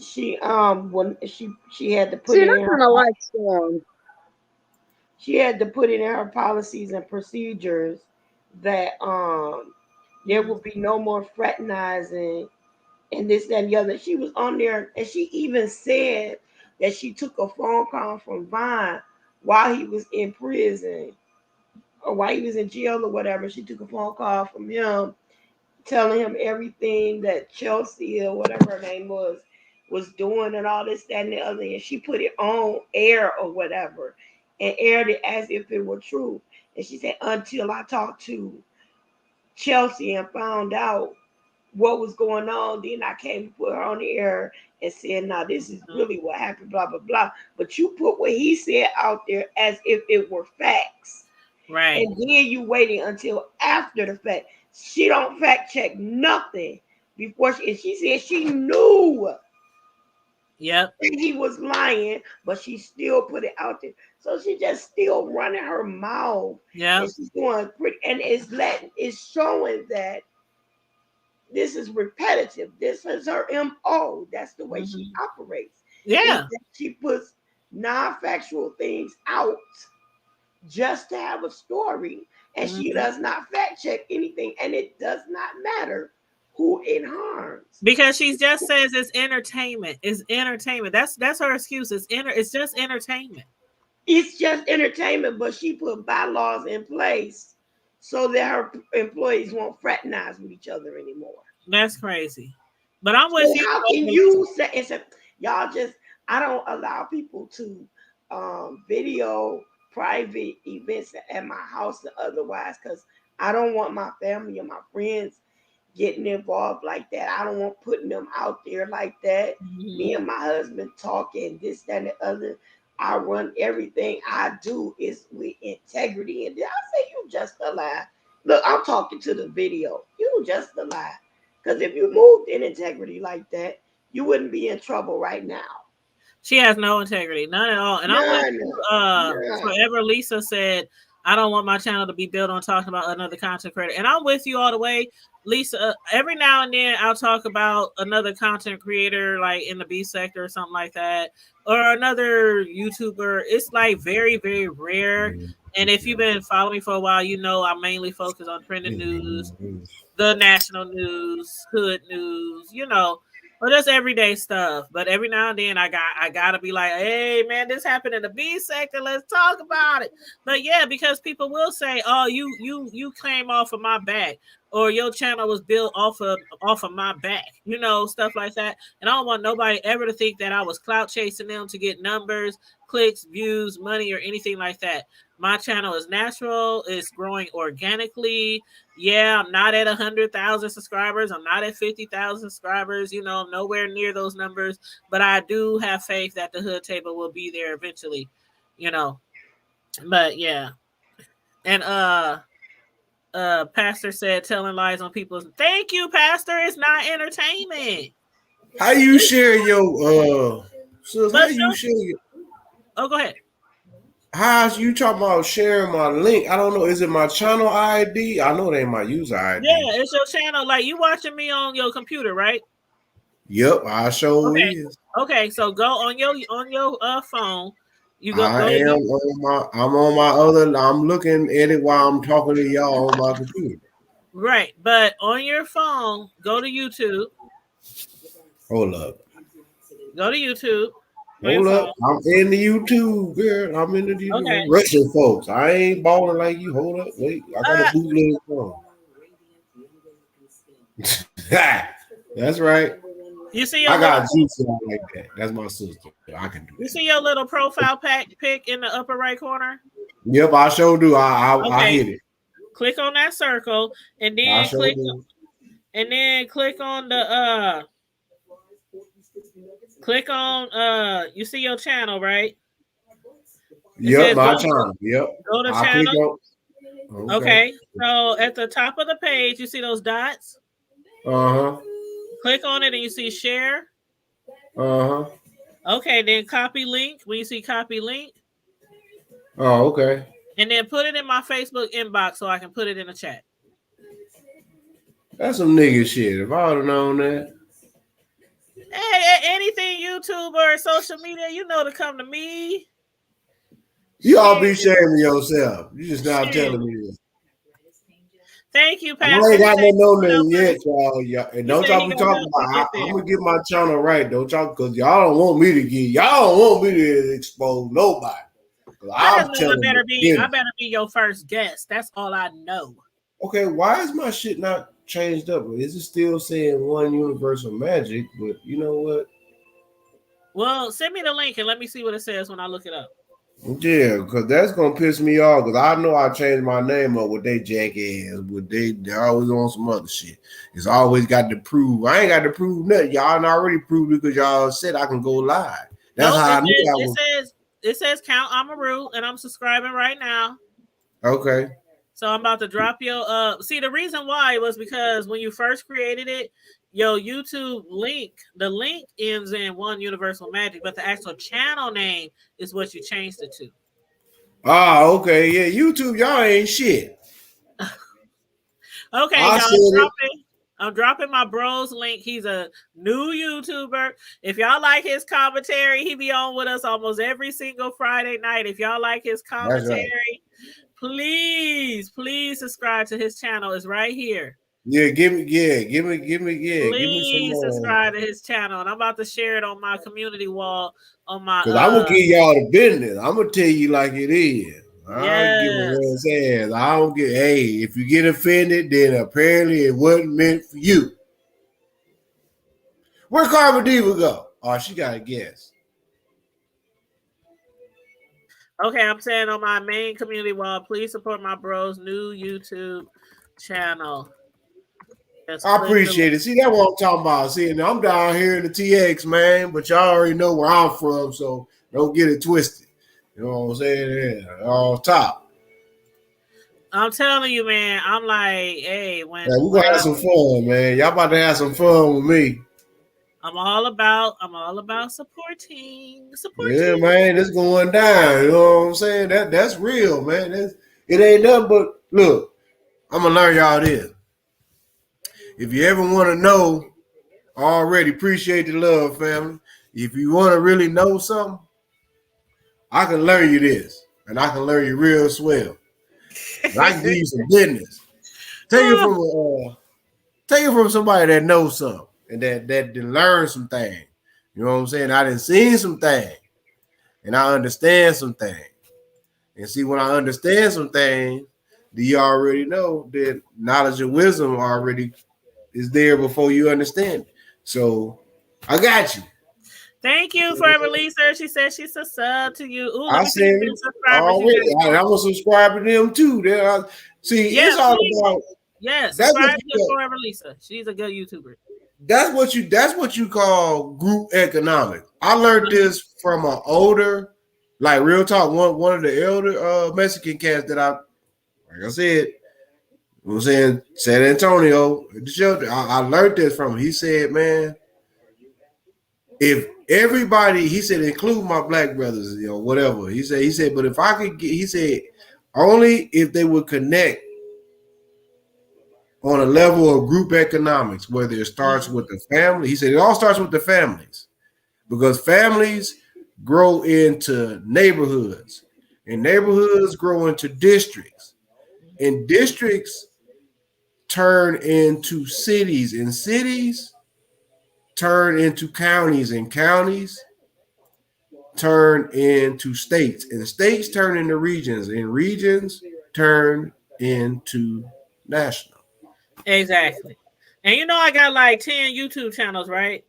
she when she had to put See, it I in her kind of like Storm. she had to put it in her policies and procedures that there would be no more fraternizing and this, that, and the other. She was on there and she even said that she took a phone call from Vine while he was in prison or while he was in jail or whatever. She took a phone call from him telling him everything that Chelsea or whatever her name was doing and all this, that, and the other. And she put it on air or whatever and aired it as if it were true. And she said, until I talked to Chelsea and found out what was going on, then I came to put her on the air and said, now this is really what happened, blah, blah, blah. But you put what he said out there as if it were facts. Right. And then you waiting until after the fact. She don't fact check nothing before she said she knew Yep. he was lying, but she still put it out there. So she just still running her mouth. Yeah. And she's doing pretty, and it's showing that this is repetitive. This is her MO. That's the way she operates. Yeah. She puts non-factual things out just to have a story, and she does not fact check anything, and it does not matter who it harms because she just says it's entertainment. It's entertainment. That's her excuse. It's just entertainment. It's just entertainment, but she put bylaws in place so that her employees won't fraternize with each other anymore. That's crazy. But I'm with you. How can you say y'all just? I don't allow people to video private events at my house or otherwise because I don't want my family or my friends getting involved like that. I don't want putting them out there like that. Me and my husband talking this, that, and the other. I run everything I do is with integrity. And then I say, you just a lie. Look, I'm talking to the video. You just a lie. Because if you moved in integrity like that, you wouldn't be in trouble right now. She has no integrity, none at all. And I'm with forever. Lisa said, I don't want my channel to be built on talking about another content creator. And I'm with you all the way, Lisa. Every now and then I'll talk about another content creator, like in the B sector or something like that, or another YouTuber. It's like very, very rare. And if you've been following me for a while, you know I mainly focus on trending news, the national news, hood news, you know. Well, just everyday stuff. But every now and then I gotta be like, hey man, this happened in the B sector. Let's talk about it. But yeah, because people will say, oh, you came off of my back, or your channel was built off of my back, you know, stuff like that. And I don't want nobody ever to think that I was clout chasing them to get numbers, clicks, views, money, or anything like that. My channel is natural. It's growing organically. Yeah, I'm not at 100,000 subscribers. I'm not at 50,000 subscribers. You know, I'm nowhere near those numbers. But I do have faith that the Hood Table will be there eventually. You know, but yeah. And Pastor said telling lies on people. Thank you, Pastor. It's not entertainment. How you share your sis? How you share your? Oh, go ahead. How's you talking about sharing my link? I don't know. Is it my channel ID? I know it ain't my user ID. Yeah, it's your channel. Like you watching me on your computer, right? Yep, I sure is. Okay, so go on your phone. You go. I'm on my other. I'm looking at it while I'm talking to y'all on my computer. Right, but on your phone, go to YouTube. Hold up. Go to YouTube. Hold up. I'm in the YouTube, girl. I'm in the YouTube. Okay. Russian folks. I ain't balling like you. Hold up. Wait. I got a bootleg phone. That's right. You see your I got juice like that. That's my sister. I can do You see your little profile pic in the upper right corner? Yep, I sure do. I hit it. Click on that circle and then click on the click on you see your channel, right? Yep, my channel. Yep. Go to channel. Okay. So at the top of the page, you see those dots? Uh-huh. Click on it and you see share. Uh-huh. Okay, then copy link. When you see copy link, Oh, okay. and then put it in my Facebook inbox so I can put it in the chat. That's some nigga shit. If I would have known that. Hey, anything YouTube or social media, you know to come to me. You all be shaming yourself. You just not telling me this. Thank you, I Pastor. ain't got no name yet, y'all. And don't y'all be talking about. get I'm gonna get my channel right, don't y'all? Because y'all don't want me to get. Y'all don't want me to expose nobody. I better be your first guest. That's all I know. Okay, why is my shit not changed up? Is it still saying One Universal Magic? But you know what? Well, send me the link and let me see what it says when I look it up. Yeah, because that's gonna piss me off. Because I know I changed my name up with they jackass, but they always on some other shit. It's always got to prove. I ain't got to prove nothing. Y'all already proved it because y'all said I can go live. That's how I knew that was. It says Count Amaru, and I'm subscribing right now. Okay. So I'm about to drop your see, the reason why was because when you first created it, your YouTube link, the link ends in One Universal Magic, but the actual channel name is what you changed it to. Oh, okay. Yeah, YouTube, y'all ain't shit. Okay, y'all, I'm dropping my bro's link. He's a new YouTuber. If y'all like his commentary, he be on with us almost every single Friday night. If y'all like his commentary, please subscribe to his channel. It's right here. Yeah, give me Please some subscribe to his channel, and I'm about to share it on my community wall on my. Because I'm gonna give y'all the business. I'm gonna tell you like it is. I give a man's ass. I don't get. Hey, if you get offended, then apparently it wasn't meant for you. Where Carmen Diva go? Oh, she got a guess. Okay, I'm saying on my main community wall, please support my bro's new YouTube channel. I appreciate it. See, that's what I'm talking about. See, and I'm down here in the TX, man, but y'all already know where I'm from, so don't get it twisted. You know what I'm saying? Yeah, on top. I'm telling you, man. I'm like, hey, we're gonna have some fun, man. Y'all about to have some fun with me. I'm all about supporting. Yeah, man, it's going down. You know what I'm saying? That's real, man. It ain't nothing but look. I'm gonna learn y'all this. If you ever want to know, already appreciate the love, family. If you want to really know something, I can learn you this, and I can learn you real swell. I can give you some business. Take it from somebody that knows something and that learn some things. You know what I'm saying? I done seen some things, and I understand some things. And see, when I understand some things, do you already know that knowledge and wisdom already is there before you understand it. So I got you. Thank you for Releaser. She said she's a sub to you. Ooh, I said already. I'm gonna subscribe to them too. See, it's all about. Yes, subscribe to Forever Lisa. She's a good YouTuber. That's what you call group economics. I learned this from an older, like real talk, one of the elder Mexican cats that like I said, I'm saying San Antonio, the shelter. I learned this from him. He said, man, if everybody, he said, include my black brothers, you know, whatever. He said, but if I could get, he said, only if they would connect on a level of group economics, whether it starts with the family. He said it all starts with the families, because families grow into neighborhoods, and neighborhoods grow into districts, and districts turn into cities, and cities turn into counties, and counties turn into states, and states turn into regions, and regions turn into national. Exactly. And you know I got like 10 YouTube channels, right?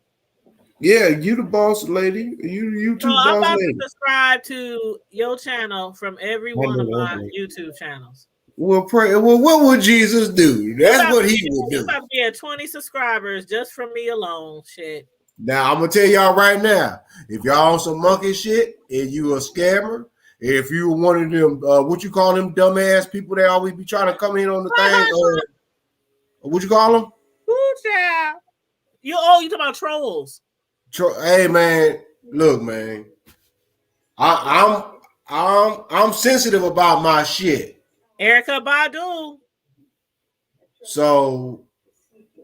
Yeah, you the boss lady. You YouTube boss I'm about lady. to subscribe to your channel from every one of my YouTube channels. Well, pray. Well, what would Jesus do? That's what he would do. You about to be at 20 subscribers just from me alone. Shit. Now I'm gonna tell y'all right now, if y'all on some monkey shit and you a scammer, if you one of them, what you call them dumbass people that always be trying to come in on the thing, what you call them? You talking about trolls? Hey man, look, man. I'm sensitive about my shit. Erica Badu. So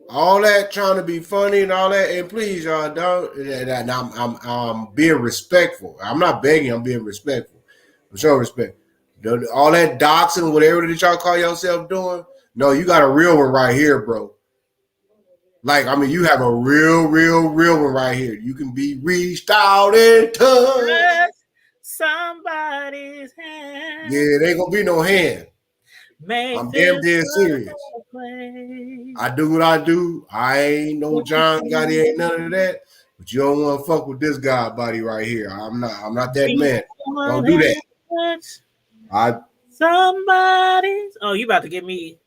all that trying to be funny and all that, and please y'all don't. And I'm being respectful. I'm not begging. I'm being respectful. I'm showing respect. All that doxing, whatever that y'all call yourself doing. No, you got a real one right here, bro. Like, I mean, you have a real one right here. You can be reached out and touched. Somebody's hand. Yeah, there ain't gonna be no hand. I'm damn dead serious. I do what I do. I ain't no John Gotti, ain't none of that. But you don't want to fuck with this guy body right here. I'm not that man. Don't do that. Somebody's. Oh, you about to get me.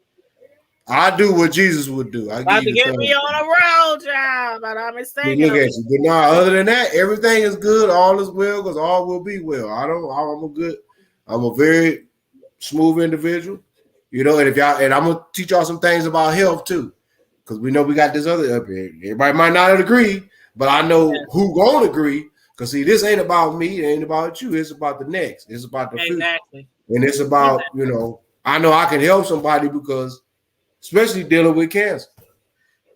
I do what Jesus would do. I about to get me on a road job, but I'm mistaken. Look at you. But no, other than that, everything is good. All is well because all will be well. I'm a very smooth individual. You know, and I'm gonna teach y'all some things about health too, because we know we got this other up here. Everybody might not agree, but I know who gonna agree. Because see, this ain't about me, it ain't about you. It's about the next. It's about the future, and it's about I know I can help somebody because, especially dealing with cancer.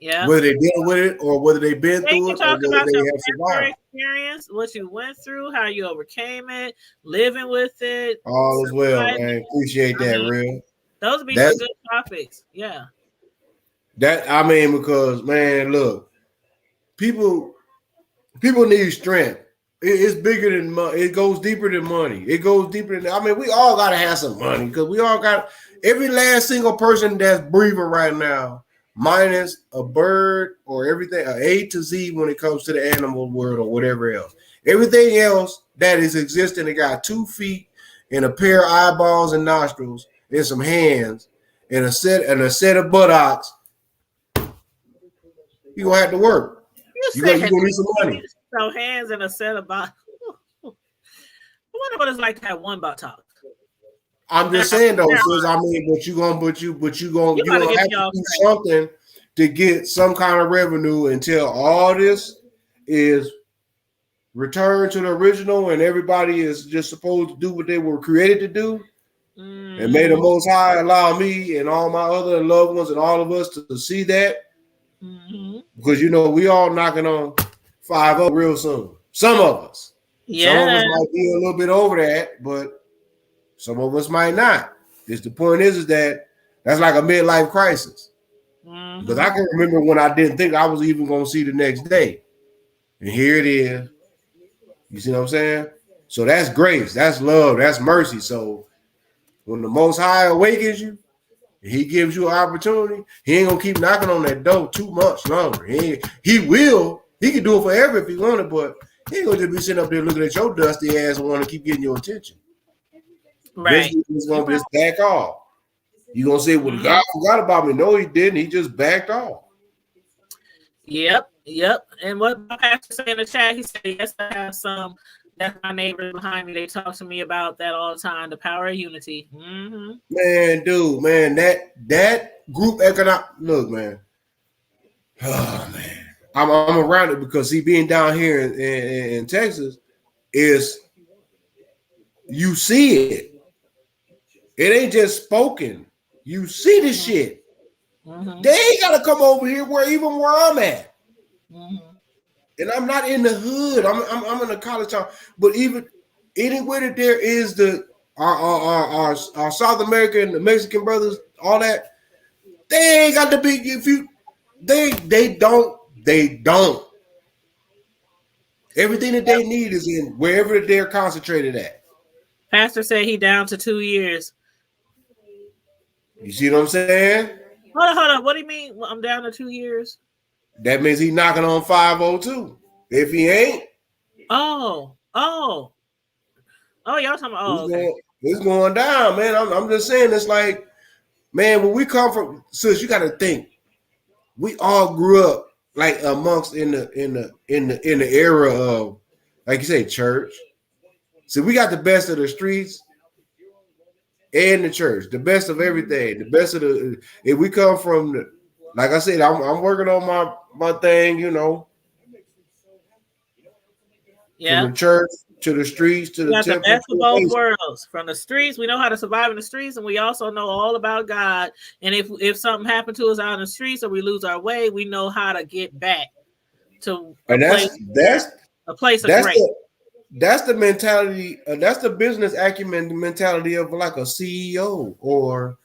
Yeah. Whether they're dealing with it or whether they've been through it, talk or whether about they your have survived. experience, what you went through, how you overcame it, living with it. All is well, man. Appreciate that, real. Those would be some good topics. Yeah. Because man, look, people need strength. It's bigger than money. It goes deeper than money. It goes deeper than. We all gotta have some money because we all got every last single person that's breathing right now, minus a bird or everything, A to Z when it comes to the animal world or whatever else. Everything else that is existing, it got 2 feet and a pair of eyeballs and nostrils and some hands and a set of buttocks. You gonna have to work. You gonna need some money. So hands and a set of box. I wonder what it's like to have one buttock. I'm just saying though, sis, but you gonna have to do something to get some kind of revenue until all this is returned to the original and everybody is just supposed to do what they were created to do. And may the Most High allow me and all my other loved ones and all of us to see that. Because we all knocking on 50 real soon. Some of us. Yeah. Some of us might be a little bit over that, but some of us might not. The point is that that's like a midlife crisis. Because I can remember when I didn't think I was even going to see the next day. And here it is. You see what I'm saying? So that's grace. That's love. That's mercy. So when the Most High awakens you, he gives you an opportunity, he ain't going to keep knocking on that door too much longer. He will. He can do it forever if he wanted, but he ain't going to just be sitting up there looking at your dusty ass and want to keep getting your attention. Right. He's going to just back off. You're going to say, well, God forgot about me. No, he didn't. He just backed off. Yep. And what my pastor said in the chat, he said, yes, I have some. That's my neighbors behind me. They talk to me about that all the time. The power of unity. Man, dude, man, that group economic. Look, man. Oh man, I'm around it because being down here in Texas is you see it. It ain't just spoken. You see the shit. They ain't gotta come over here where I'm at. And I'm not in the hood. I'm in the college town. But even anywhere that there is our South American, the Mexican brothers, all that, they ain't got to be. They don't. Everything that they need is in wherever they're concentrated at. Pastor said he down to 2 years. You see what I'm saying? Hold on. What do you mean? I'm down to 2 years. That means he's knocking on 502. If he ain't, y'all talking about? It's going down, man. I'm just saying, it's like, man, when we come from, sis, you got to think. We all grew up like amongst in the era of, like you say, church. So we got the best of the streets and the church, the best of everything, the best of the. If we come from like I said, I'm working on my thing, Yeah. From the church to the streets to the We got the temple. best of both worlds. From the streets, we know how to survive in the streets, and we also know all about God. And if something happened to us out in the streets or we lose our way, we know how to get back to a place of grace. That's the mentality. That's the business acumen mentality of like a CEO. Or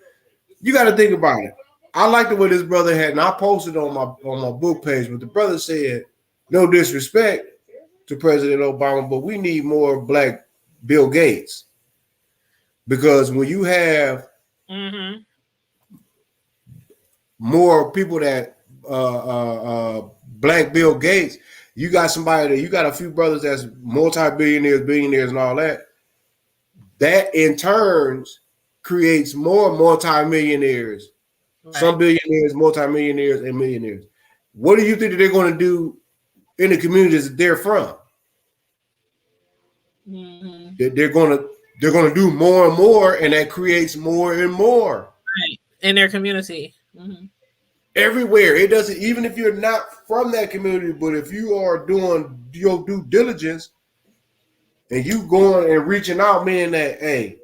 you got to think about it. I like the way this brother had, and I posted on my book page. But the brother said, "No disrespect to President Obama, but we need more black Bill Gates, because when you have more people that black Bill Gates." You got you got a few brothers that's multi-billionaires, billionaires, and all that. That in turns creates more multi-millionaires, some billionaires, multi-millionaires, and millionaires. What do you think that they're going to do in the communities that they're from? They're going to do more and more, and that creates more and more in their community. Everywhere. It doesn't, even if you're not from that community, but if you are doing your due diligence and you going and reaching out, meaning that, hey,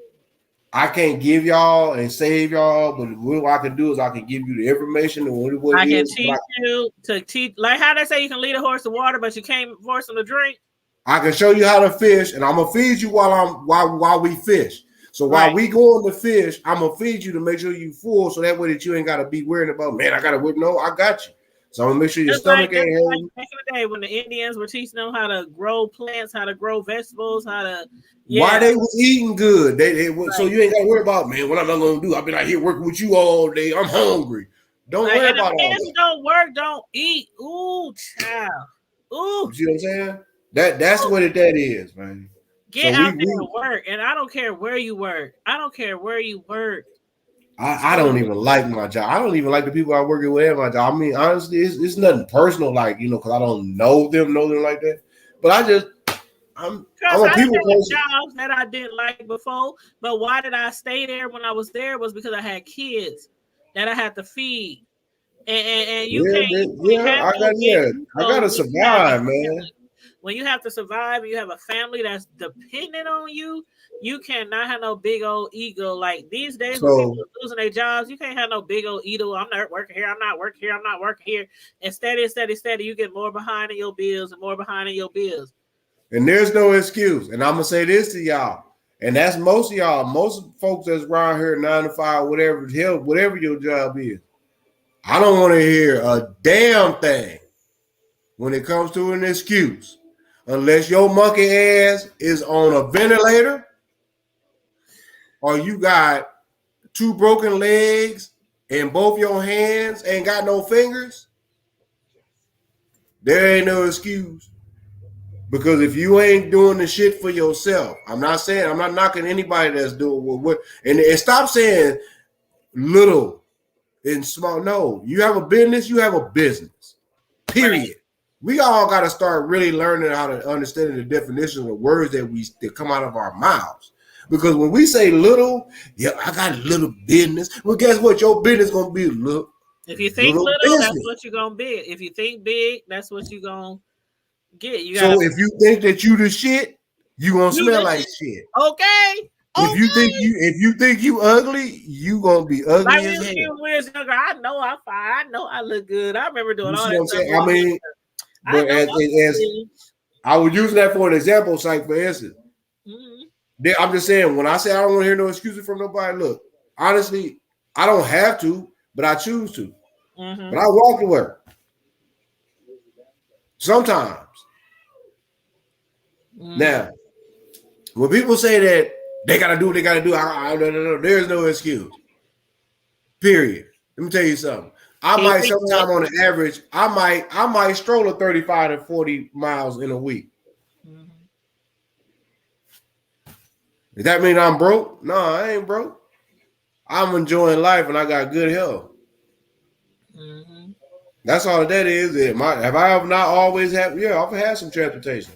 I can't give y'all and save y'all, but what I can do is I can give you the information and what I can teach you to teach, like how they say you can lead a horse to water, but you can't force him to drink. I can show you how to fish, and I'm gonna feed you while we fish. So while we going to fish, I'm gonna feed you to make sure you full, so that way that you ain't gotta be worried about, man, I gotta whip. No, I got you. So I'm gonna make sure your stomach ain't heavy. Like back in the day when the Indians were teaching them how to grow plants, how to grow vegetables, how to why they was eating good. So you ain't gotta worry about, man, what I'm not gonna do. I've been out here working with you all day. I'm hungry. Don't worry about all that. Don't work, don't eat. Ooh, child. Ooh. You see what I'm saying? That's what that is, man. Get out there and work, and I don't care where you work. I don't care where you work. I don't even like my job. I don't even like the people I work with at my job. I mean, honestly, it's nothing personal, like, because I don't know them like that. But I'm a people person. Jobs that I didn't like before, but why did I stay there when I was there? Was because I had kids that I had to feed, and you can't. I gotta survive, man. When you have to survive and you have a family that's dependent on you, you cannot have no big old ego. Like these days, when people are losing their jobs, you can't have no big old ego. I'm not working here. I'm not working here. I'm not working here. And steady, you get more behind in your bills and more behind in your bills. And there's no excuse. And I'm gonna say this to y'all, and that's most of y'all, most folks that's around here 9 to 5, whatever your job is. I don't want to hear a damn thing when it comes to an excuse. Unless your monkey ass is on a ventilator, or you got 2 broken legs and both your hands ain't got no fingers, there ain't no excuse. Because if you ain't doing the shit for yourself, I'm not knocking anybody that's doing what and stop saying little and small. No, you have a business, period. We all got to start really learning how to understand the definition of the words that come out of our mouths. Because when we say little, I got a little business. Well, guess what? Your business gonna be little. If you think little, that's what you're gonna be. If you think big, that's what you're gonna get. So if you think that you the shit, you gonna smell like shit. Okay. If you think you ugly, you gonna be ugly like as hell. I know I'm fine. I know I look good. I remember doing all that stuff. I mean. But as I was using that for an example, like for instance, I'm just saying, when I say I don't want to hear no excuses from nobody, look, honestly, I don't have to, but I choose to. But I walk to work sometimes. Now, when people say that they gotta do what they gotta do, no, there's no excuse. Period. Let me tell you something. I might sometime on the average, I might stroll a 35 to 40 miles in a week. Does that mean I'm broke? No, I ain't broke. I'm enjoying life and I got good health. That's all that is. Have I ever not always had? Yeah, I've had some transportation.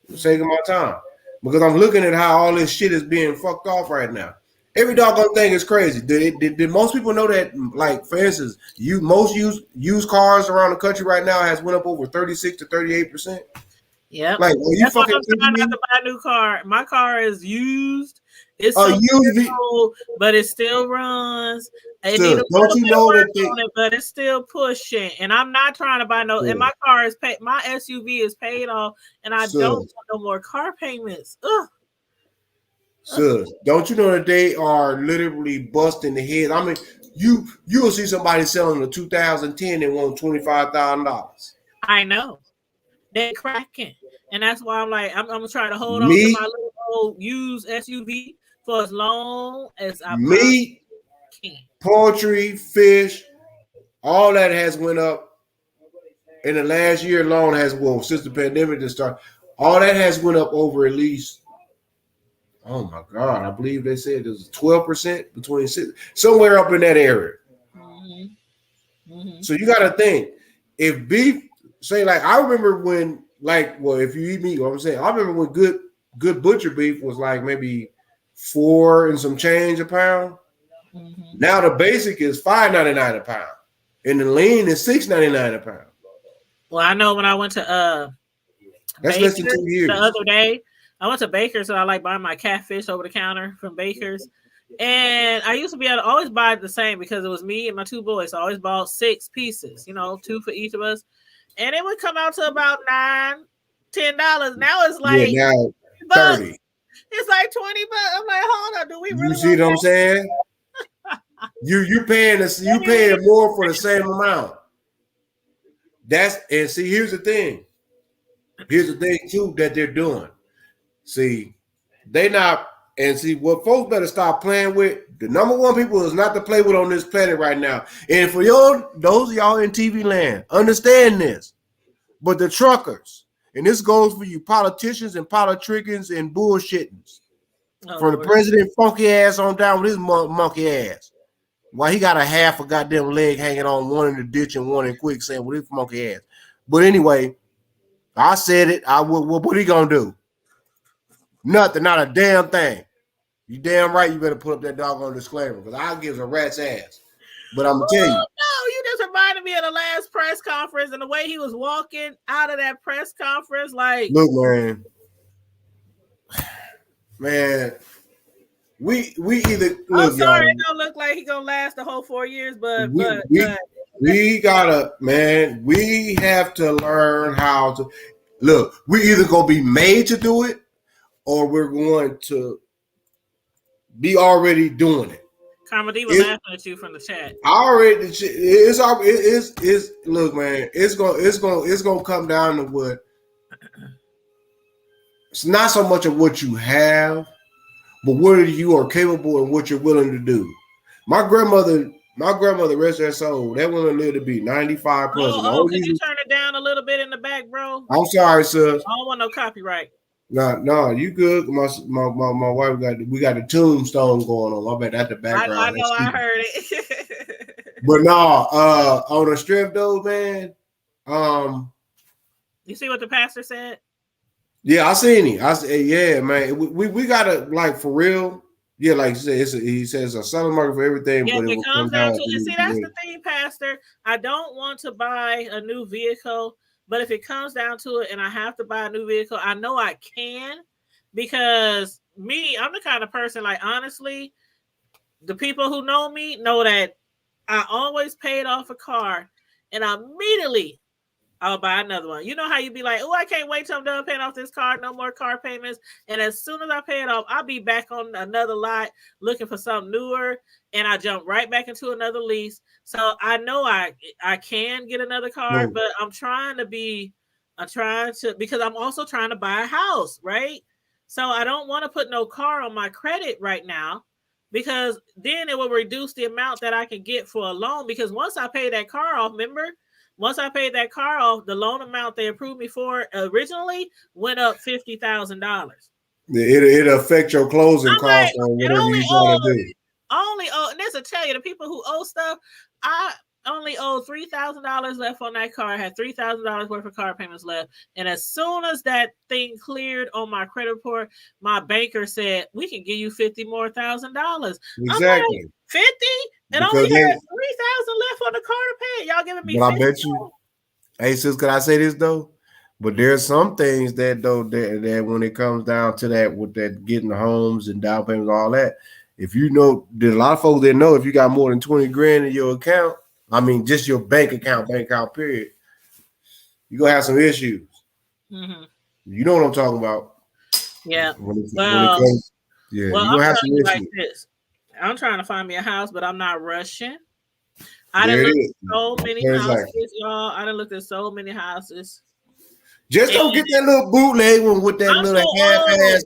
For the sake of my time. Because I'm looking at how all this shit is being fucked off right now. Every doggone thing is crazy. Did most people know that, like, for instance, most used cars around the country right now has went up over 36 to 38%? Yep. Like, are you That's why fucking I'm trying not to buy a new car. My car is used. It's so old, but it still runs. It need a don't you know that on it, but it's still pushing. And I'm not trying to buy no. And my car is paid. My SUV is paid off, and I don't want no more car payments. Ugh. Sis, don't you know that they are literally busting the head? I mean, you'll see somebody selling a 2010 and want $25,000. I know they're cracking, and that's why I'm like, I'm gonna try to hold on to my little old used SUV for as long as I meat, can. Poultry, fish, all that has went up in the last year alone. Since the pandemic just started, all that has went up over at least. Oh my God! I believe they said there's 12% between somewhere up in that area. Mm-hmm. Mm-hmm. So you got to think, if beef, say like I remember when, if you eat meat, what I'm saying, I remember when good butcher beef was like maybe $4 and some change a pound. Mm-hmm. Now the basic is $5.99 a pound, and the lean is $6.99 a pound. Well, I know when I went to that's less than 2 years. The other day, I went to Baker's, so I like buying my catfish over the counter from Baker's. And I used to be able to always buy the same because it was me and my two boys. So I always bought 6 pieces, 2 for each of us. And it would come out to about $9, $10. Now it's like now $30. It's like $20. I'm like, hold on, do we really? You see what I'm saying? you paying more for the same amount. Here's the thing. Here's the thing too that they're doing. See, what folks better stop playing with. The number one people is not to play with on this planet right now. And for those of y'all in TV land, understand this. But the truckers, and this goes for you politicians and politricians and bullshittings. From the president funky ass on down with his monkey ass. Why he got a half a goddamn leg hanging on, one in the ditch and one in quicksand with his monkey ass. But anyway, I said it. What he gonna do? Nothing, not a damn thing. You damn right you better put up that doggone disclaimer because I'll give a rat's ass. But I'm gonna tell you. No, you just reminded me of the last press conference and the way he was walking out of that press conference. Like, look, man, we either look. I'm sorry, it don't look like he gonna last the whole 4 years, but we have to learn how to look. We either gonna be made to do it, or we're going to be already doing it. Carmody was laughing at you from the chat. Look, man, it's gonna come down to what. It's not so much of what you have, but what you are capable and what you're willing to do. My grandmother, rest her soul, that woman lived to be 95 plus. Could you turn it down a little bit in the back, bro? I'm sorry, sis. I don't want no copyright. No, you good. My wife we got the tombstone going on. I bet that's the background. I know, I heard it. But no, on the strip though, man. You see what the pastor said? Yeah, I seen him. I said, yeah, man. We gotta, like, for real. Yeah, like you said, he says a selling market for everything. Yeah, but it comes down to it. See, that's the thing, Pastor. I don't want to buy a new vehicle. But if it comes down to it and I have to buy a new vehicle, I know I can, because I'm the kind of person, like, honestly, the people who know me know that I always paid off a car and immediately I'll buy another one. You know how you be like, oh, I can't wait till I'm done paying off this car. No more car payments. And as soon as I pay it off, I'll be back on another lot looking for something newer. And I jump right back into another lease. So I know I can get another car, but because I'm also trying to buy a house, right? So I don't want to put no car on my credit right now, because then it will reduce the amount that I can get for a loan. Because once I pay that car off, once I paid that car off, the loan amount they approved me for originally went up $50,000. It'll affect your closing costs on whatever you want to do. And this will tell you, the people who owe stuff, I only owe $3,000 left on that car. I had $3,000 worth of car payments left. And as soon as that thing cleared on my credit report, my banker said, we can give you $50,000 more. Exactly. I'm like, 50? And only had $3,000 left on the car to pay. Y'all giving me $50,000? I bet you. Hey, sis, could I say this though? But there's some things that though that when it comes down to that with that getting the homes and down payments and all that, if you know, there's a lot of folks that know if you got more than 20 grand in your account, I mean just your bank account period, you're gonna have some issues. Mm-hmm. You know what I'm talking about. Yeah. When it Well, comes, yeah, well, you're I'm gonna have telling some you issues. like this. I'm trying to find me a house, but I'm not rushing. I There done it looked is. at so many Exactly. houses, y'all. I done looked at so many houses. Just don't get that little bootleg one with that I'm little too half-ass.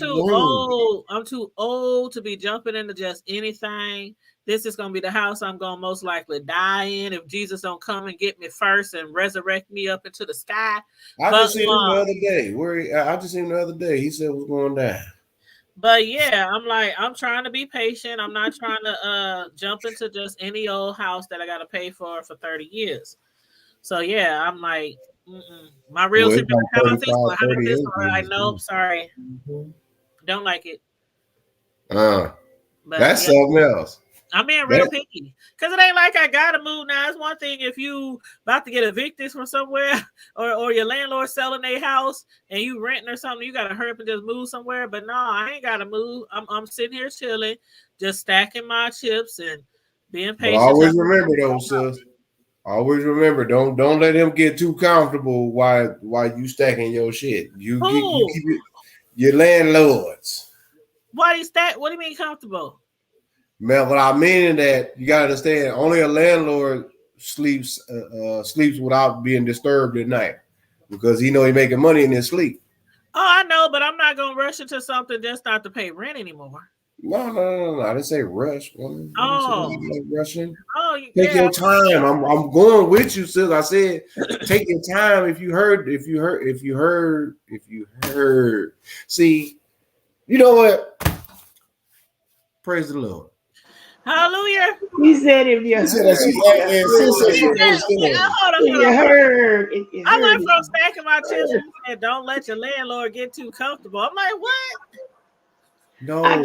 old. I'm too old to be jumping into just anything. This is gonna be the house I'm gonna most likely die in if Jesus don't come and get me first and resurrect me up into the sky. I just seen him the other day. I just seen him the other day. He said what's going down. But yeah, I'm trying to be patient. I'm not trying to jump into just any old house that I gotta pay for 30 years. So yeah, I'm like, my realtor be like, how about this one? How about this one? I nope, sorry. Don't like it. But that's yeah, something else. I'm being real picky because it ain't like I gotta move now. It's one thing if you about to get evicted from somewhere or your landlord selling a house and you renting or something, you gotta hurry up and just move somewhere. But no, I ain't gotta move. I'm sitting here chilling, just stacking my chips and being patient. But always remember though, sis. Always remember, don't let him get too comfortable while you stacking your shit. You keep it, your landlords. Why do you stack? What do you mean comfortable? Man, what I mean is that you gotta understand, only a landlord sleeps without being disturbed at night because he know he making money in his sleep. Oh, I know, but I'm not gonna rush into something just not to pay rent anymore. No. I didn't say rush. Rushing. Oh, take your time. I'm going with you, sis. I said take your time. If you heard. See, you know what? Praise the Lord. Hallelujah. He said if you heard. I went from stacking my chips and said, don't let your landlord get too comfortable. I'm like, what? No. I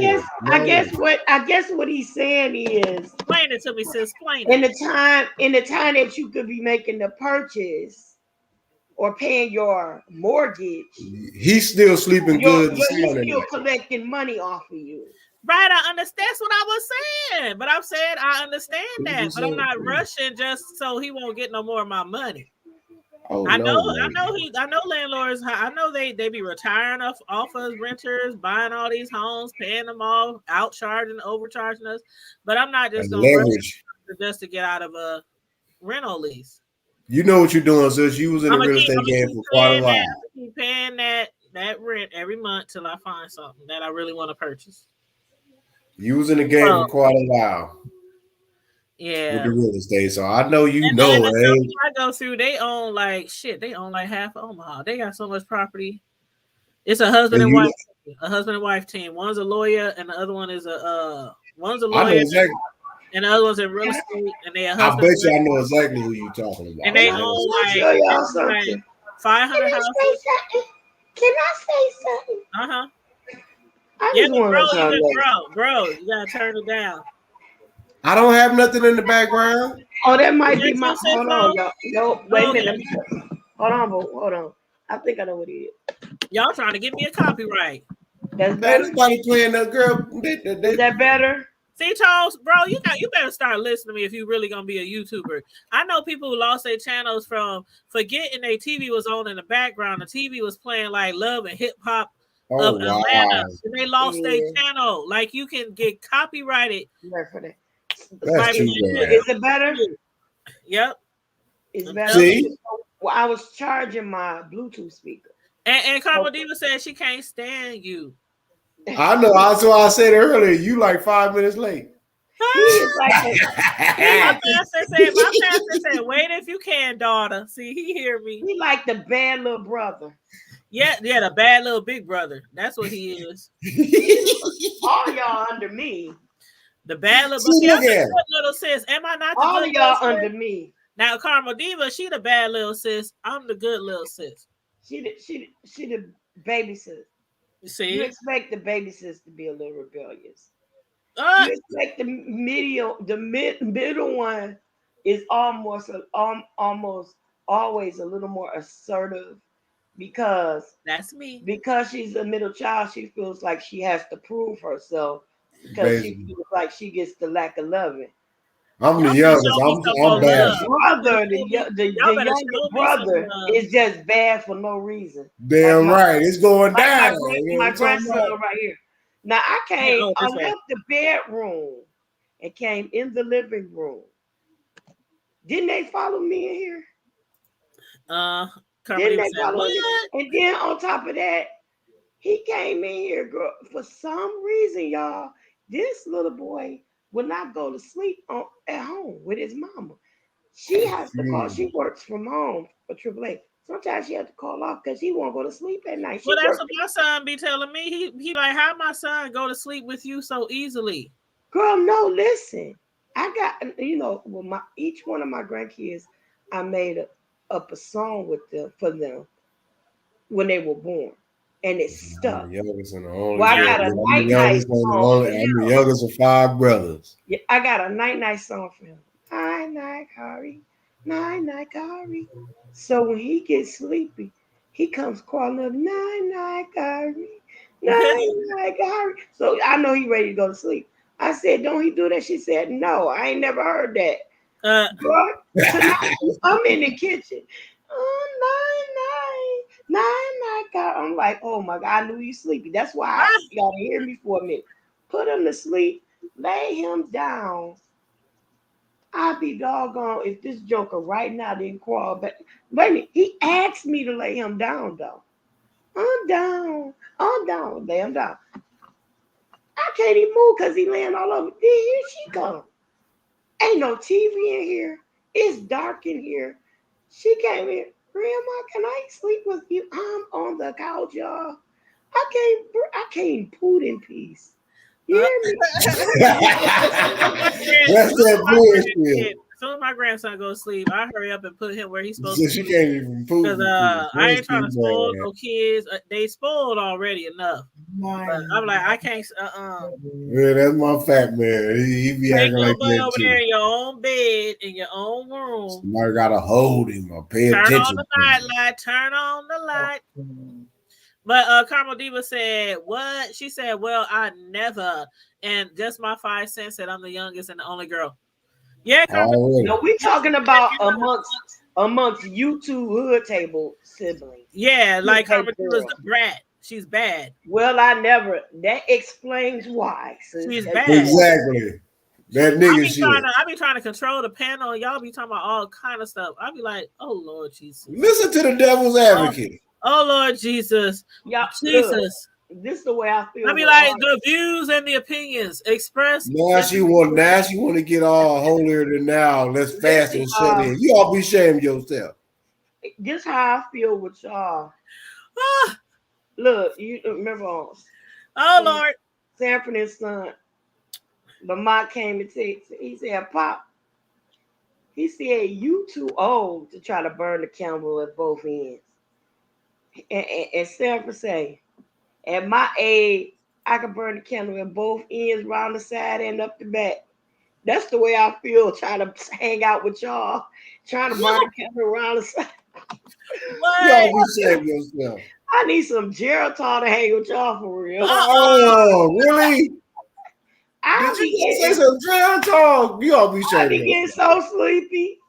guess what he's saying is explain it to me, sis. Explain in the time that you could be making the purchase or paying your mortgage, he's still sleeping good. He's still collecting money off of you. Right, I understand. That's what I was saying. But I'm saying I understand that, but I'm not rushing just so he won't get no more of my money. Oh, I know landlords. I know they be retiring off of renters, buying all these homes, paying them off, overcharging us. But I'm not just going to rush just to get out of a rental lease. You know what you're doing, sis. You was in the real estate game for quite a while. Keep paying that rent every month till I find something that I really want to purchase. You was in the game for quite a while. Yeah. With the real estate. So I know you and know it. I go through, they own like half of Omaha. They got so much property. It's a husband and wife team. One's a lawyer and the other one is one's a lawyer. I know exactly. And the other one's in real estate, and they. I bet you I know exactly who you're talking about. And they own like 500 houses. Can I say something? Uh-huh. Yeah, bro, you gotta turn it down. I don't have nothing in the background. Oh, that might be my. Hold on, y'all. No, wait a minute. Hold on. I think I know what it is. Y'all trying to give me a copyright. That's better. Everybody playing that girl. Is that better? See, Charles, bro, you better start listening to me if you really gonna be a YouTuber. I know people who lost their channels from forgetting their TV was on in the background. The TV was playing like Love and Hip Hop of Atlanta, and they lost their channel. Like you can get copyrighted. That's too bad. Is it better? Yep. It's better. See? Well, I was charging my Bluetooth speaker. And Carmel Diva said she can't stand you. I know. That's why I said earlier. You like 5 minutes late. My pastor said, "Wait if you can, daughter." See, he hear me. He like the bad little brother. Yeah, the bad little big brother. That's what he is. All y'all under me. The bad little sis. Am I not the all good y'all under me? Now, Carmel Diva, she the bad little sis. I'm the good little sis. She the baby sis. See? You expect the baby sis to be a little rebellious. You expect the middle one is almost always a little more assertive because That's me. Because she's a middle child, she feels like she has to prove herself because she Basically. feels like she gets the lack of loving. I'm the Y'all better youngest. show me some I'm more bad. love. Brother, Y'all the better younger show me some brother love. is just bad for no reason. Damn right. It's going Like down. my You know what I'm talking grandson about? right here. Now I left the bedroom and came in the living room. Didn't they follow me in here? Didn't they follow me? And then on top of that, he came in here, girl. For some reason, y'all, this little boy will not go to sleep at home with his mama. She has to call. She works from home for AAA. Sometimes she has to call off because he won't go to sleep at night. Well, that's what my son be telling me. He like, how my son go to sleep with you so easily? Girl, no, listen. I got, with each one of my grandkids, I made up a song with them for them when they were born, and it stuck. I'm the youngest and the only. Well, I got a night song. I'm the youngest of 5 brothers. Yeah, I got a night song for him. Night, Kari. Night, Kari. So when he gets sleepy, he comes crawling up. Night, Kari. Night, Kari. So I know he ready to go to sleep. I said, don't he do that? She said, no, I ain't never heard that. Girl, tonight, I'm in the kitchen. Night, God. I'm like, oh my God, I knew you sleepy. That's why y'all hear me for a minute. Put him to sleep, lay him down. I'd be doggone if this joker right now didn't crawl back. Wait a minute, he asked me to lay him down though. I'm down, lay him down. I can't even move because he laying all over. Then here she come. Ain't no TV in here. It's dark in here. She came in. Grandma, can I sleep with you? I'm on the couch, y'all. I can't poot in peace. You hear me? That's that bullshit. As soon as my grandson goes to sleep, I hurry up and put him where he's supposed to be. She can't even poot. Because I ain't trying to spoil no kids. They spoiled already enough. But I'm like, I can't. Yeah, that's my fat man. He be acting like that over too. there in your own bed, in your own room. Somebody gotta hold him or pay attention. Turn on the light. Turn on the light. But Carmel Diva said, what? She said, well, I never. And just my 5 cents said I'm the youngest and the only girl. Yeah, Carmel. No, we talking about amongst you two hood table siblings. Yeah, like Carmel Diva's the brat. She's bad. Well, I never. That explains why. She's bad. Exactly. That nigga shit. I be trying to control the panel. Y'all be talking about all kind of stuff. I be like, oh Lord Jesus. Listen to the devil's advocate. Oh Lord Jesus. Yeah, Jesus. Look, this is the way I feel. I be like the views and the opinions expressed. Now she want to get all holier than now. Let's fast and shut in. You all be ashamed of yourself. This is how I feel with y'all. Look, you remember? Lord, Sanford and Son. Lamont came and he said, "Pop." He said, "You too old to try to burn the candle at both ends." And Sanford say, "At my age, I can burn the candle at both ends, round the side and up the back." That's the way I feel trying to hang out with y'all, trying to burn the candle around the side. Y'all be ashamed of yourself. I need some Geritol to hang with y'all for real. Oh, really? Did you say some Geritol? You all be ashamed. I be getting so sleepy.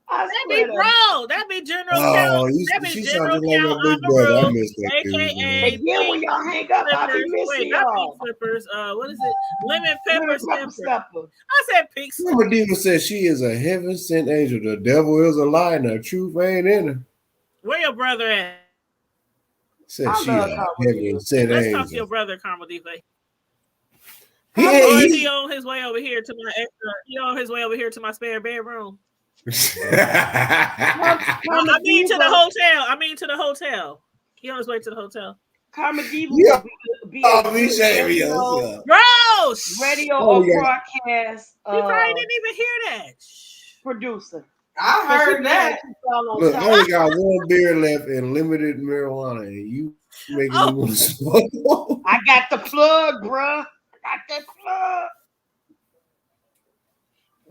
That be bro. That be General Count. That be General Count Amaru, AKA. Again, when y'all hang up, I be missing y'all. Flippers. What is it? Lemon pepper snapper. I said pink. Remember, Diva said she is a heaven sent angel. The devil is a lie, and the truth ain't in her. Where your brother at? Said she a heaven sent angel. Let's talk to your brother, Carmel Diva. Or is he on his way over here to my extra? He on his way over here to my spare bedroom. I mean to the hotel. To the hotel. He on his way to the hotel. Carmel Diva be radio or broadcast. You probably didn't even hear that. Producer. I heard that. Look, I only got one beer left and limited marijuana, and you making me want to smoke. I got the plug, bruh.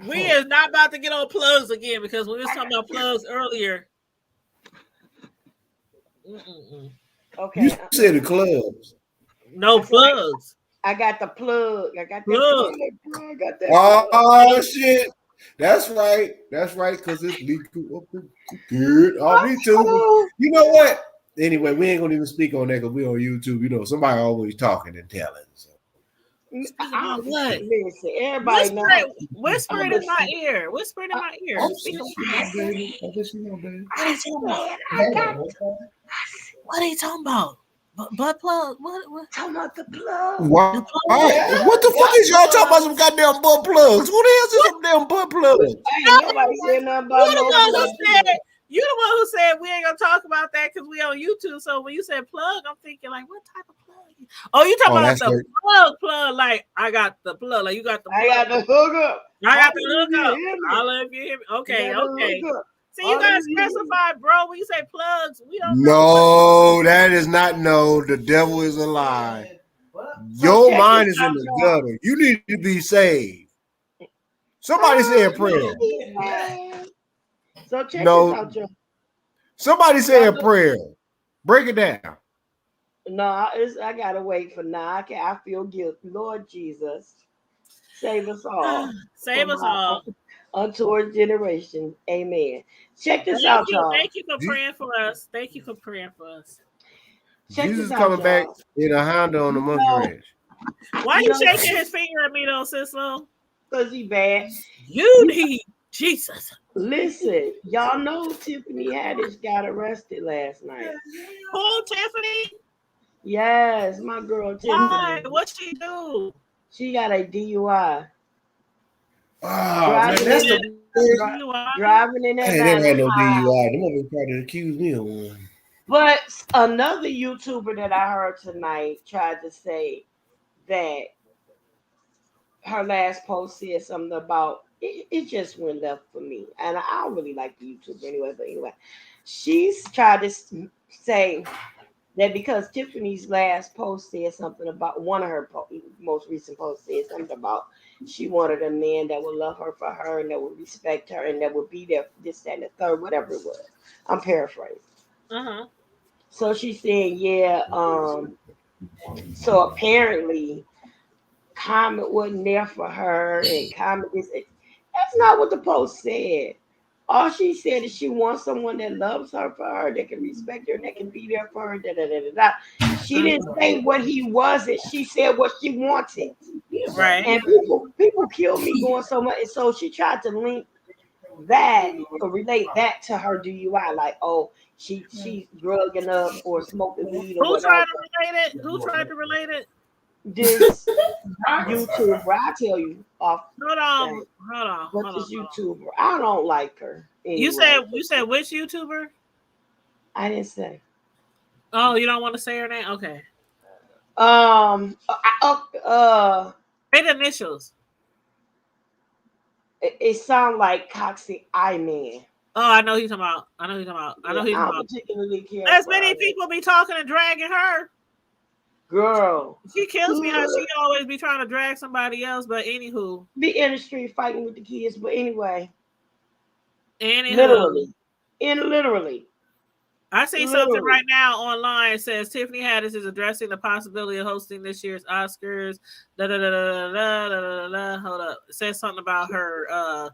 We is not about to get on plugs again because we was talking about plugs earlier. Okay. You said the clubs. No plugs. I got the plug. I got that Plug. plug. I got that plug. Oh shit. That's right. That's right. Because it's legal. Good. Oh, me too. You know what? Anyway, we ain't gonna even speak on that because we on YouTube. You know, somebody always talking and telling. So. About what? Listen, everybody knows. Whisper it in my ear. Whisper it in my ear. Speak on what are you talking about? Butt plug? What? Talking about the plug. Why? What the fuck is y'all talking about? Some goddamn butt plugs? Who the hell is some damn butt plugs? Ain't nobody saying nothing about You the one who said we ain't gonna talk about that because we on YouTube. So when you said plug, I'm thinking like, what type of plug? Oh, you talking about the plug? Like I got the plug. Like you got the. I got the hook up. I got the hook up. I love you. Hear me? Okay. See, you gotta specify, bro. When you say plugs, we don't. No, that is not no. The devil is a lie. Your mind is in the gutter. You need to be saved. Somebody say a prayer. So check this out, Joe. Somebody say a prayer. Break it down. No, I gotta wait for now. I feel guilty. Lord Jesus, save us all. Save us all. Untoward generation. Amen. Check this out, y'all. Thank you for praying for us. Thank you for praying for us. Check Jesus this out, coming back y'all. in a Honda on the monkey ranch. Why you shaking his finger at me though, Sislo? Because he bad. You need Jesus. Listen, y'all know Tiffany Haddish got arrested last night. Who, Tiffany? Yes, my girl Tiffany. Why? What she do? She got a DUI. Oh, driving in that. Hey, they had no DUI. Them motherfuckers tried to accuse me of one. But another YouTuber that I heard tonight tried to say that her last post said something about it just went left for me. And I don't really like the YouTuber anyway, but anyway. She's tried to say that because Tiffany's last post said something about one of her most recent posts said something about she wanted a man that would love her for her and that would respect her and that would be there for this, that, and the third, whatever it was. I'm paraphrasing. So she's saying, so apparently Comet wasn't there for her and Comet is. That's not what the post said. All she said is she wants someone that loves her for her, that can respect her, that can be there for her. She didn't say what he wasn't. She said what she wanted. Right. And people killed me going so much. And so she tried to link that or relate that to her DUI. Like, oh, she's drugging up or smoking weed or whatever. Who tried to relate it? This YouTuber, I tell you off. Hold on. What's this YouTuber? I don't like her. Anyway. You said which YouTuber? I didn't say. Oh, you don't want to say her name? Okay. Say the initials. It sounds like Coxie I-Man. Oh, I know who you're talking about. I don't particularly care. As many people be talking and dragging her. Girl, she kills me how she always be trying to drag somebody else. But anywho, be in the street fighting with the kids. But anyway, literally, I see something right now online. It says Tiffany Haddish is addressing the possibility of hosting this year's Oscars. Hold up, it says something about her.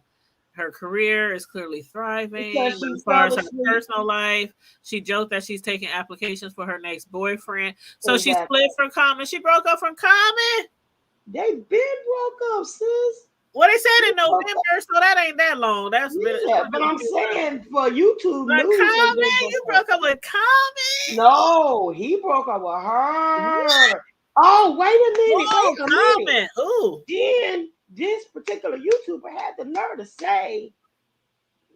Her career is clearly thriving. As far as her personal life, she joked that she's taking applications for her next boyfriend. So she split from Common. She broke up from Common. They been broke up, sis. Well, they said in November, so that ain't that long. That's but I'm saying for YouTube but news. Common, you broke up with Common? No, he broke up with her. What? Oh, wait a minute. Ooh. Then this particular YouTuber had the nerve to say,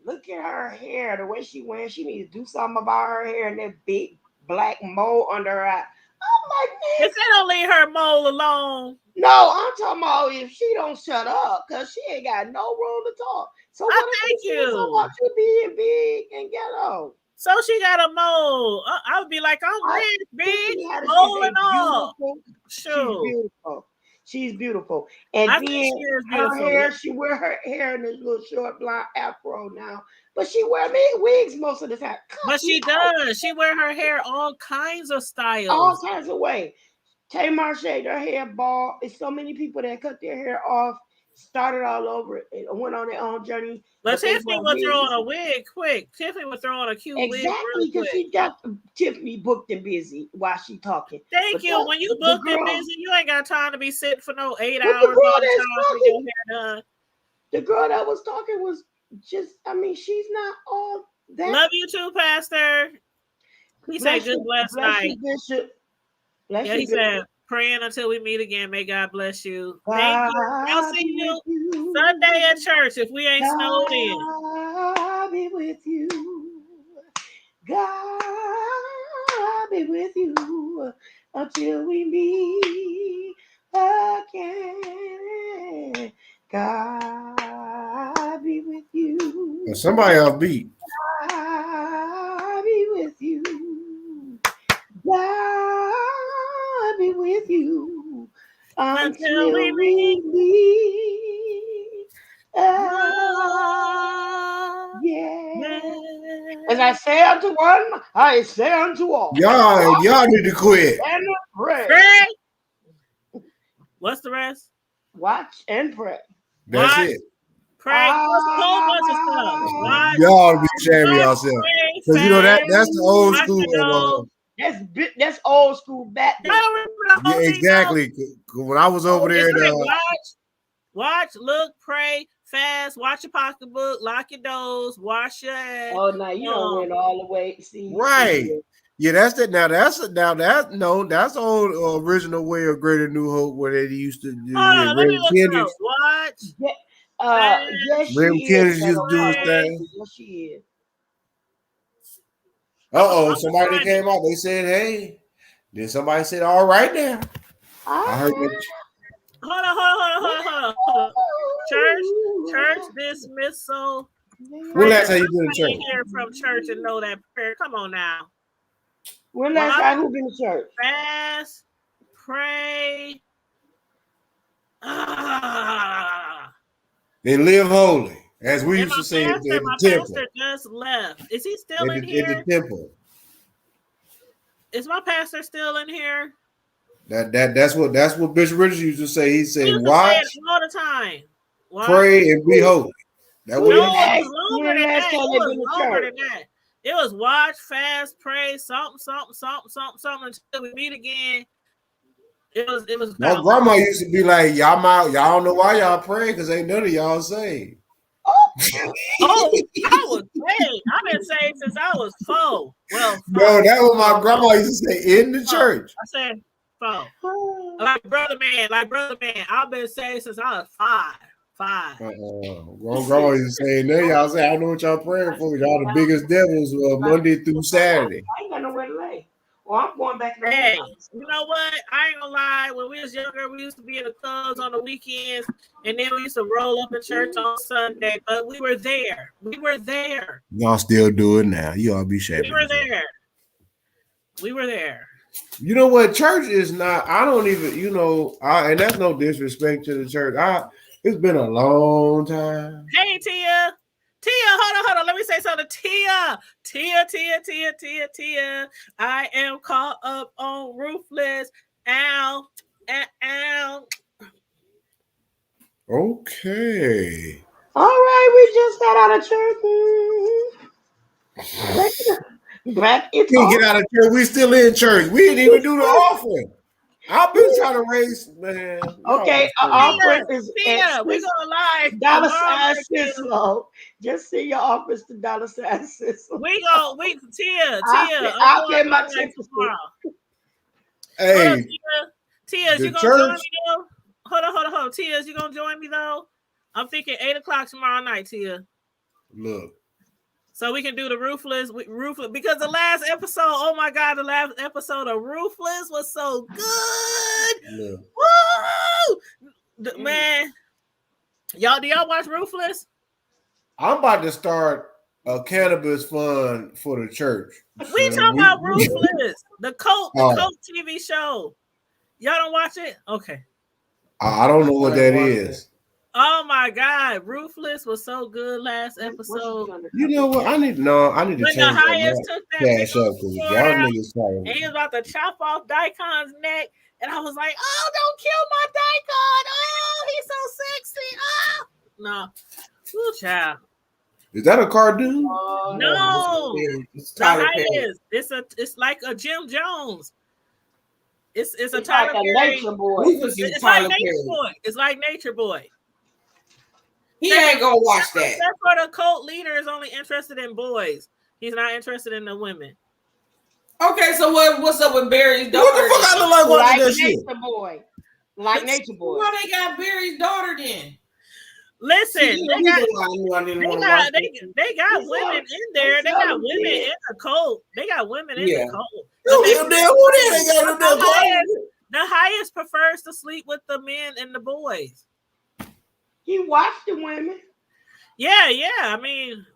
look at her hair, the way she wears, she needs to do something about her hair and that big black mole under her eye. I'm like, if they don't leave her mole alone. No, I'm talking about if she don't shut up, because she ain't got no room to talk. So what thank you. About you being big and ghetto? So she got a mole. I would be like, I'm rich, big, mole and all. Sure. She's beautiful. She's beautiful. And I then think she is her beautiful. hair, she wear her hair in this little short blonde afro now. But she wear wigs most of the time. But she does. She wear her hair all kinds of styles. All kinds of ways. Tamar shaved her hair bald. It's so many people that cut their hair off, started all over and went on their own journey. But they Tiffany wear would throw on a wigs. wig quick. Tiffany would throw on a cute wig Exactly, real because quick. she got Tiffany booked and busy while she talking. Thank But you. When you the booked and girl- busy, you ain't got time to be sitting for no 8 But hours the girl all the that's time for talking- your hair done. The girl that was talking was just, I mean, she's not all that. Love you too, Pastor. He said, "Good blessed night." You, Bishop. Bless Yeah, you, he Bishop. said, "Praying until we meet again. May God bless you." Thank you. I'll God see be you with you. Sunday at church if we ain't snowed in. God be with you. God be with you until we meet again. God be with you. And somebody else beat. God be with you. God be with you until we meet. Yeah. As I say unto one, I say unto all. Y'all need to quit. And pray. Pray. What's the rest? Watch and pray. That's Watch, it. Pray. There's a whole bunch of stuff. Watch, Y'all be shaming watch, yourself. pray, Because you know that's the old watch school. the nose. That's old school back then. Y'all remember the Yeah, whole thing, exactly. When I was over there, It's like, watch, look, pray, fast, watch your pocketbook, lock your doors, wash your ass. Oh, now you don't went all the way. See, right. Yeah, that's that. That's the old original way of Greater New Hope where they used to do. Let me look it up. Watch. Yes, Reverend she Kennedy is. used to do his thing. Yes, she is. Somebody that came out, they said, "Hey." Then somebody said, "All right now." I heard it. Hold on. Church dismissal. When last time you been to church? Here from church and know that prayer. Come on now. When last time you been to church? Fast, pray. They live holy, as we used to say at the my temple. pastor just left. Is he still in At here? the temple. Is my pastor still in here? That's what Bishop Richards used to say. He said, He used to "Watch, say it all the time. Watch, pray, and be holy." That No, what it he was said. longer than that. It was watch, fast, pray, something until we meet again. It was. My grandma used to be like, "Y'all don't know why y'all pray because ain't none of y'all saved." Oh, I was saved. I've been saved since I was 4. Well, No, that was my grandma used to say in the church. I said 4. Like brother man. I've been saved since I was 5. Grandma used to say, "No, y'all say I don't know what y'all praying for. Y'all the biggest devils Monday through Saturday." I ain't got nowhere to lay. Well, I'm going back to the Hey, house. you know what? I ain't gonna lie. When we was younger, we used to be in the clubs on the weekends, and then we used to roll up in church on Sunday. But we were there. Y'all still do it now. You all be shaming. We were there. You know what? Church is not. I don't even. And that's no disrespect to the church. It's been a long time. Hey, Tia, hold on. Let me say something. Tia. I am caught up on Ruthless. Ow. Okay. All right, we just got out of church. Back We can't get out of church. We still in church. We didn't even do the offering. I've been trying to raise, man. Okay, offering is Tia, we're gonna lie. Dollar sign Sislo. Just send your offers to dollar sign Sislo. Tia. I'll pay my 10%. Hey, Tia, you gonna join me though? Hold on. Tia, you gonna join me though? I'm thinking 8:00 tomorrow night, Tia. Look. So we can do the Ruthless because the last episode, oh my God, the last episode of Ruthless was so good. Look. Woo! Man, do y'all watch Ruthless? I'm about to start a cannabis fund for the church. We talking about Ruthless, the Coke TV show. Y'all don't watch it? Okay. I don't know what that is. Oh my God, Ruthless was so good last episode. You know what? I need to When change the that highest took that big cash up old because sword y'all out, niggas talking. and he was about to chop off Daikon's neck, and I was like, "Oh, don't kill my Daikon! Oh, he's so sexy! Oh, no, ooh, child." Is that a cartoon? No, It's the Tyler Perry. highest. It's like a Jim Jones. It's a It's Tyler like a Perry. Nature Boy. Rufus is It's like Tyler Nature Perry. Boy. It's like Nature Boy. He ain't gonna watch that. Except for the cult leader is only interested in boys. He's not interested in the women. Okay, so what's up with Barry's daughter? What the fuck I look like watching that shit? Nature Boy. Like Nature Boy. Why they got Barry's daughter then? Listen, See, they you got know I didn't wanna got watch it. they got women in there. They got women in the cult. They got women in Yeah. the cult. You give them who they got them damn The highest prefers to sleep with the men and the boys. He watched the women. Yeah. I mean,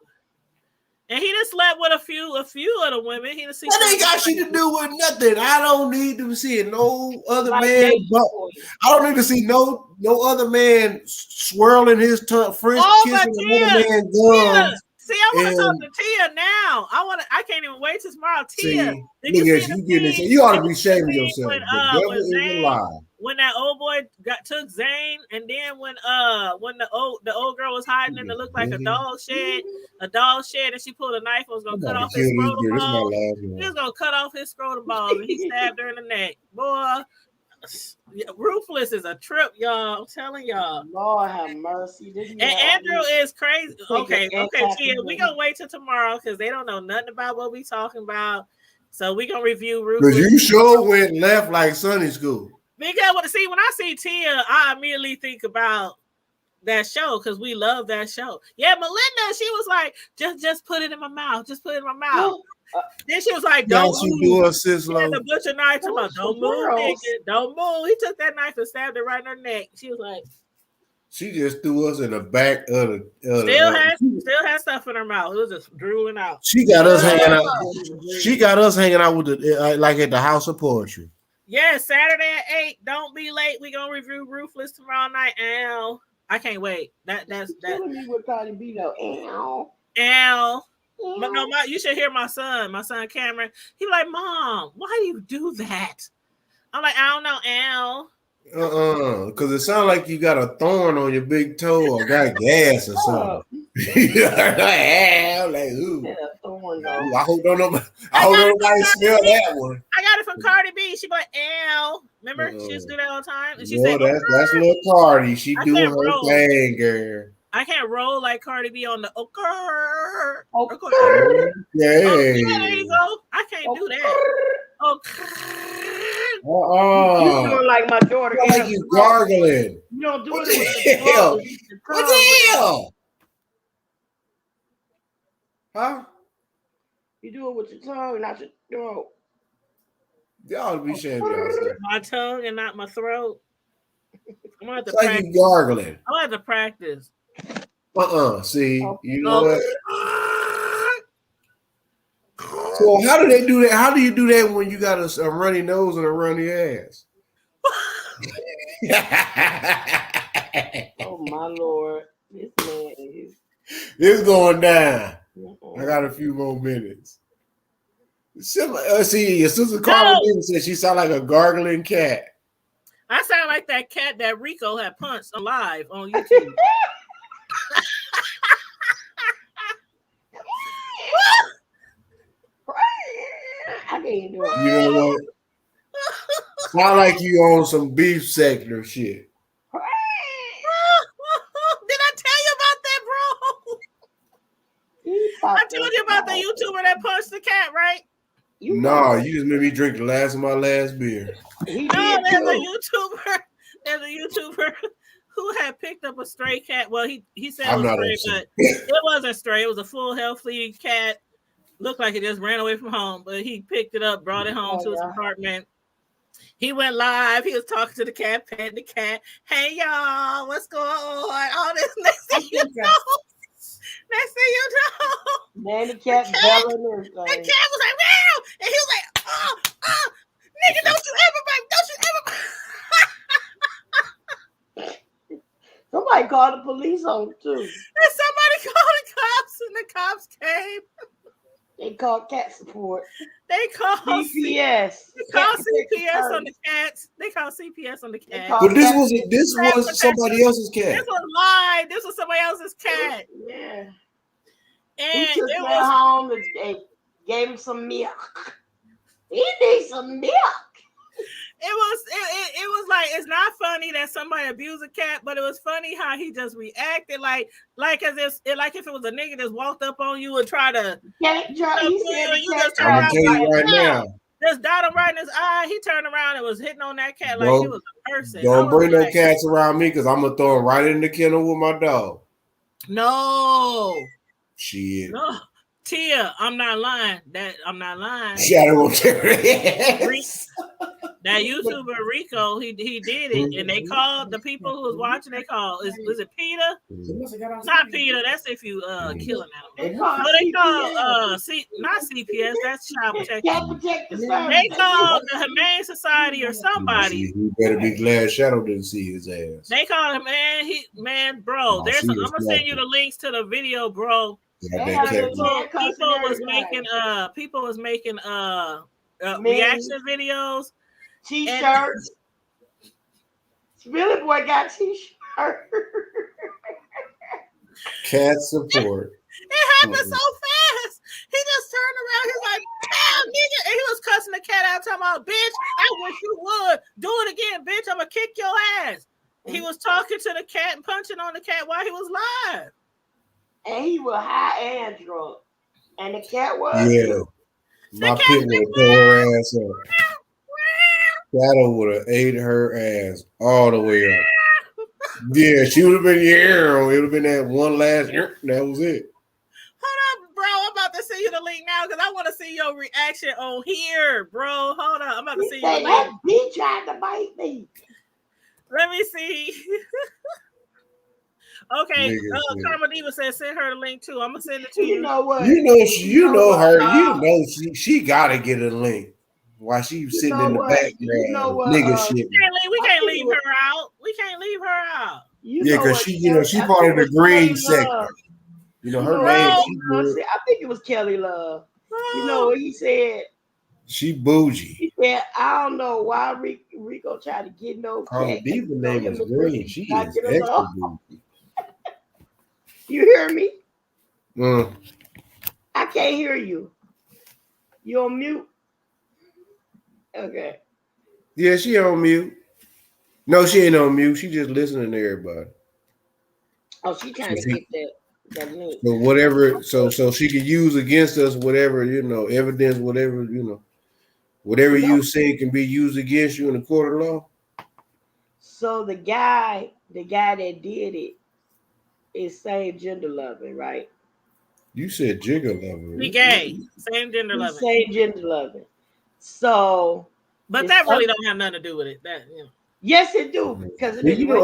and he just slept with a few of the women. He just That ain't got shit to do with nothing. I don't need to see no other Like man. Nature But Boy. I don't need to see no other man swirling his tongue, French Oh, kissing but another Tia, man's gums. See, I want to talk And- to Tia now. I can't even wait till tomorrow. See, Tia, look did you at see you the getting scene? it. You ought to Did be you see the shaming scene yourself. when, The devil when is Zane, alive. when that old boy took Zane, and then when the old girl was hiding in the look like a dog shed, and she pulled a knife and was gonna I'm cut about off to his kill this scrotum girl. This is my balls. last He was one. gonna cut off his scrotum balls, and he stabbed her in the neck. Boy, Ruthless is a trip, y'all. I'm telling y'all. Lord have mercy. And Andrew is crazy. Okay, Taking Tia, we gonna wait till tomorrow because they don't know nothing about what we talking about. So we gonna review Because Ruthless. you sure went left like Sunday school. Because when I see Tia, I immediately think about that show because we love that show. Yeah, Melinda, she was like, just put it in my mouth. Just put it in my mouth. Then she was like, Now don't she move. do her sis She had low. the butcher knife to don't move, nigga. Don't move. He took that knife and stabbed her right in her neck. She was like, She just threw us in the back of the. still has stuff in her mouth. It was just drooling out. She got us hanging out. She got us hanging out with the like at the House of Poetry. Yeah, Saturday at 8. Don't be late. We gonna review Ruthless tomorrow night. Ow. I can't wait. That's killing me with Cardi B though. Ow. But no, you should hear my son Cameron. He like, Mom, why do you do that? I'm like, I don't know, Ow. Because it sounds like you got a thorn on your big toe or got gas or something. I'm like, ooh. Ooh, I hope nobody smell that one. I got it from Cardi B. She like, Ow. Remember, she used to do that all the time. And she No, said, that's little Cardi. She I doing can't her roll. thing, girl. I can't roll like Cardi B on the Yeah. there you go. I can't do that. You doing like my daughter. Like you gargling. You don't do What it the with the hell? tongue. What the hell? Huh? You do it with your tongue, not your throat. Y'all be ashamed of yourself. My tongue and not my throat. I'm gonna have to It's like practice. you gargling. I'm gonna have to practice. See, you know what? So how do they do that? How do you do that when you got a runny nose and a runny ass? Oh my Lord. This man is. It's going down. I got a few more minutes. See, your sister Carla said she sound like a gargling cat. I sound like that cat that Rico had punched alive on YouTube. I can't do it. You know what? Sound like you on some beef sector shit. Did I tell you about that, bro? I told you about the YouTuber that punched the cat, right? No, you just made me drink the last of my last beer. No, there's a YouTuber who had picked up a stray cat. Well, he said I'm it not was stray, upset. but it wasn't stray. It was a full, healthy cat. Looked like it just ran away from home, but he picked it up, brought it home to his apartment. He went live. He was talking to the cat, petting the cat. Hey, y'all, what's going on? All this next thing you know. Man, the cat belling and everything. The cat was like, meow, and he was like, nigga, don't you ever bite, don't you ever. called the police on him too. And somebody called the cops, and the cops came. They called cat support. They called CPS. They called CPS on the cats. They called CPS on the cat. But this was somebody else's cat. This was live. This was somebody else's cat. Yeah. And he took it her was home and gave him some milk. He needs some milk. It was like, it's not funny that somebody abused a cat, but it was funny how he just reacted like as if it was a nigga just walked up on you and tried to. I'm gonna tell you right now. Just dot him right in his eye. He turned around and was hitting on that cat like he was a person. Don't bring no cats around me because I'm gonna throw him right in the kennel with my dog. No. Shit. No. Tia, I'm not lying. I'm not lying. Shadow That YouTuber Rico, he did it, and they called the people who was watching. They called was it Peter? Not Peter. That's if you kill an animal. No, they called not CPS. That's Child Protection. They called the Humane Society or somebody. You better be glad Shadow didn't see his ass. They called him bro. I'm gonna send you the links to the video, bro. People was making reaction videos. T-shirts. Billy Boy got T-shirt. Cat support. It happened so fast. He just turned around. He's like, "Damn, nigga!" And he was cussing the cat out, talking about, "Bitch, I wish you would do it again, bitch. I'm gonna kick your ass." He was talking to the cat and punching on the cat while he was live. And he was high and drunk. And the cat was. Yeah. My pit would have tore her ass up. Shadow would have ate her ass all the way up. Yeah, she would have been here. It would have been that one last. That was it. Hold up, bro. I'm about to send you the link now because I want to see your reaction on here, bro. Hold on. I'm about to see you. That bee tried to bite me. Let me see. Okay, Karma Diva says send her the link too. I'm gonna send it to you. You know what? You know her. She gotta get a link while she's sitting in the background. Nigga shit. We can't leave her out. We can't leave her out. Yeah, because she part of the green sector. You know her name. I think it was Kelly Love. You know what he said? She bougie. He said, "I don't know why Rico tried to get no cat." Diva name is green. She is extra bougie. You hear me? I can't hear you. You on mute? Okay. Yeah, she on mute. No, she ain't on mute. She just listening to everybody. Oh, she trying to get that link. So whatever, so she could use against us whatever, evidence, whatever, whatever you say can be used against you in the court of law. So the guy that did it is same gender loving, right? You said gender loving. He gay, same gender loving. Same gender loving. So, but that really don't have nothing to do with it. That yes, it do because it is. Wait,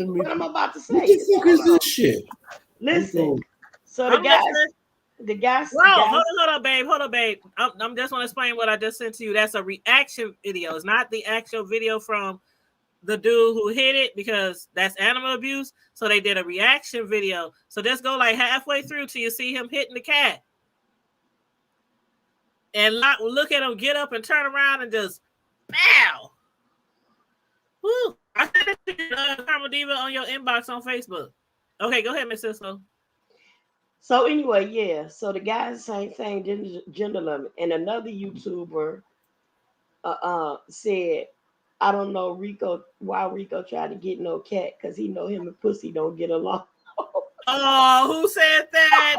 what I'm about to say. What the fuck is this shit? Listen. So the guys. Hold on, babe. I'm just want to explain what I just sent to you. That's a reaction video. It's not the actual video from the dude who hit it because that's animal abuse. So they did a reaction video. So just go like halfway through till you see him hitting the cat. And look at him get up and turn around and just bow. Woo. I sent it to you, Karma Diva, on your inbox on Facebook. Okay, go ahead, Miss Cisco. So anyway, yeah. So the guy's same thing, gender loving. And another YouTuber said, I don't know why Rico tried to get no cat because he know him and pussy don't get along. Oh, who said that?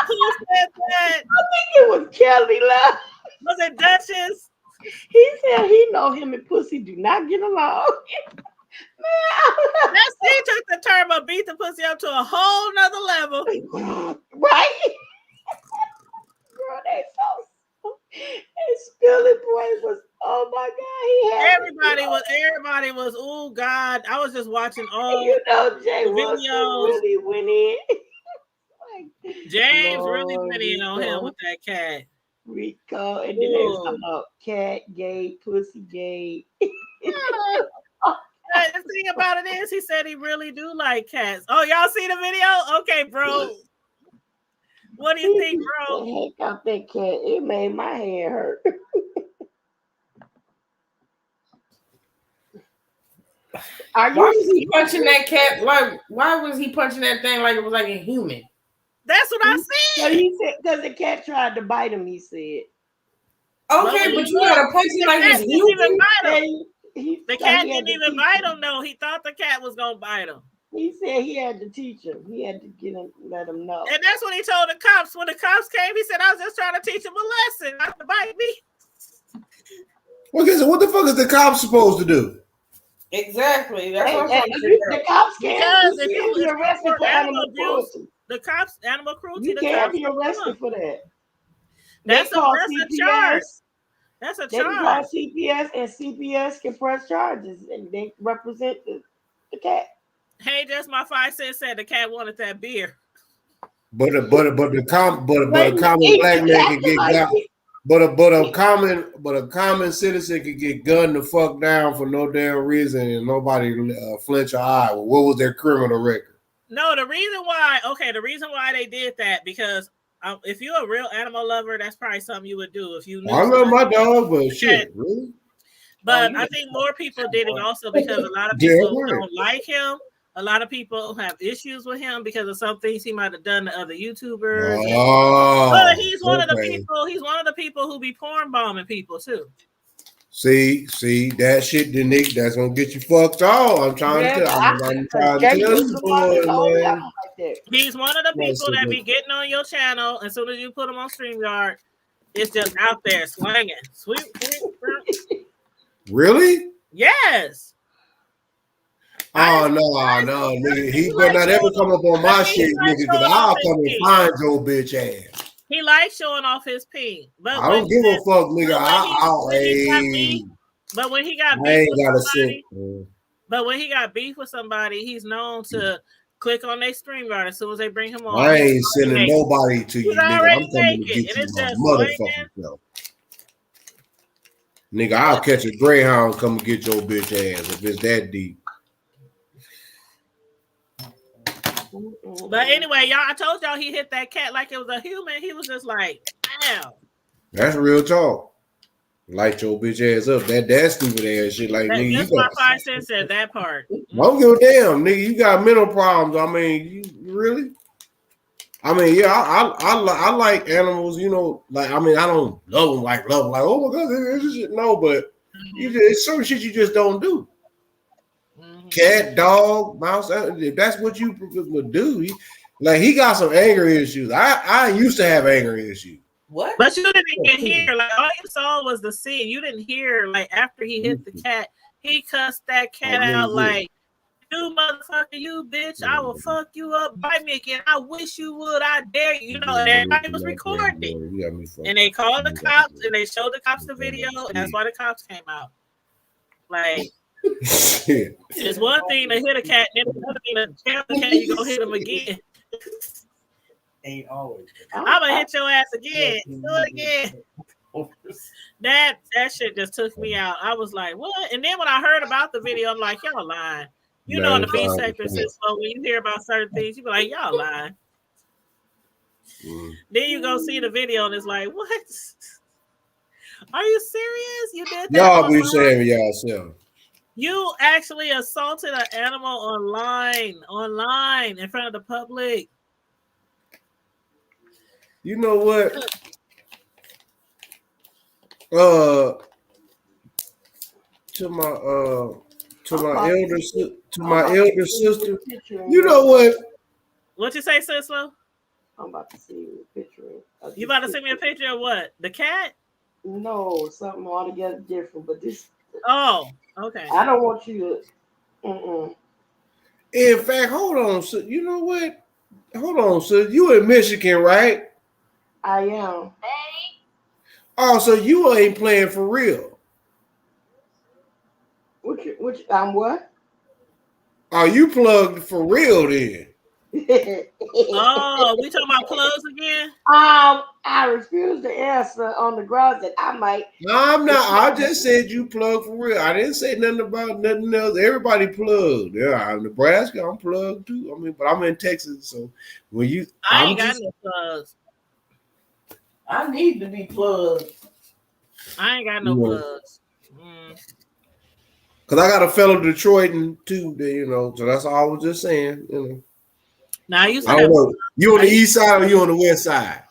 Who said that? I think it was Kelly Love. Was it Duchess? He said he know him and pussy do not get along. Man, she took the term of beat the pussy up to a whole nother level. Right? Girl, they so. And Billy Boy was, oh my God, he had everybody was, oh God. I was just watching all Jay videos. Really went in. James really went in on him with that cat. Rico, and then they was talking about cat gay, pussy gay. the thing about it is, he said he really do like cats. Oh, y'all see the video? Okay, bro. What do you think, bro? The heck out that cat. It made my hand hurt. Why was he punching that cat? Like, why was he punching that thing like it was like a human? That's what I said. He said because the cat tried to bite him. He said. Okay, but you gotta punch it like it's human. The cat didn't even bite him. No, he thought the cat was gonna bite him. He said he had to teach him. He had to get him, let him know. And that's what he told the cops. When the cops came, he said, "I was just trying to teach him a lesson, not to bite me." Okay, so what the fuck is the cops supposed to do? Exactly. That's what I'm And trying to figure the out. cops Because can't if be you arrested for animal abuse, cruelty. the cops, animal cruelty, You the can't cops be arrested for that. That's They call a charge. That's a They can call charge. CPS, and CPS can press charges, and they represent the cat. Hey, just my 5 cents said the cat wanted that beer. But a common black man can get got. But a common citizen could get gunned the fuck down for no damn reason and nobody flinch an eye. Well, what was their criminal record? No, the reason why they did that because if you're a real animal lover, that's probably something you would do if you knew. I love my dog, but shit, really. But I think more people did it also because a lot of people don't like him. A lot of people have issues with him because of some things he might have done to other YouTubers. But he's one of the people. He's one of the people who be porn bombing people too. See that shit, then Nick, that's gonna get you fucked off. I'm trying to tell you, boy, man. He's one of the people that be getting on your channel. As soon as you put him on StreamYard, it's just out there swinging. Sweet. Really? Yes. Oh no, nigga. He better not ever come up on my shit, nigga, because I'll come and find your bitch ass. He likes showing off his pee. But I don't give a fuck, nigga. But when he got beef with somebody, he's known to click on their StreamYard as soon as they bring him on. I ain't sending nobody to you, nigga. I'm coming to get you my motherfucking self. Nigga, I'll catch a Greyhound, come and get your bitch ass if it's that deep. But anyway, y'all, I told y'all he hit that cat like it was a human. He was just like, damn. That's real talk. Light your bitch ass up. That stupid ass shit. Like, nigga, that's why 5 cents said that part. I don't give a damn, nigga. You got mental problems. I mean, you really? I mean, yeah, I like animals, you know. Like, I mean, I don't love them like, oh my god, this shit. No, but it's certain shit you just don't do. Cat, dog, mouse. If that's what you would do, like he got some anger issues. I used to have anger issues. What? But you didn't even hear. Like all you saw was the scene. You didn't hear. Like after he hit the cat, he cussed that cat out like, "You motherfucker, you bitch! I will fuck you up. Bite me again. I wish you would. I dare you." You know, and everybody was recording it. And they called the cops and they showed the cops the video. And that's why the cops came out. Like. It's one thing to hit a cat, and it's another thing to tell the cat you gonna hit him again. Ain't always. I'm gonna hit your ass again. Do it again. That shit just took me out. I was like, what? And then when I heard about the video, I'm like, y'all lying. You know, in the beef sector, so when you hear about certain things, you be like, y'all lying. Then you go see the video, and it's like, what? Are you serious? You did that? Y'all be saying y'all. You actually assaulted an animal online in front of the public. You know what? To my elder sister. You know what? What you say, Sislo? I'm about to see a picture. You about to send me a picture of what? The cat? No, something altogether different. But this. Oh. Okay. I don't want you to. In fact, hold on. So you know what? Hold on. So you in Michigan, right? I am. Oh, so you ain't playing for real? Which? I'm what? Are you plugged for real then? Oh, we talking about plugs again? I refuse to answer on the grounds that I might. I'm not. I just said you plug for real. I didn't say nothing about nothing else. Everybody plugged. Yeah, I'm Nebraska. I'm plugged too. I mean, but I'm in Texas, so when you, I ain't got no plugs. I need to be plugged. I ain't got no plugs. Cause I got a fellow Detroitan too. You know, so that's all I was just saying. You know. Now you I don't know. You on the east side or you on the west side?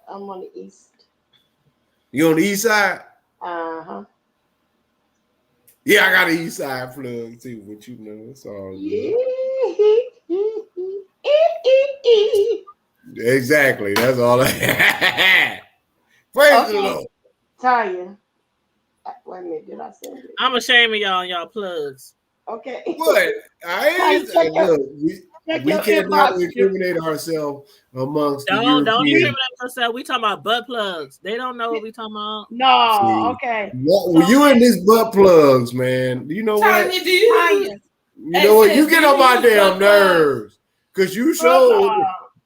I'm on the east. You on the east side? Uh-huh. Yeah, I got an east side plug too, but you know, it's all good. Exactly. That's all I had. Praise the Lord. Tanya. Wait a minute, did I send it? I'm ashamed of y'all and y'all plugs. Okay. What? I ain't look, we cannot incriminate ourselves amongst Don't the incriminate yourself. We talking about butt plugs. They don't know what we talking about. No, okay. Well, you in this butt plugs, man. You know what? Tanya, do you? You know what? You get on my damn nerves. Because you showed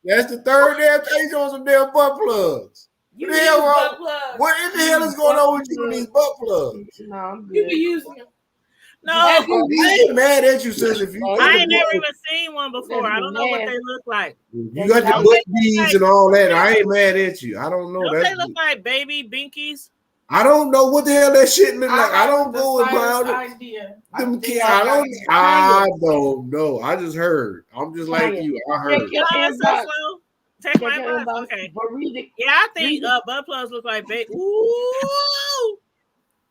that's the third damn thing on some damn butt plugs. You What the hell, butt plugs. what in the hell is going on with you with these butt plugs? No, I'm good. You be using them. No, I ain't mad at you, sis. If you I ain't never even seen one before. I don't know what they look like. you got the butt beads and all that, I ain't mad at you. I don't know. Don't they look like baby binkies? I don't know what the hell that shit look like. I don't go around it. I don't know. I just heard. I'm just like you. I heard. Take my advice. Okay. Yeah, I think butt plugs look like baby. Ooh.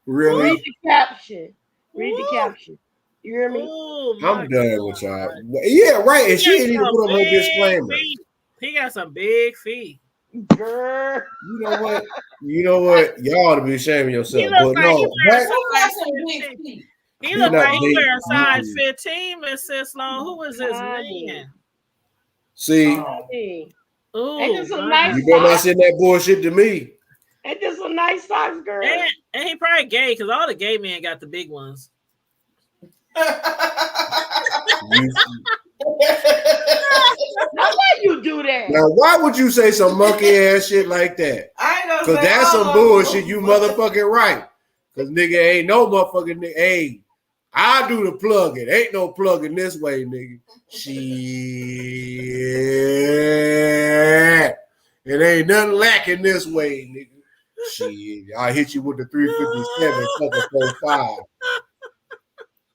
Really? Read the caption. Read the caption. You hear me? I'm done with y'all. Yeah, right. And she didn't even put up no disclaimer. He got some big feet. Girl. You know what? You know what? Y'all ought to be ashamed of yourself. He look But like no, he look like he wear a size 15, Miss Sislon. Who is this man? see, Ooh, Ain't this some nice you better not socks? send that bullshit to me. Ain't this some nice socks, girl? And he probably gay because all the gay men got the big ones. Now why you do that? Now, why would you say some monkey ass shit like that? I ain't gonna Because say that's all some of bullshit. them. You motherfucking right. Because nigga ain't no motherfucking nigga. Hey, I do the plugging. Ain't no plugging this way, nigga. Shit. It ain't nothing lacking this way, nigga. Shit. I hit you with the 357, fucking 45.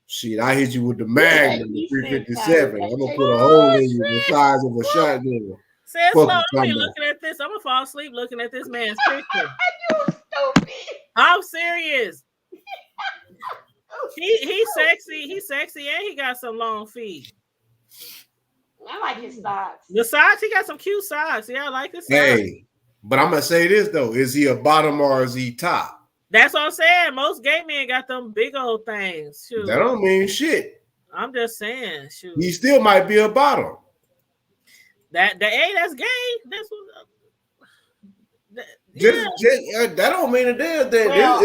Shit, I hit you with the Magnum, the 357. I'm gonna put a hole in you the size of a shotgun. Says slow. I'm be looking at this. I'm gonna fall asleep looking at this man's picture. I'm serious. He's sexy. He's sexy, and he got some long feet. I like his socks. The socks, he got some cute socks. Yeah, I like his socks. Hey, but I'm gonna say this though: is he a bottom or is he top? That's what I'm saying. Most gay men got them big old things. Shoot. That don't mean shit. I'm just saying. Shoot. He still might be a bottom. That's gay. That's what. Just, that don't mean a damn thing. Well,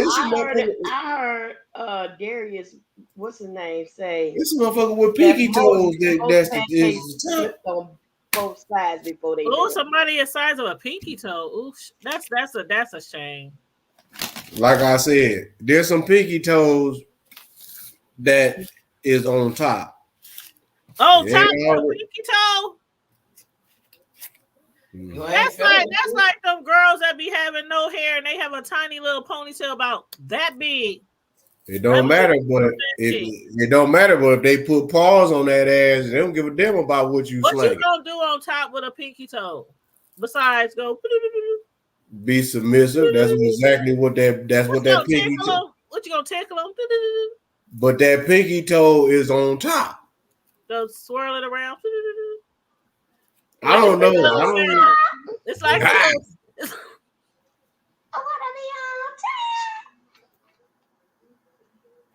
I heard Darius, what's his name, say this motherfucker with pinky toes. That's the on both sides before they. Oh, somebody the size of a pinky toe. Ooh, that's a shame. Like I said, there's some pinky toes that is on top. Oh, Yeah, top of the pinky toe. That's like them girls that be having no hair and they have a tiny little ponytail about that big. It don't matter, but it don't matter. But if they put paws on that ass, they don't give a damn about what you What slang. you gonna do on top with a pinky toe? Besides go Be submissive. That's exactly what that's what that pinky toe. What you gonna tickle them? But that pinky toe is on top. Go swirl it around. I don't know. I don't know. It's like I want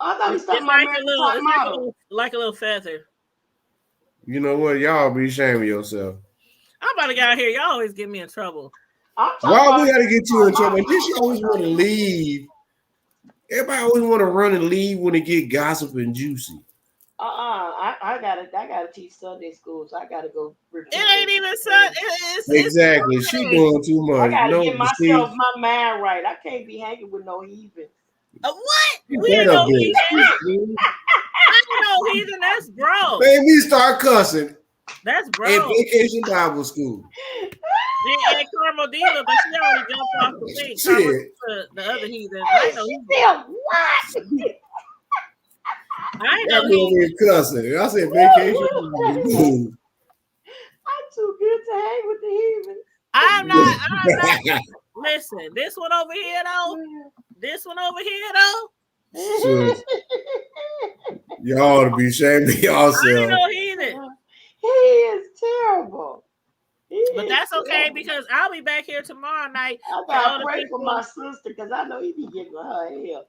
I thought he started my like a little feather. You know what? Y'all be ashamed of yourself. I'm about to get out here. Y'all always get me in trouble. Why we gotta get you in trouble? And this you always want to leave. Everybody always want to run and leave when it get gossip and juicy. I gotta teach Sunday school, so I gotta go. It ain't even Sunday. Exactly. She doing too I much. gotta No, get myself my mind right. I can't be hanging with no heathen. What? Get We ain't that up no heathen. there. I ain't no heathen. That's bro. Made me start cussing That's bro. at Vacation Bible School. And Carmel Diva, but she already jumped off the thing. Shit. The other heathen. I ain't know heathen. What? I ain't Got know me over heathen. here cussing. I said Vacation Bible School. I'm too good to hang with the heathen. I'm not. Listen, this one over here though. Sis, y'all ought to be ashamed of I ain't yourself. no heathen. He is terrible. But that's okay because I'll be back here tomorrow night. I gotta pray for my sister because I know he be giving her hell.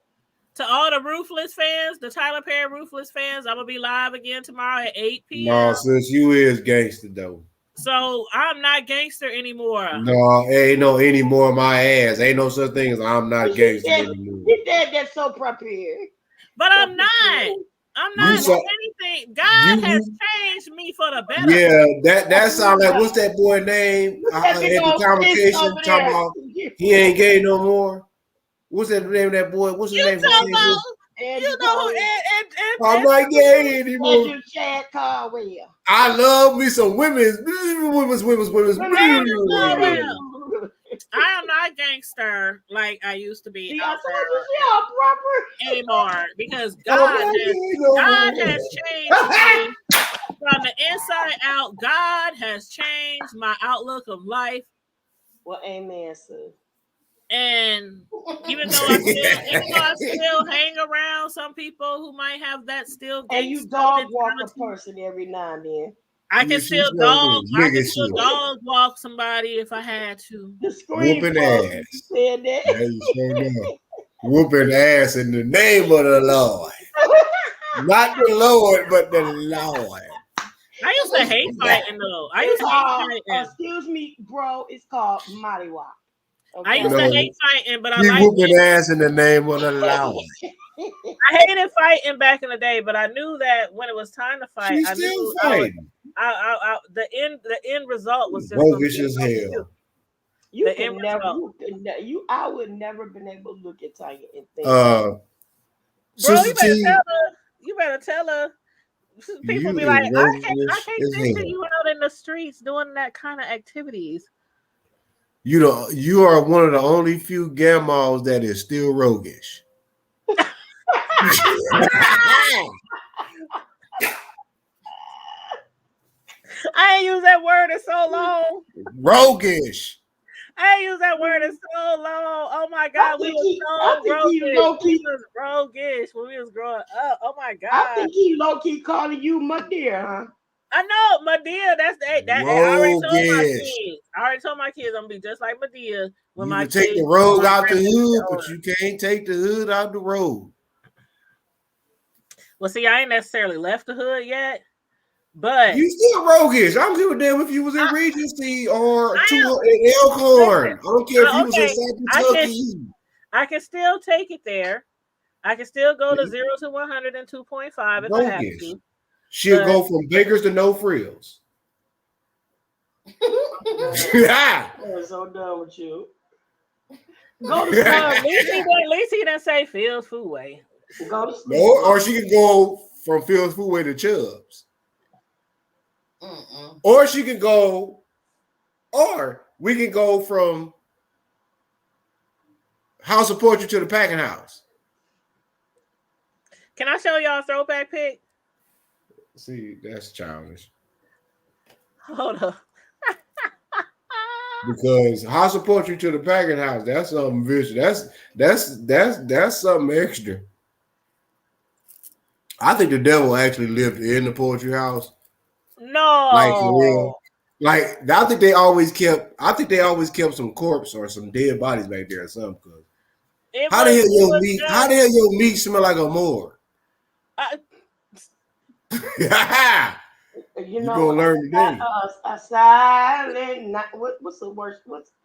To all the Ruthless fans, the Tyler Perry Ruthless fans, I'm gonna be live again tomorrow at 8 p.m. No, sis, you is gangster though. So I'm not gangster anymore. No, ain't no anymore my ass. Ain't no such thing as I'm not gangster anymore. He said that's so prepared. But I'm not. I'm not doing anything. God has changed me for the better. Yeah, that sounds like what's that boy name? At the convocation talking about he ain't gay no more. What's that name of that boy? What's his name? You know, I'm not gay anymore. Andrew Chad Caldwell. I love me some women's. I am not gangster like I used to be out there anymore because God has changed me from the inside out. God has changed my outlook of life. Well, amen, sir. And even though I still hang around some people who might have that still, and you dog walk a person every now and then. I can still dog walk somebody if I had to. Whooping ass. Said that. Whooping ass in the name of the Lord. Not the Lord, but the Lord. I used to hate fighting though. I used to hate fighting. Excuse me, bro. It's called Mighty Walk. Okay. I used to hate fighting, but I like whooping it. ass in the name of the Lord. I hated fighting back in the day, but I knew that when it was time to fight, She's I still knew fighting. The end result was just roguish as hell. I would never been able to look at Tanya and think. Bro, you better tell her. People be like, I can't picture you out in the streets doing that kind of activities. You know, you are one of the only few grandmas that is still roguish. I ain't used that word in so long. Roguish. I ain't used that word in so long. Oh my God, we was roguish when we was growing up. Oh my God. I think he low key calling you my dear, huh? I know, Madea. That's that. I already told my kids. I'm gonna be just like Madea. When You my can take the road out the hood, but you can't take the hood out the road. Well, see, I ain't necessarily left the hood yet, but you still roguish. I don't give a damn if you was in Regency or in Elkhorn. I don't care if you was in South Kentucky. I can still take it there. I can still go to 0 to 100 and 2.5 if I have to. She'll go from Bakers to no frills. I'm so done with you. Go to at least he didn't say Phil's Foodway. Go to no, or she can go from Phil's Foodway to Chubb's. Or she can go, or we can go from House of Poetry to the Packing House. Can I show y'all a throwback pic? See, that's childish. Hold up. Because House of Poetry to the Packing House, that's something vicious. That's something extra. I think the devil actually lived in the poetry house. No, like for real. Like I think they always kept some corpse or some dead bodies back there or something. How the hell your meat smell like a morgue? You know, gonna learn today. A silent night. What's the worst?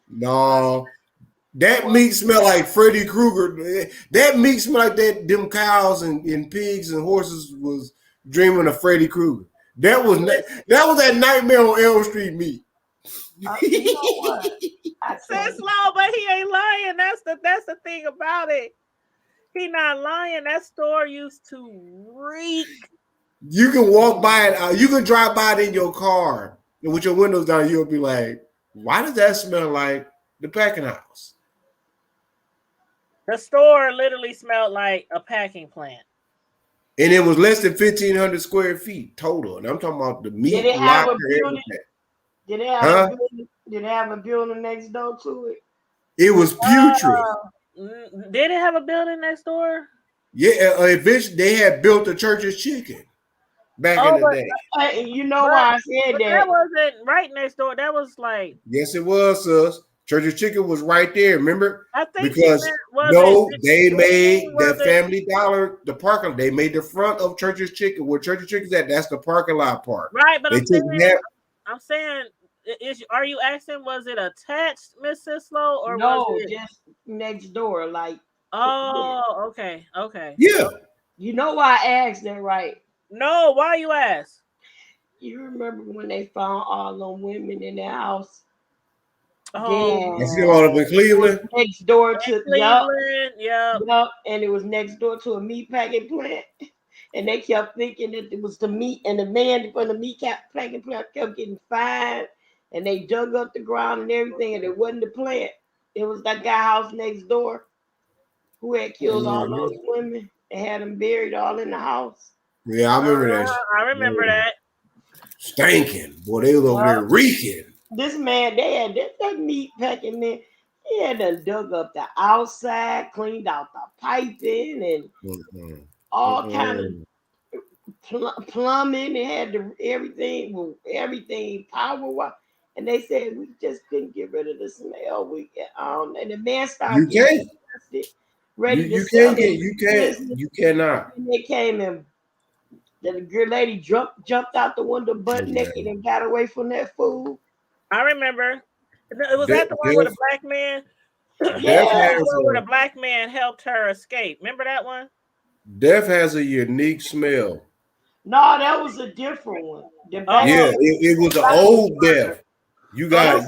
No, that meat smell like Freddy Krueger. That meat smell like that. Them cows and pigs and horses was dreaming of Freddy Krueger. That was that Nightmare on Elm Street meet. You know what? I said slow, but he ain't lying. That's the thing about it. He not lying. That store used to reek. You can walk by it. You can drive by it in your car, and with your windows down, you'll be like, "Why does that smell like the packing house?" The store literally smelled like a packing plant. And it was less than 1,500 square feet total. And I'm talking about the meat. Did it have a locker, building? everything. Did it have a building next door to it? It was putrid. Did it have a building next door? Yeah, eventually they had built a Church's Chicken back in the day. You know why I said that? That wasn't right next door. That was like. Yes, it was, sis. Church's Chicken was right there. Remember? I think because they made the Family Dollar, the parking. They made the front of Church's Chicken where Church's Chicken's at. That's the parking lot part. Right, but I'm saying, are you asking, was it attached, Miss Sislo, or no? Was it just next door, like. Oh, okay. Yeah. You know why I asked that, right? No, why you ask? You remember when they found all them women in their house? Oh, you see all up in Cleveland? Next door to Cleveland, yep, and it was next door to a meat packing plant. And they kept thinking that it was the meat, and the man from the meat packing plant kept getting fined. And they dug up the ground and everything, and it wasn't the plant. It was that guy house next door who had killed all those women and had them buried all in the house. Yeah, I remember that. I remember that. Stinking. Boy, they was over there reeking. This man, they had that meat packing man. He had done dug up the outside, cleaned out the piping, and all kind of plumbing. It had everything power. And they said we just couldn't get rid of the smell. And the man started getting ready to sell it. You cannot. And they came and the good lady jumped out the window butt naked and got away from that food. I remember. Was that the one with the black man? Yeah, where the black man helped her escape. Remember that one? Death has a unique smell. No, that was a different one. It was an old death. You got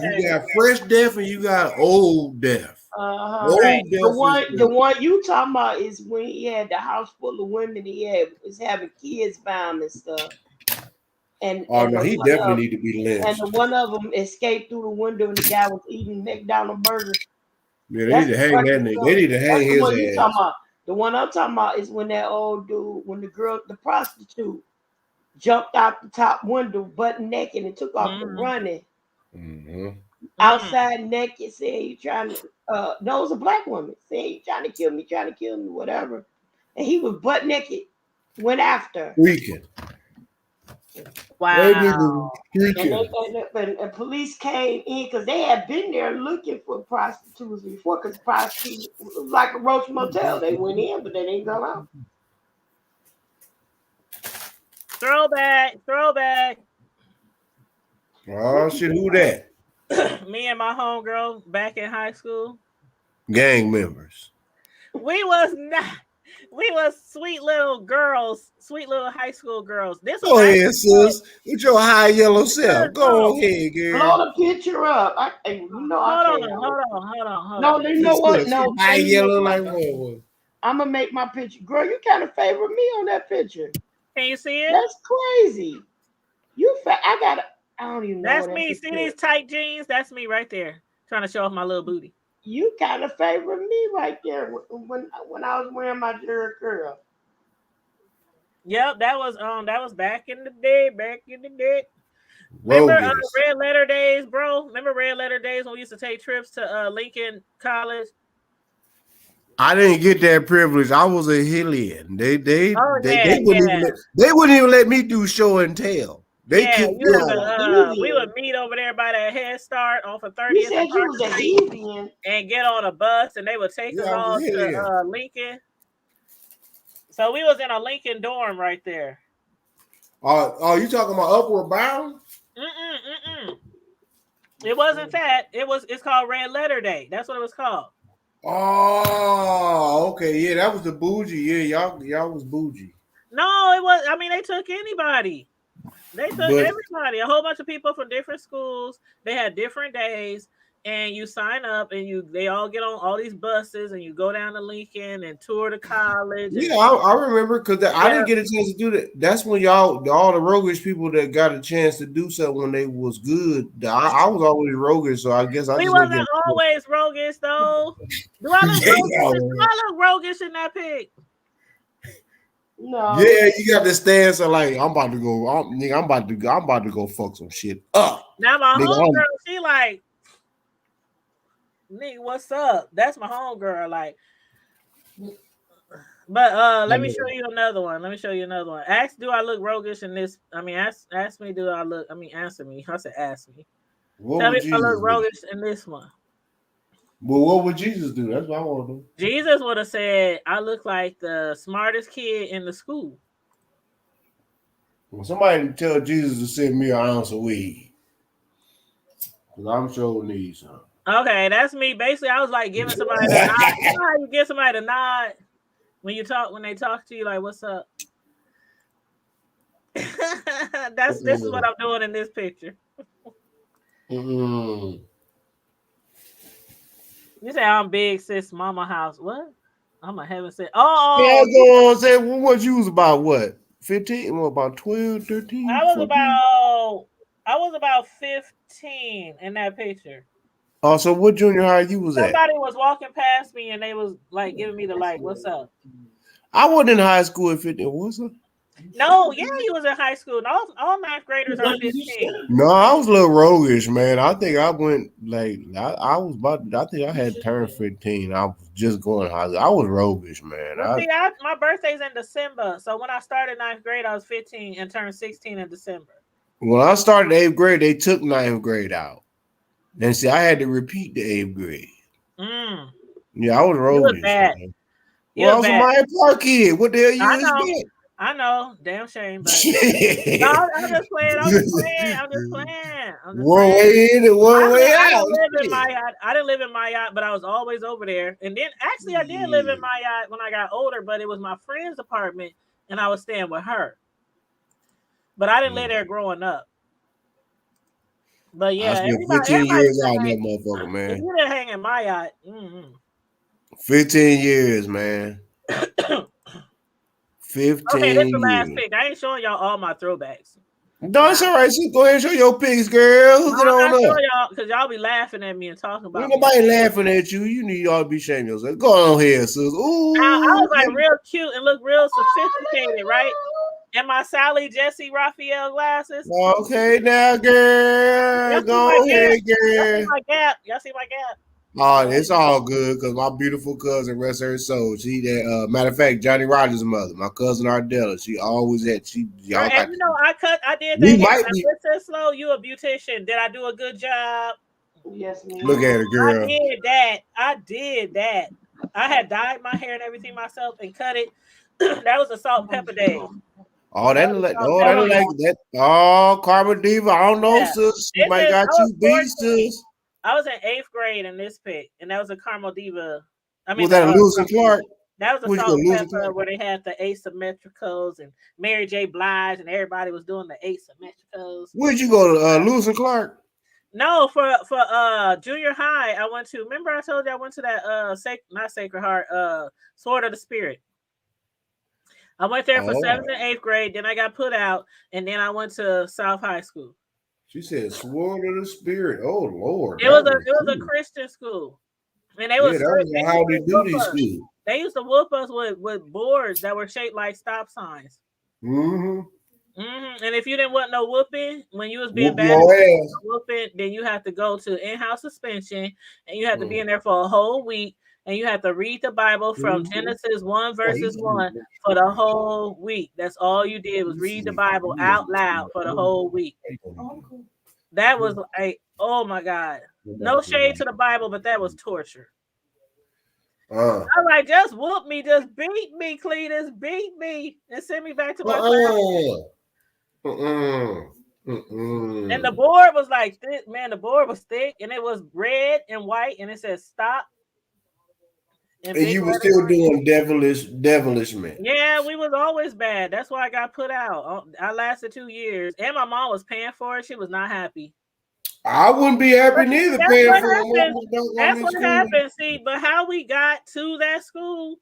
fresh death and you got old death. Right. The one you talking about is when he had the house full of women. He was having kids by him and stuff. And he definitely need to be lynched. And one of them escaped through the window, and the guy was eating McDonald's burger. Yeah, they need to hang that nigga. They need to hang his ass. The one I'm talking about is when that old dude, when the prostitute, jumped out the top window, butt naked, and took off running. Outside naked, saying you trying to. No, it was a black woman saying you trying to kill me, whatever. And he was butt naked. Went after. Freaking. Wow. And police came in because they had been there looking for prostitutes before, because prostitutes was like a Roach Motel. They went in, but they didn't go out. Throwback. Oh shit, who that? Me and my homegirl back in high school. Gang members. We was sweet little girls, sweet little high school girls. Go ahead, sis. With your high yellow self. Go ahead, girl. Blow the picture up. Hold on. No, you know what? No, high yellow like what? I'm gonna make my picture. Girl, you kind of favor me on that picture. Can you see it? That's crazy. I don't even know. That's me. See these tight jeans? That's me right there. Trying to show off my little booty. You kind of favor me right there when I was wearing my Jerry curl. Yep, that was back in the day. Remember Red Letter days, bro? Remember Red Letter days when we used to take trips to Lincoln College? I didn't get that privilege. I was a Hillian. They wouldn't even let me do show and tell. We would meet over there by that Head Start off of 30th. You said you was a Hillian. And get on a bus, and they would take us all to Lincoln. So we was in a Lincoln dorm right there. Oh, you talking about Upward Bound? It wasn't that. It's called Red Letter Day. That's what it was called. Oh, okay. Yeah, that was the bougie. Yeah, y'all was bougie. No, it was. I mean, they took anybody. They took But everybody. A whole bunch of people from different schools. They had different days, and you sign up, and they all get on all these buses, and you go down to Lincoln and tour the college. yeah, And, I remember because I didn't get a chance to do that. That's when all the roguish people that got a chance to do something when they was good. I was always roguish, so I guess I we just wasn't didn't get. always roguish though. Do I look roguish? Do I look roguish in that pic? No. Yeah, you got the stance of like I'm about to go. I'm about to go fuck some shit up. Now my Nigga, homegirl, she like, nigga, what's up? That's my homegirl. Like, but let me show you another one. Ask, do I look roguish in this? I mean, ask me, do I look? I mean, answer me. I said, ask me. Tell me if I look roguish in this one. Well, what would Jesus do? That's what I want to do. Jesus would have said, I look like the smartest kid in the school. Well, somebody tell Jesus to send me an ounce of weed, because I'm sure need some. Okay, that's me. Basically, I was like giving somebody the nod. You know how you give somebody the nod when they talk to you, like, what's up? This is what I'm doing in this picture. You say I'm big, sis, mama house. What? I'm a heaven said. Oh, yeah, go on. Say what you was about? What 15? What about 12, 13? I was about 15 in that picture. Oh, so what junior high you was at? Somebody was walking past me and they was like giving me the like, what's up? I wasn't in high school at 15. Was I? No, yeah, you was in high school. All ninth graders are 15. No, I was a little roguish, man. I think I went like I was about. I think I had turned 15. I was just going high school. I was roguish, man. My birthday's in December, so when I started ninth grade, I was 15 and turned 16 in December. When I started 8th grade, they took 9th grade out. And see, I had to repeat the 8th grade. Yeah, I was roguish. Well, I was a Maya Park kid. What the hell you expect? I know, damn shame, but no, I'm just playing. One way in and one way out. I didn't live in Mayat, but I was always over there. And then actually I did live in Mayat when I got older, but it was my friend's apartment and I was staying with her. But I didn't live there growing up. But yeah, I spent 15 years out in that motherfucker, man. You didn't hang in Mayat. 15 years, man. 15 Okay, this is the last pick. I ain't showing y'all all my throwbacks. No, it's all right. So go ahead and show your pics, girl. Hook it on up. Y'all, because y'all be laughing at me and talking about Ain't nobody laughing at you. You need y'all to be ashamed of yourself. Go on here, sis. Ooh, I was like real cute and look real sophisticated, right? And my Sally Jesse Raphael glasses. Okay, now, girl. Go ahead, girl. Y'all see my gap? Oh, it's all good because my beautiful cousin, rest her soul. She that matter of fact, Johnny Rogers' mother, my cousin Ardella. She always had y'all. And you know, I did that. Slow, you a beautician. Did I do a good job? Yes, ma'am. Look at it, girl. I did that. I had dyed my hair and everything myself and cut it. That was a salt and pepper day. Oh, that look like that. Oh, Carmen Diva. I don't know, sis. You might got you beat, sis. I was in 8th grade in this pic, and that was a Carmel Diva. I mean, was that a Lewis and Clark? That was a salt and pepper where they had the asymmetricals and Mary J. Blige, and everybody was doing the asymmetricals. Where'd you go to Lewis and Clark? No, for junior high, I went to. Remember, I told you I went to that not Sacred Heart, Sword of the Spirit. I went there for 7th and 8th grade. Then I got put out, and then I went to South High School. She said, "Sword of the Spirit." Oh Lord! It was a Christian school, and they was how they do these schools. They used to whoop us with boards that were shaped like stop signs. And if you didn't want no whooping when you was being bad, whooping, then you have to go to in-house suspension, and you have to be in there for a whole week, and you have to read the Bible from Genesis 1 verses 1 for the whole week. That's all you did was read the Bible out loud for the whole week. That was like, oh my God. No shade to the Bible, but that was torture. I'm like, just whoop me, just beat me, Cletus, beat me, and send me back to my class. And the board was like thick, man. The board was thick, and it was red and white, and it said stop. And you were still doing devilishment. Yeah, we was always bad. That's why I got put out. I lasted 2 years, and my mom was paying for it. She was not happy. I wouldn't be happy neither paying for it. That's what happened. See, but how we got to that school,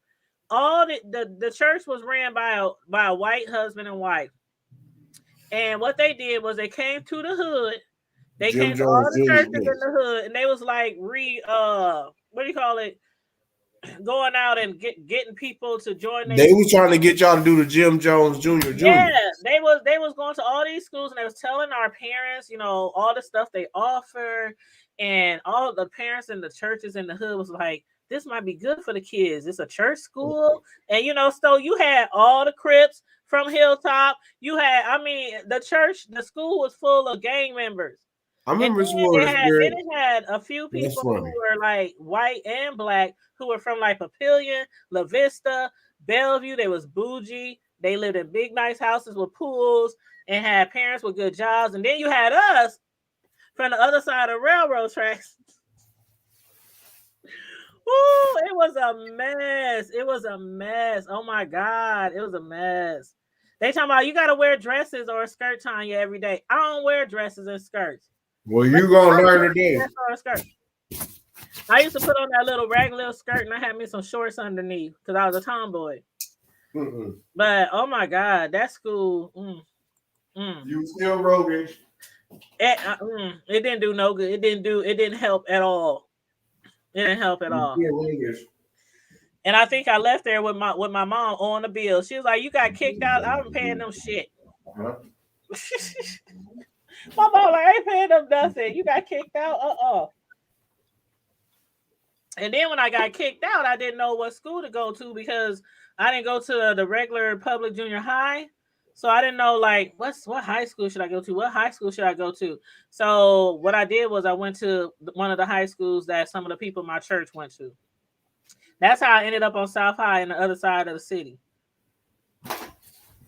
all the church was ran by a white husband and wife. And what they did was they came to the hood. They came to all the churches in the hood, and they was like what do you call it? Going out and getting people to join. They was trying to get y'all to do the Jim Jones Jr. Yeah, they was going to all these schools, and they was telling our parents, all the stuff they offer, and all the parents in the churches in the hood was like, this might be good for the kids. It's a church school, and so you had all the Crips from Hilltop. You had, the school was full of gang members. I remember it had a few people who were like white and black who were from like Papillion, La Vista, Bellevue. They was bougie. They lived in big, nice houses with pools and had parents with good jobs. And then you had us from the other side of railroad tracks. Ooh, it was a mess. It was a mess. Oh my God, it was a mess. They talking about you got to wear dresses or a skirt on you every day. I don't wear dresses and skirts. Well, you gonna learn today. I used to put on that little regular skirt and I had me some shorts underneath because I was a tomboy. But oh my God, that school. You still roguish. It didn't do no good. It didn't help at all. It didn't help at all. And I think I left there with my mom on the bill. She was like, "You got kicked out. I'm paying them shit." My mom like, "I ain't paying them nothing. You got kicked out." And then when I got kicked out, I didn't know what school to go to because I didn't go to the regular public junior high. So I didn't know like what high school should I go to? What high school should I go to? So what I did was I went to one of the high schools that some of the people in my church went to. That's how I ended up on South High on the other side of the city.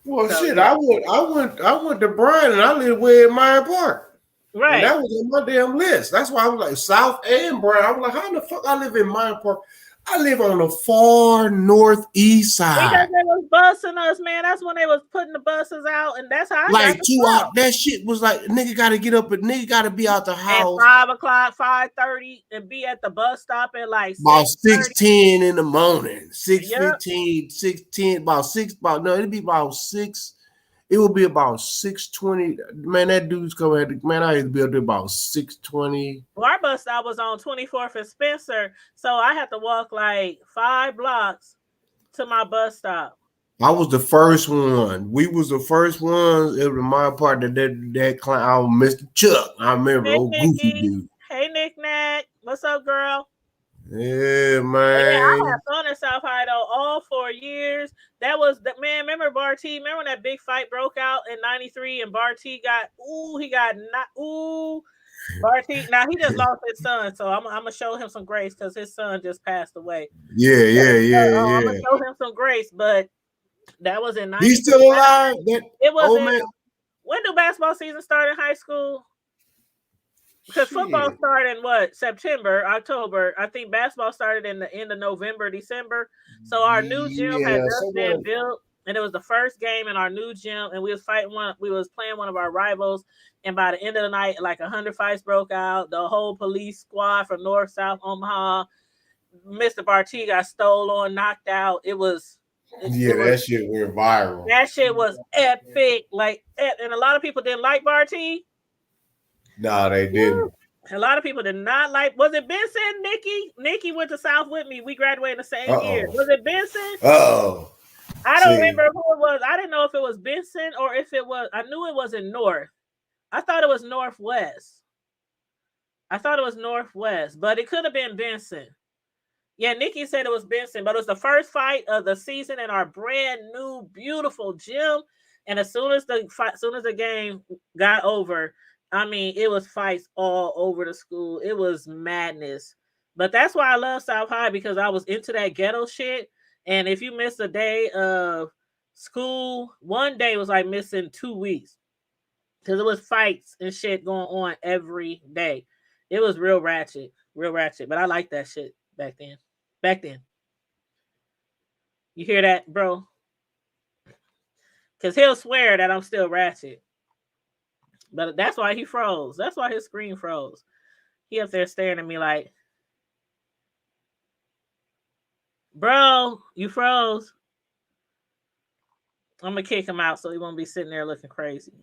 Well, shit, I went to Bryan and I lived way in Meyer Park. Right. And that was on my damn list. That's why I was like South and Bryan. I was like, how the fuck I live in Meyer Park? I live on the far northeast side. Because they was busing us, man. That's when they was putting the buses out, and that's how I like got 2 hours. That shit was like nigga gotta get up and nigga gotta be out the house at 5:00, 5:30, and be at the bus stop at like about 6:10 in the morning. 6:15, 6:10, it'd be about 6. It would be about 6:20. Man, that dude's coming. Man, I used to be up there about 6:20. Well, our bus stop was on 24th and Spencer, so I had to walk like 5 blocks to my bus stop. I was the first one. We was the first ones. It was my part that client, Mr. Chuck. I remember, old goofy dude. Hey, Nick Nack. What's up, girl? Yeah, man. Yeah, I had fun in South High though, all 4 years. That was the man. Remember Barty? Remember when that big fight broke out in '93 and Barty Barty. Now he just lost his son, so I'm gonna show him some grace because his son just passed away. Yeah. I'm gonna show him some grace, but that was in '93. He's still alive. It was. When do basketball season start in high school? Because football started in September, October. I think basketball started in the end of November, December. So our new gym had just been built, and it was the first game in our new gym. And we was playing one of our rivals. And by the end of the night, like 100 fights broke out. The whole police squad from North, South Omaha. Mr. Barty got stolen, knocked out. That shit went viral. That shit was epic. And a lot of people didn't like Barty. No, they didn't. A lot of people did not like. Was it Benson? Nikki went to South with me. We graduated the same year. Was it Benson? I don't remember who it was. I didn't know if it was Benson or if it was. I knew it was in North. I thought it was Northwest. But it could have been Benson. Yeah, Nikki said it was Benson, but it was the first fight of the season in our brand new, beautiful gym. And as soon as the game got over, it was fights all over the school. It was madness. But that's why I love South High, because I was into that ghetto shit. And if you miss a day of school, one day was like missing 2 weeks. Because it was fights and shit going on every day. It was real ratchet. But I liked that shit back then. You hear that, bro? Because he'll swear that I'm still ratchet. But that's why he froze. That's why his screen froze. He up there staring at me like, bro, you froze. I'm going to kick him out so he won't be sitting there looking crazy.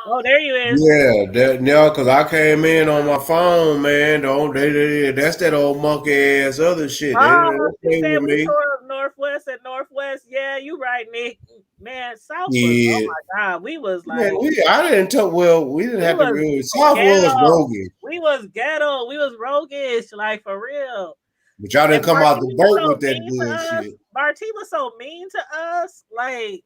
Oh, there you is. Yeah, because I came in on my phone, man. That's that old monkey ass other shit. Oh, she said we tore up Northwest at Northwest. Yeah, you right, Nick. Man, South was, oh my God, we was like. Yeah, I didn't talk, well, we didn't have to really. South was roguish. We was ghetto. We was roguish, like for real. But y'all didn't come out the boat with that bullshit. Marty was so mean to us. Like,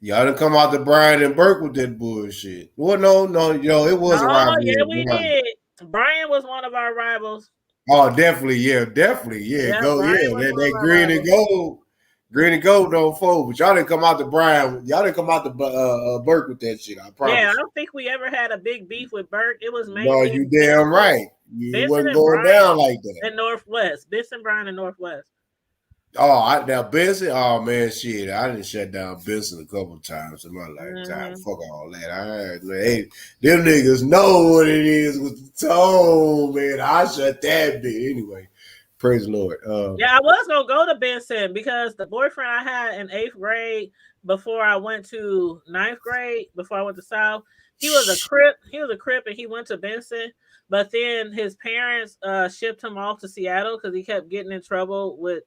y'all didn't come out to Brian and Burke with that bullshit. Well, no, it was a rivalry. Yeah, we did. Brian was one of our rivals. Oh, definitely, yeah. Go, that green and gold don't fold. But y'all didn't come out to Brian. Y'all didn't come out to Burke with that shit. I promise. Yeah, I don't think we ever had a big beef with Burke. It was mainly. No, you damn right. You wasn't going down like that. At Northwest, Benson, Brian, and Northwest. Oh, now Benson. Oh man, shit! I didn't shut down Benson a couple of times in my lifetime. Fuck all that. Them niggas know what it is with the tone, man. I shut that bit anyway. Praise the Lord. Yeah, I was gonna go to Benson because the boyfriend I had in 8th grade before I went to 9th grade, before I went to South, he was a Crip. And he went to Benson. But then his parents shipped him off to Seattle because he kept getting in trouble with,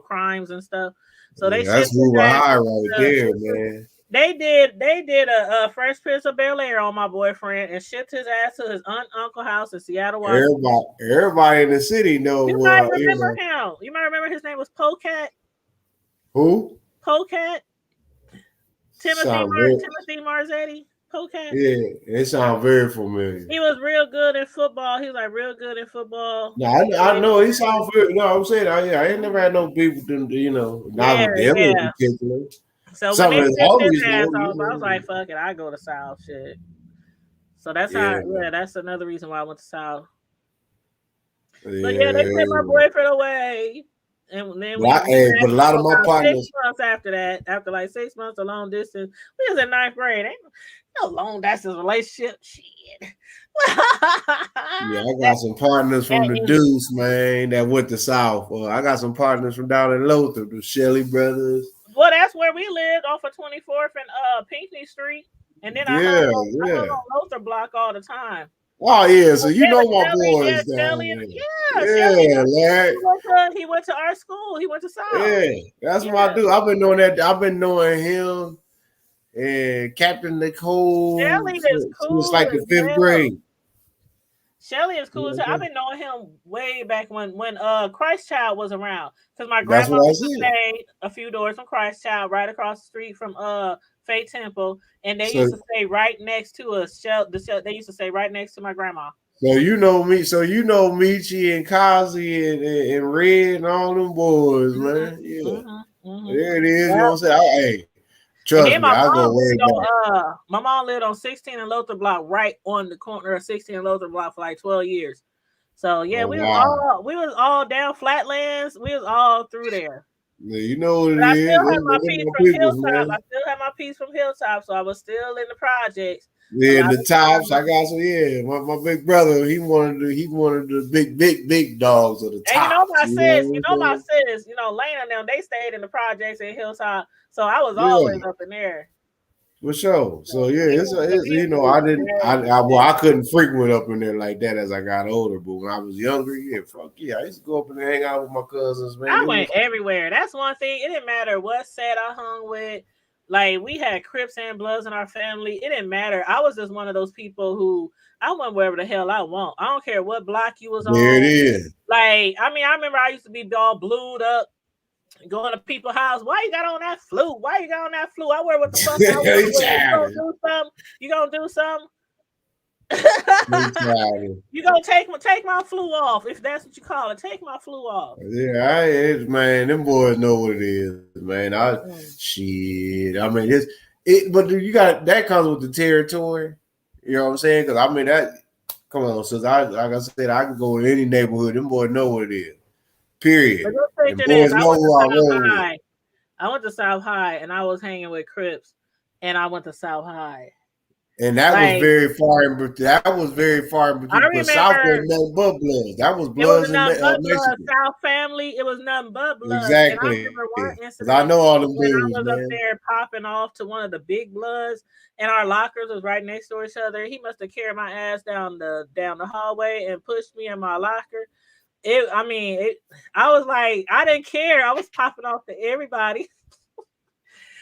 crimes and stuff. So that's Hoover High right there, man. They did a Fresh Prince of Bel-Air on my boyfriend and shipped his ass to his uncle house in Seattle. Everybody in the city know. You might remember him. You might remember his name was Polecat. Who? Polecat. Timothy Marzetti. Polecat. Yeah, it sounds very familiar. He was real good in football. He was like real good in football. No, I know he sounds very. No, I'm saying, I ain't never had no people, not with them in particular. So when they shipped his ass off, I was like, "Fuck it, I go to South." Shit. So that's how. Yeah, that's another reason why I went to South. Yeah. But yeah, they sent my boyfriend away. And then but a lot of my partners 6 months after that, after like 6 months of long distance, we was in 9th grade. Ain't no long distance relationship. Shit. Yeah, I got some partners from the Deuce, man, that went to South. I got some partners from down in Lothrop, the Shelley brothers. Well, that's where we lived off of 24th and Pinckney Street. And then I hung on Lothrop block all the time. Oh yeah, so you know my boys down there. He went to our school. He went to South. Yeah, that's what I do. I've been knowing that. I've been knowing him and Captain Nicole. Shelly is cool. It's like the 5th grade. Shelly is cool. I've been knowing him way back when Christ Child was around. Because my grandma used to stay a few doors from Christ Child, right across the street from Faith Temple, and they used to stay right next to us. They used to stay right next to my grandma. So you know me. So you know Michi and Kazi and Red and all them boys, man. Yeah, there it is. You know what I'm saying? Hey, trust me, I go way back. My mom lived on 16 and Lothrop block, right on the corner of 16 and Lothrop block for like 12 years. So yeah, we was all down Flatlands. We was all through there. Yeah, you know what it is. I still have my piece from Hilltop. I still have my piece from Hilltop, so I was still in the projects. Yeah, the tops. I got some. Yeah, my big brother. He wanted the big dogs of the top. And my sis. Lane and them. They stayed in the projects in Hilltop, so I was always up in there. For sure. So yeah, I couldn't frequent up in there like that as I got older. But when I was younger, I used to go up and hang out with my cousins, man. I went everywhere. That's one thing. It didn't matter what set I hung with. Like, we had Crips and Bloods in our family. It didn't matter. I was just one of those people who I went wherever the hell I want. I don't care what block you was on. There it is. Like, I remember I used to be all blued up, going to people's house. Why you got on that flute? I wear what the fuck I wear. You gonna do something? You gonna take my flu off, if that's what you call it. Take my flu off. Yeah, man, them boys know what it is, man. Shit. I mean, but you got that comes with the territory. You know what I'm saying? Because come on, since like I said, I can go in any neighborhood. Them boys know what it is. Period. But let's And picture this. boys know who I roll with. I went to South High and I was hanging with Crips and I went to South High. And that was very far in between. That was very far in between. But South was nothing but blood. That was Bloods in Mexico. South family, it was nothing but blood. Exactly. And I remember one incident I know all them when dudes, I was man. up there popping off to one of the big Bloods, and our lockers was right next to each other. He must have carried my ass down the hallway and pushed me in my locker. I was like, I didn't care. I was popping off to everybody.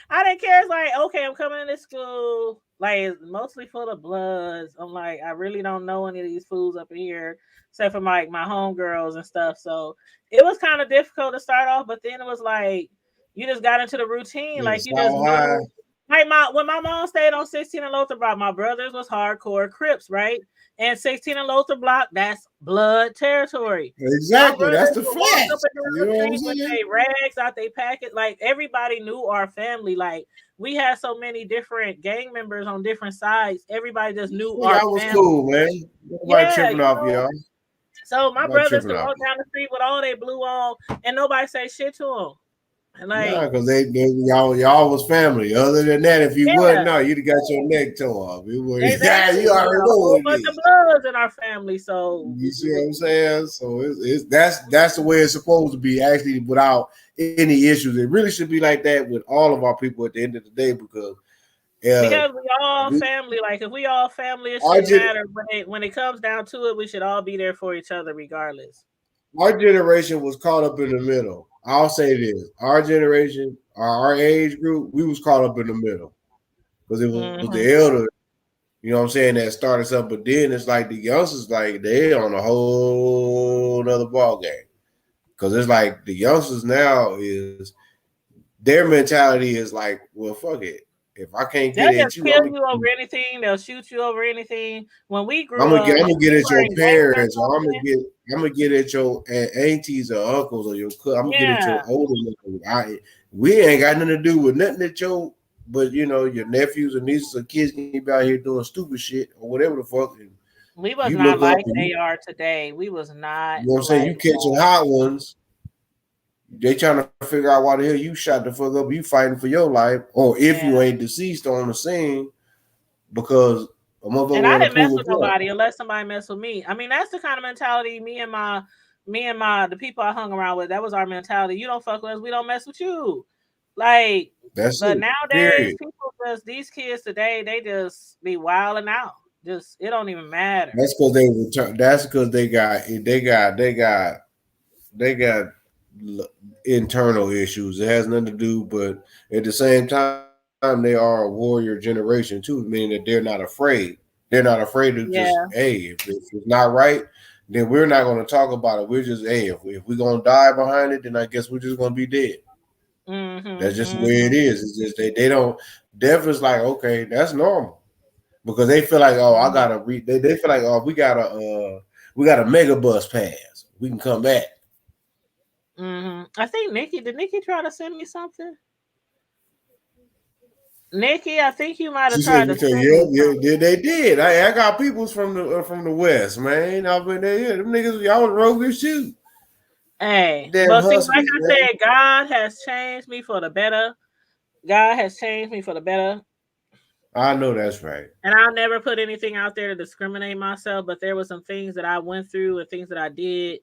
I didn't care. It's like, okay, I'm coming into school. Like, it's mostly full of Bloods. I'm like, I really don't know any of these fools up in here, except for my homegirls and stuff. So it was kind of difficult to start off, but then it was like, you just got into the routine. Like, you just knew. Like, when my mom stayed on 16 and Lother Block, my brothers was hardcore Crips, right? And 16 and Lother Block, that's blood territory. Exactly, that's the fact. You know what I'm saying? They rags out they packet. Like, everybody knew our family. Like, we had so many different gang members on different sides. Everybody just knew our family. That was cool, man. Nobody tripping off y'all. So my brothers could walk down the street with all they blue on, and nobody say shit to them. Like, because y'all was family. Other than that, if you wasn't, no, you'd have got your neck tore off. It was, exactly. You already know what bunch of Bloods in our family. So you see what I'm saying? So that's the way it's supposed to be, actually, without any issues. It really should be like that with all of our people at the end of the day, because we all family. Like, if we all family, it shouldn't matter. When it comes down to it, we should all be there for each other, regardless. Our generation was caught up in the middle. I'll say this: our generation, our age group, we was caught up in the middle because it was the elder, you know what I'm saying, that started something. But then it's like the youngsters, like, they're on a whole other ball game, because it's like the youngsters now is their mentality is like, well, fuck it. If I can't get at you, kill you over anything. They'll shoot you over anything. When we grew I'm up, gonna get at your parents, or I'm gonna get at your aunties or uncles or your cousins. I'm gonna get at your older ones. We ain't got nothing to do with nothing that but you know, your nephews and nieces or kids can be out here doing stupid shit or whatever the fuck. We was not like they are today. We was not. You know what I'm saying? You catching hot ones. They trying to figure out why the hell you shot the fuck up. You fighting for your life, or if you ain't deceased on the scene, because a motherfucker. And I didn't mess with nobody unless somebody messed with me. I mean, that's the kind of mentality me and the people I hung around with. That was our mentality. You don't fuck with us, we don't mess with you. Like, but nowadays, these kids today, they just be wilding out. Just, it don't even matter. That's because they return. That's because they got internal issues. It has nothing to do, but at the same time, they are a warrior generation too, meaning that they're not afraid. They're not afraid to just, hey, if it's not right, then we're not going to talk about it. We're just, hey, if we're going to die behind it, then I guess we're just going to be dead. That's just the way it is. It's just they don't. Death is like, okay, that's normal, because they feel like, oh, I gotta read. They feel like, oh, we got a mega bus pass. We can come back. I think did Nikki try to send me something? Nikki, I think you might have tried to send me. Yeah, they did. I got peoples from the West, man. I've been there. Them niggas, y'all was rogue as shit. Hey, but see, like I said, God has changed me for the better. God has changed me for the better. I know that's right. And I'll never put anything out there to discriminate myself, but there were some things that I went through and things that I did,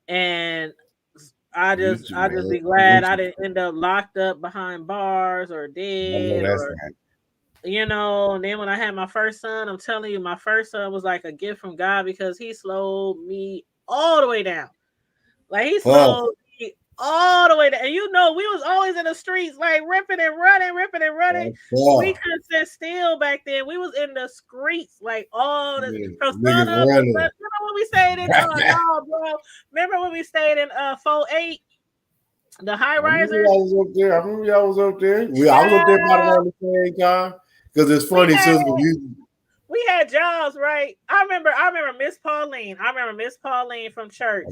and I just be glad I didn't end up locked up behind bars or dead. You know, and then when I had my first son, I'm telling you, my first son was like a gift from God, because he slowed me all the way down. Like, he slowed me all the way down. And you know, we was always in the streets, like ripping and running. We couldn't sit still back then. We was in the streets, like all the remember when we stayed in bro. Remember when we stayed in 4-8, the high risers? I remember y'all was up there. I was up there about around the same time. Because it's funny, we had jobs, right? I remember Miss Pauline. I remember Miss Pauline from church.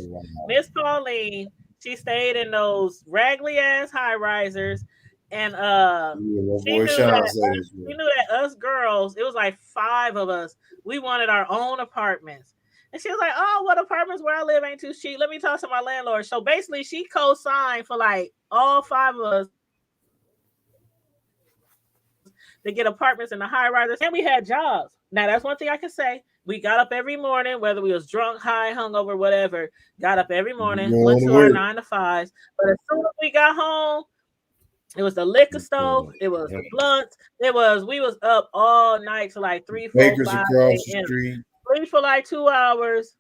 Miss Pauline, she stayed in those raggedy ass high risers, and she knew that us girls, it was like 5 of us, we wanted our own apartments. And she was like, "Oh, what apartments where I live ain't too cheap. Let me talk to my landlord." So basically, she co-signed for like all 5 of us to get apartments in the high rises, and we had jobs. Now that's one thing I can say. We got up every morning, whether we was drunk, high, hungover, whatever. Got up every morning, went to our 9 to 5s. But as soon as we got home, it was the liquor stove, it was the blunts, we was up all night to like 3, 4, Bakers 5 across the a.m. street. Sleep for like 2 hours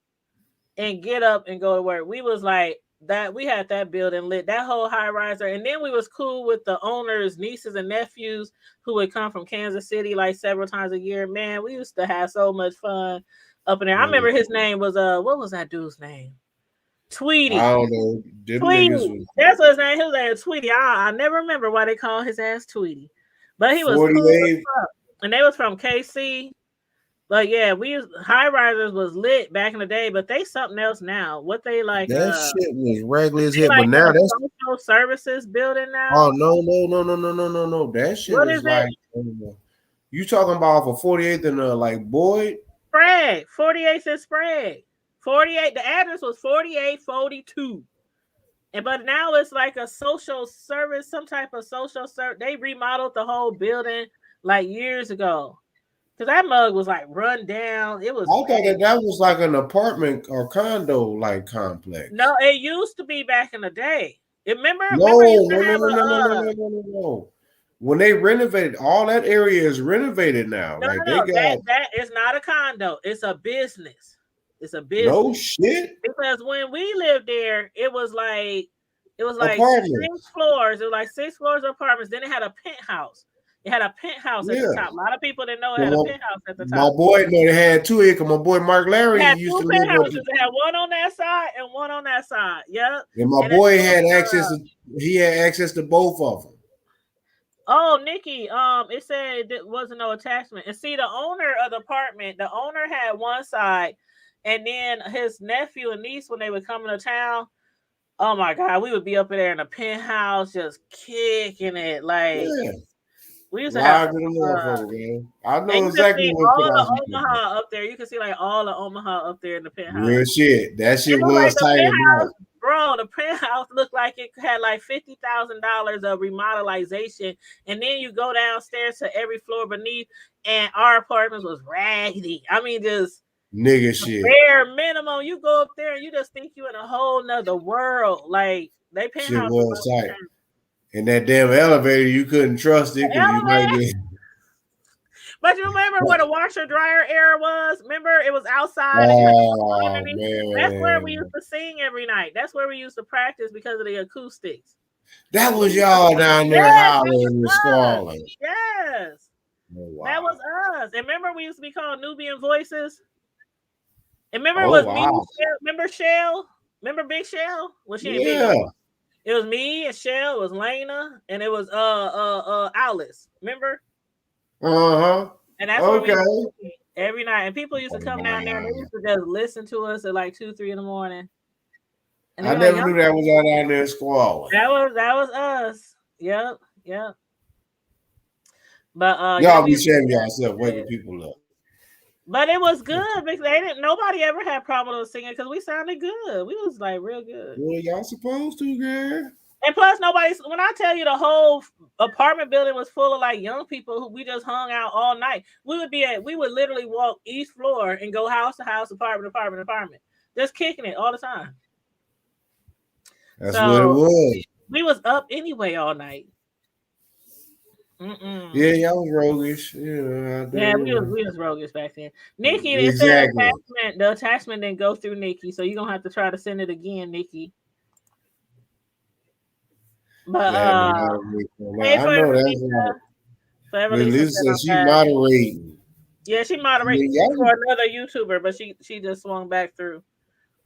and get up and go to work. We was like that. We had that building lit, that whole high riser, and then we was cool with the owners' nieces and nephews who would come from Kansas City like several times a year. Man, we used to have so much fun up in there. I remember his name was what was that dude's name? Tweety. I don't know. Tweety. That's what his name. He was like Tweety. I never remember why they call his ass Tweety, but he was cool as fuck. And they was from KC. But yeah, high risers was lit back in the day, but they something else now. What they like? That shit was regular as hell, like but now that's social services building now. Oh no! That shit What is is like you talking about for 48th and like Boyd? Sprague, 48th and Sprague. 48. The address was 4842. But now it's like a social service, some type of social service. They remodeled the whole building like years ago. Because that mug was like run down. It was. I thought that was like an apartment or condo like complex. No, it used to be back in the day. Remember? No. When they renovated, all that area is renovated now. That is not a condo. It's a business. It's a business. No shit. Because when we lived there, it was like 6 floors. It was like 6 floors of apartments. Then it had a penthouse. It had a penthouse at the top. A lot of people didn't know it had a penthouse at the top. My boy, they had 2 here. My boy Mark Larry used to live penthouses. They had one on that side and one on that side. Yep. And my boy had access to both of them. Oh, Nikki, it said it wasn't no attachment. And see, the owner of the apartment, the owner had one side, and then his nephew and niece, when they would come into town, oh my God, we would be up in there in a penthouse just kicking it. Like we used to have man. I know and exactly what all the Omaha up there. You can see like all the Omaha up there in the penthouse. Real shit. That shit was tight. Bro, the penthouse looked like it had like $50,000 of remodelization, and then you go downstairs to every floor beneath, and our apartments was raggedy. I mean, just nigga shit. Bare minimum. You go up there and you just think you in a whole nother world. Like they penthouse shit was tight. And that damn elevator, you couldn't trust it because you might get. But you remember where the washer dryer era was? Remember it was outside. Oh, man. That's where we used to sing every night. That's where we used to practice because of the acoustics. That was y'all down there hollering and squalling. Yes. Oh, wow. That was us. And remember we used to be called Nubian Voices? And remember it was me. Remember Shell? Remember Big Shell? Well, she ain't big. It was me and Shell. It was Lena, and it was Alice. Remember? And that's what we used to do every night. And people used to come down there and they used to just listen to us at like 2, 3 in the morning. And I never knew that was y'all down there squalling. That was us. Yep. But y'all be shaming yourself waking people up. But it was good because nobody ever had problem with singing because we sounded good. We was like real good. Well, y'all supposed to, girl. And plus, when I tell you the whole apartment building was full of like young people who we just hung out all night. We would literally walk each floor and go house to house, apartment, just kicking it all the time. That's what it was. We was up anyway all night. Yeah, y'all was roguish. Yeah, we was roguish back then. Nikki, the attachment didn't go through Nikki, so you're gonna have to try to send it again, Nikki. But I know that's Lisa said she moderating. Yeah, she moderating for another YouTuber, but she just swung back through.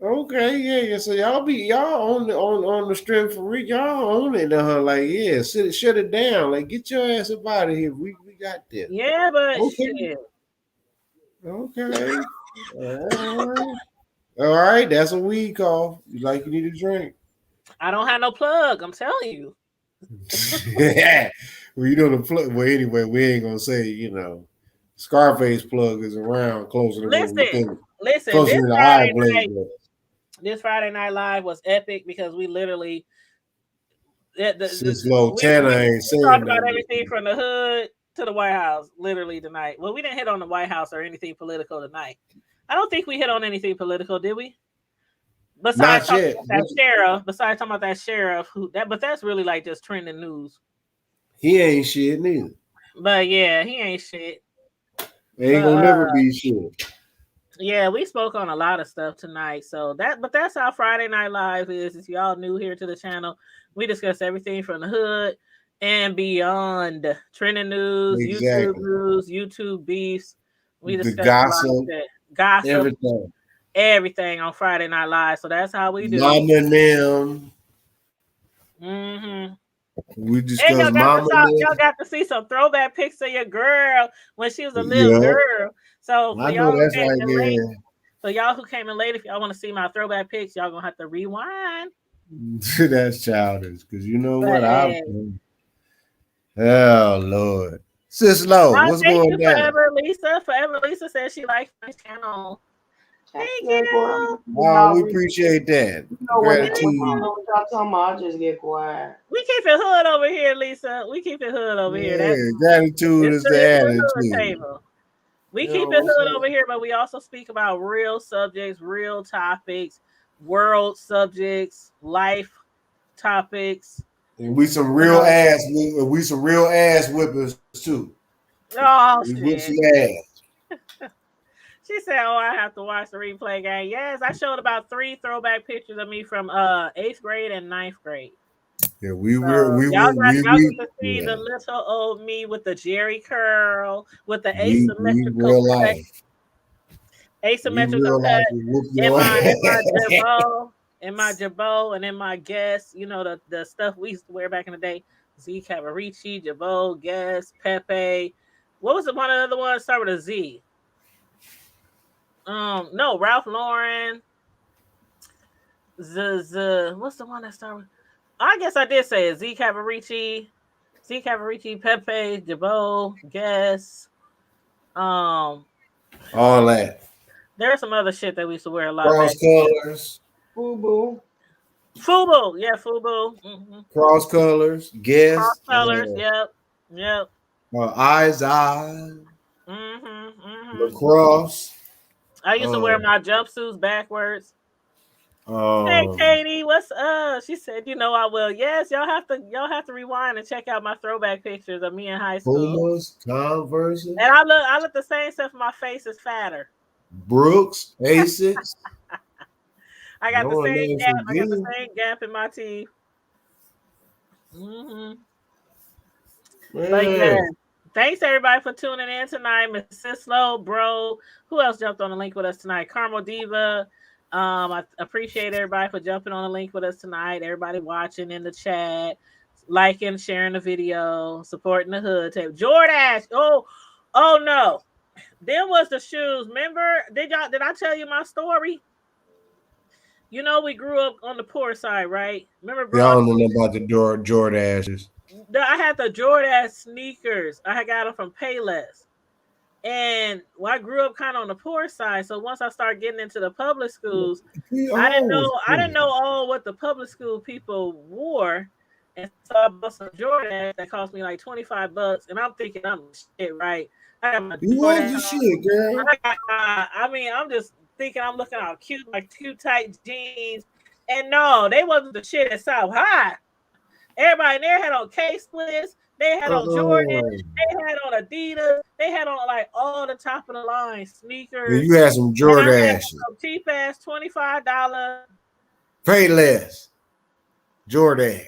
Okay, yeah. So y'all on the strength for Rick. Y'all own it, like shut it down. Like get your ass up out of here. We got this. Yeah, but okay. All right. That's a weed cough. You need a drink. I don't have no plug. I'm telling you. Well, you know the plug. Well, anyway, we ain't gonna say Scarface plug is around closer to what we think. Listen. Closer to the eye blade. This Friday Night Live was epic because we literally Since Low Tanner ain't saying talked about nothing. everything from the hood to the White House, literally tonight. Well, we didn't hit on the White House or anything political tonight. I don't think we hit on anything political, did we? Besides Not yet. Talking about that sheriff, but that's really like just trending news. He ain't shit neither. But yeah, he ain't shit. Ain't gonna never be shit. Yeah, we spoke on a lot of stuff tonight. So that's how Friday Night Live is. If y'all new here to the channel, we discuss everything from the hood and beyond. Trending news, YouTube news, YouTube beefs. We discuss gossip, everything on Friday Night Live. So that's how we do. Mama and them. Mm-hmm. We discuss Mama. Y'all got to see some throwback pics of your girl when she was a little girl. So I know that's right there. So y'all who came in late, if y'all want to see my throwback pics, y'all gonna have to rewind. That's childish, because you know what? Oh Lord, Sis Low, what's going down? Forever Lisa says she likes my channel. Thank you. Oh, we appreciate that. Gratitude. I'll just get quiet. We keep it hood over here, Lisa. We keep it hood over here. Gratitude is the attitude. We keep it hood over here, but we also speak about real subjects, real topics, world subjects, life topics. And we some real ass whippers too. Oh, we shit. whip some ass. She said, "Oh, I have to watch the replay game." Yes, I showed about 3 throwback pictures of me from 8th grade and 9th grade. Yeah, y'all get to see the little old me with the Jerry curl, with the asymmetrical cut, in my jabot, and in my Guess. You know the stuff we used to wear back in the day. Z Cavaricci, jabot, Guess, Pepe. What was one of the other ones? Start with a Z. No, Ralph Lauren. What's the one that started with? I guess I did say it. Z Cavaricci, Pepe, Jabot, Guess. All that. There's some other shit that we used to wear a lot. Cross colors. Fubu. Yeah, Fubu. Mm-hmm. Cross colors. Guess. Cross colors. Yep. Eyes. Lacrosse. I used to wear my jumpsuits backwards. Hey Katie, what's up? She said, "You know I will." Yes, y'all have to rewind and check out my throwback pictures of me in high school. Pumas, Converse. And I look the same, except for my face is fatter. Brooks, Asics. I got the same gap. I got the same gap in my teeth. Mm-hmm. But yeah. Thanks everybody for tuning in tonight. Miss Sislo, bro. Who else jumped on the link with us tonight? Carmel Diva. I appreciate everybody for jumping on the link with us tonight. Everybody watching in the chat, liking, sharing the video, supporting the hood tape. Jordash. Oh no. Them was the shoes. Remember? Did I tell you my story? You know, we grew up on the poor side, right? Remember, bro? Y'all don't know about the Jordashes. I had the Jordache sneakers. I had got them from Payless. And I grew up kind of on the poor side. So once I started getting into the public schools, I didn't know all what the public school people wore. And so I bought some Jordache that cost me like $25. And I'm thinking I'm shit, right? I got my shit, girl. I'm just thinking I'm looking all cute, like cute tight jeans. And no, they wasn't the shit at South High. Everybody in there had on K-Splits. They had on Jordan. They had on Adidas. They had on like all the top of the line sneakers. And you had some Jordache. Some cheap ass $25. Pay less. Jordache.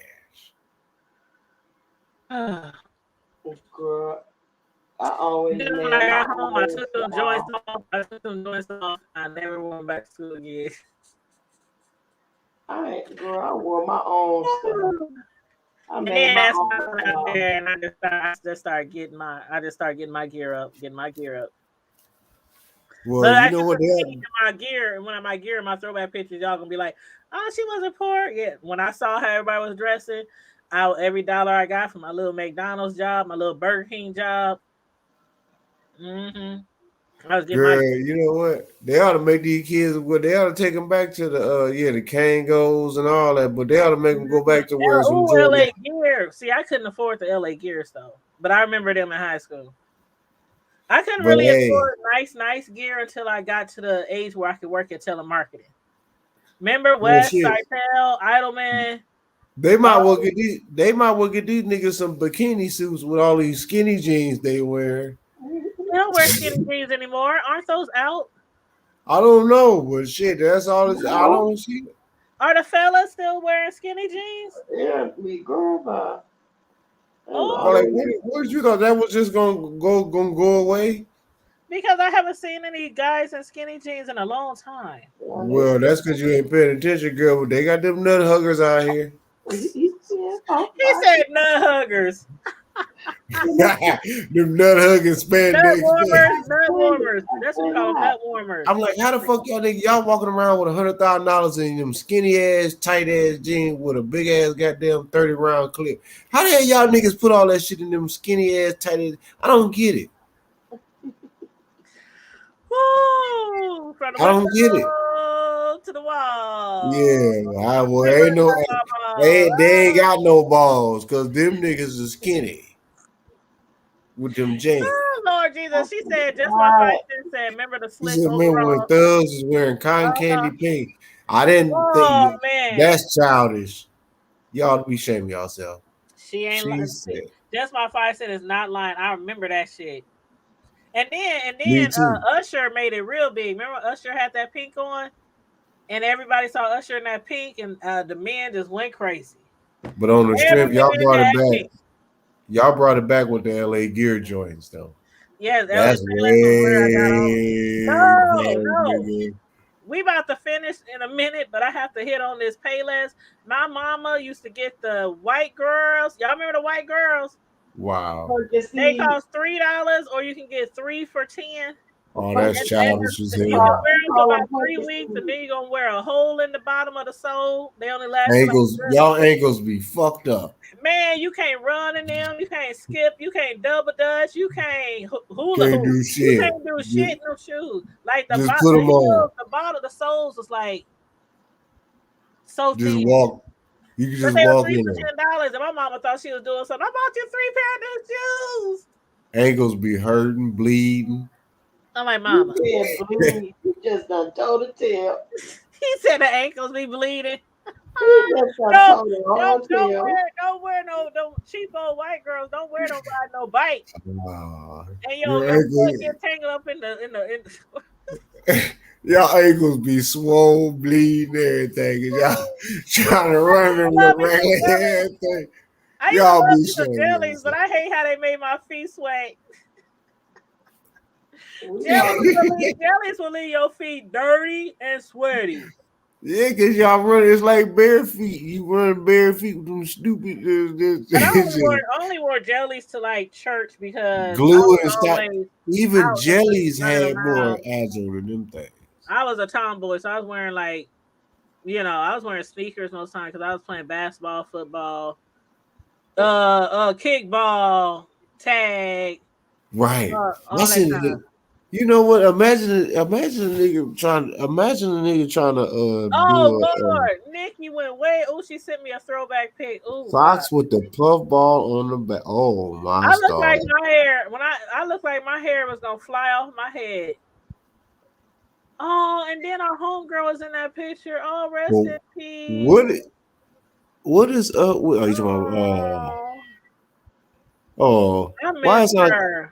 Girl, I always. When I got home, I took them joints off. I never went back to school again. I wore my own stuff. And then that's when I went out there and I just started getting my gear up, Well, but you know what? My throwback pictures, y'all gonna be like, "Oh, she wasn't poor." Yeah. When I saw how everybody was dressing, every dollar I got from my little McDonald's job, my little Burger King job, Mm-hmm. I was getting Girl, my you know what? They ought to make these kids. Well, they ought to take them back to the Kangos and all that. But they ought to make them go back to wearing some Jordan. LA gear. See, I couldn't afford the LA gears though, but I remember them in high school. I couldn't But really hey, afford nice gear until I got to the age where I could work at telemarketing. Remember well, West, shit. Saitel, Idleman? They might well get these. They might well get these niggas some bikini suits with all these skinny jeans they wear. They don't wear skinny jeans anymore. Aren't those out? I don't know, but shit, that's all. I don't see. Are the fellas still wearing skinny jeans? Yeah, me girl, but Oh, Like, what did you thought that was just gonna go away? because I haven't seen any guys in skinny jeans in a long time. Well, that's because you ain't paying attention, girl. But they got them nut huggers out here. He said nut huggers. Them nut hugging spandex. Nut warmers. That's what we call them, nut warmers. I'm like, how the fuck y'all walking around with $100,000 in them skinny ass, tight ass jeans with a big ass goddamn 30-round clip? How the hell y'all niggas put all that shit in them skinny ass, tight ass? I don't get it. Woo, from the I don't get it. to the wall. Yeah, ain't no, they ain't got no balls because them niggas are skinny with them jeans. Oh, Lord Jesus, she said just what I said. Remember the She slick said, remember when overall? Thugs is wearing cotton candy pink? I didn't think man. that's childish. Y'all be shaming yourself. She ain't lying. Just my 5 cents is not lying. I remember that shit. And then Usher made it real big. Remember Usher had that pink on, and everybody saw Usher in that pink, and the men just went crazy. But on the strip, y'all brought it back. Y'all brought it back with the LA gear joints, though. Yes, that's way. No. We about to finish in a minute, but I have to hit on this Payless. My mama used to get the white girls. Y'all remember the white girls? Wow. They cost $3, or you can get 3 for $10. Oh, that's childish as hell. You can wear them for about 3 weeks, and then you're gonna wear a hole in the bottom of the sole. They only last. Ankles, y'all ankles be fucked up. Man, you can't run in them. You can't skip. You can't double dutch. You can't hula Can't do hoop. shit. You can't do shit in them shoes. Like the Just bottom, put 'em on. the bottom, the soles was like so Just thin. walk. You can just But they were walk 3 in for them. $10, and my mama thought she was doing something. I bought you 3 pair of these shoes. Ankles be hurting, bleeding. I'm like, mama. You just done told a tale. He said the ankles be bleeding. Don't wear no cheapo white girls. Don't wear no ride no bike. And Your your foot ankles- get tangled up in the Y'all ankles be swole, bleeding, everything. And y'all trying to run them around everything. I used Y'all to be love these shaming jellies, but I hate how they made my feet sweat. Jellies will leave your feet dirty and sweaty. Yeah, because y'all run, it's like bare feet. You run bare feet with them stupid. But I only wore jellies to like church because glue and stuff. Even jellies had more agile than them things. I was a tomboy, so I was wearing like, I was wearing sneakers most time because I was playing basketball, football, kickball, tag. Right. That's it. You know what? Imagine a nigga trying to Lord, Nikki went way. Oh, she sent me a throwback pic. Oh, socks with the puff ball on the back. Oh my! I look like my hair I look like my hair was gonna fly off my head. Oh, and then our homegirl was in that picture. Oh, rest in peace. What is up? What are you talking about? Why is that?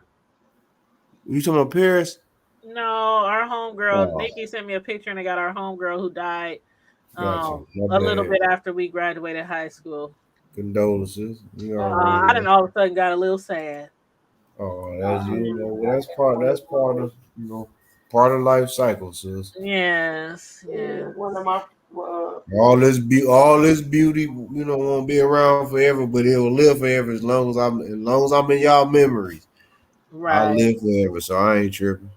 You talking about Paris? No, our homegirl. Nikki sent me a picture, and I got our homegirl who died a little bit after we graduated high school. Condolences. I didn't all of a sudden got a little sad. Oh, that's part of part of life cycle, sis. Yes. One of my all this beauty, won't be around forever, but it will live forever as long as I'm in y'all memories. Right. I live forever, so I ain't tripping.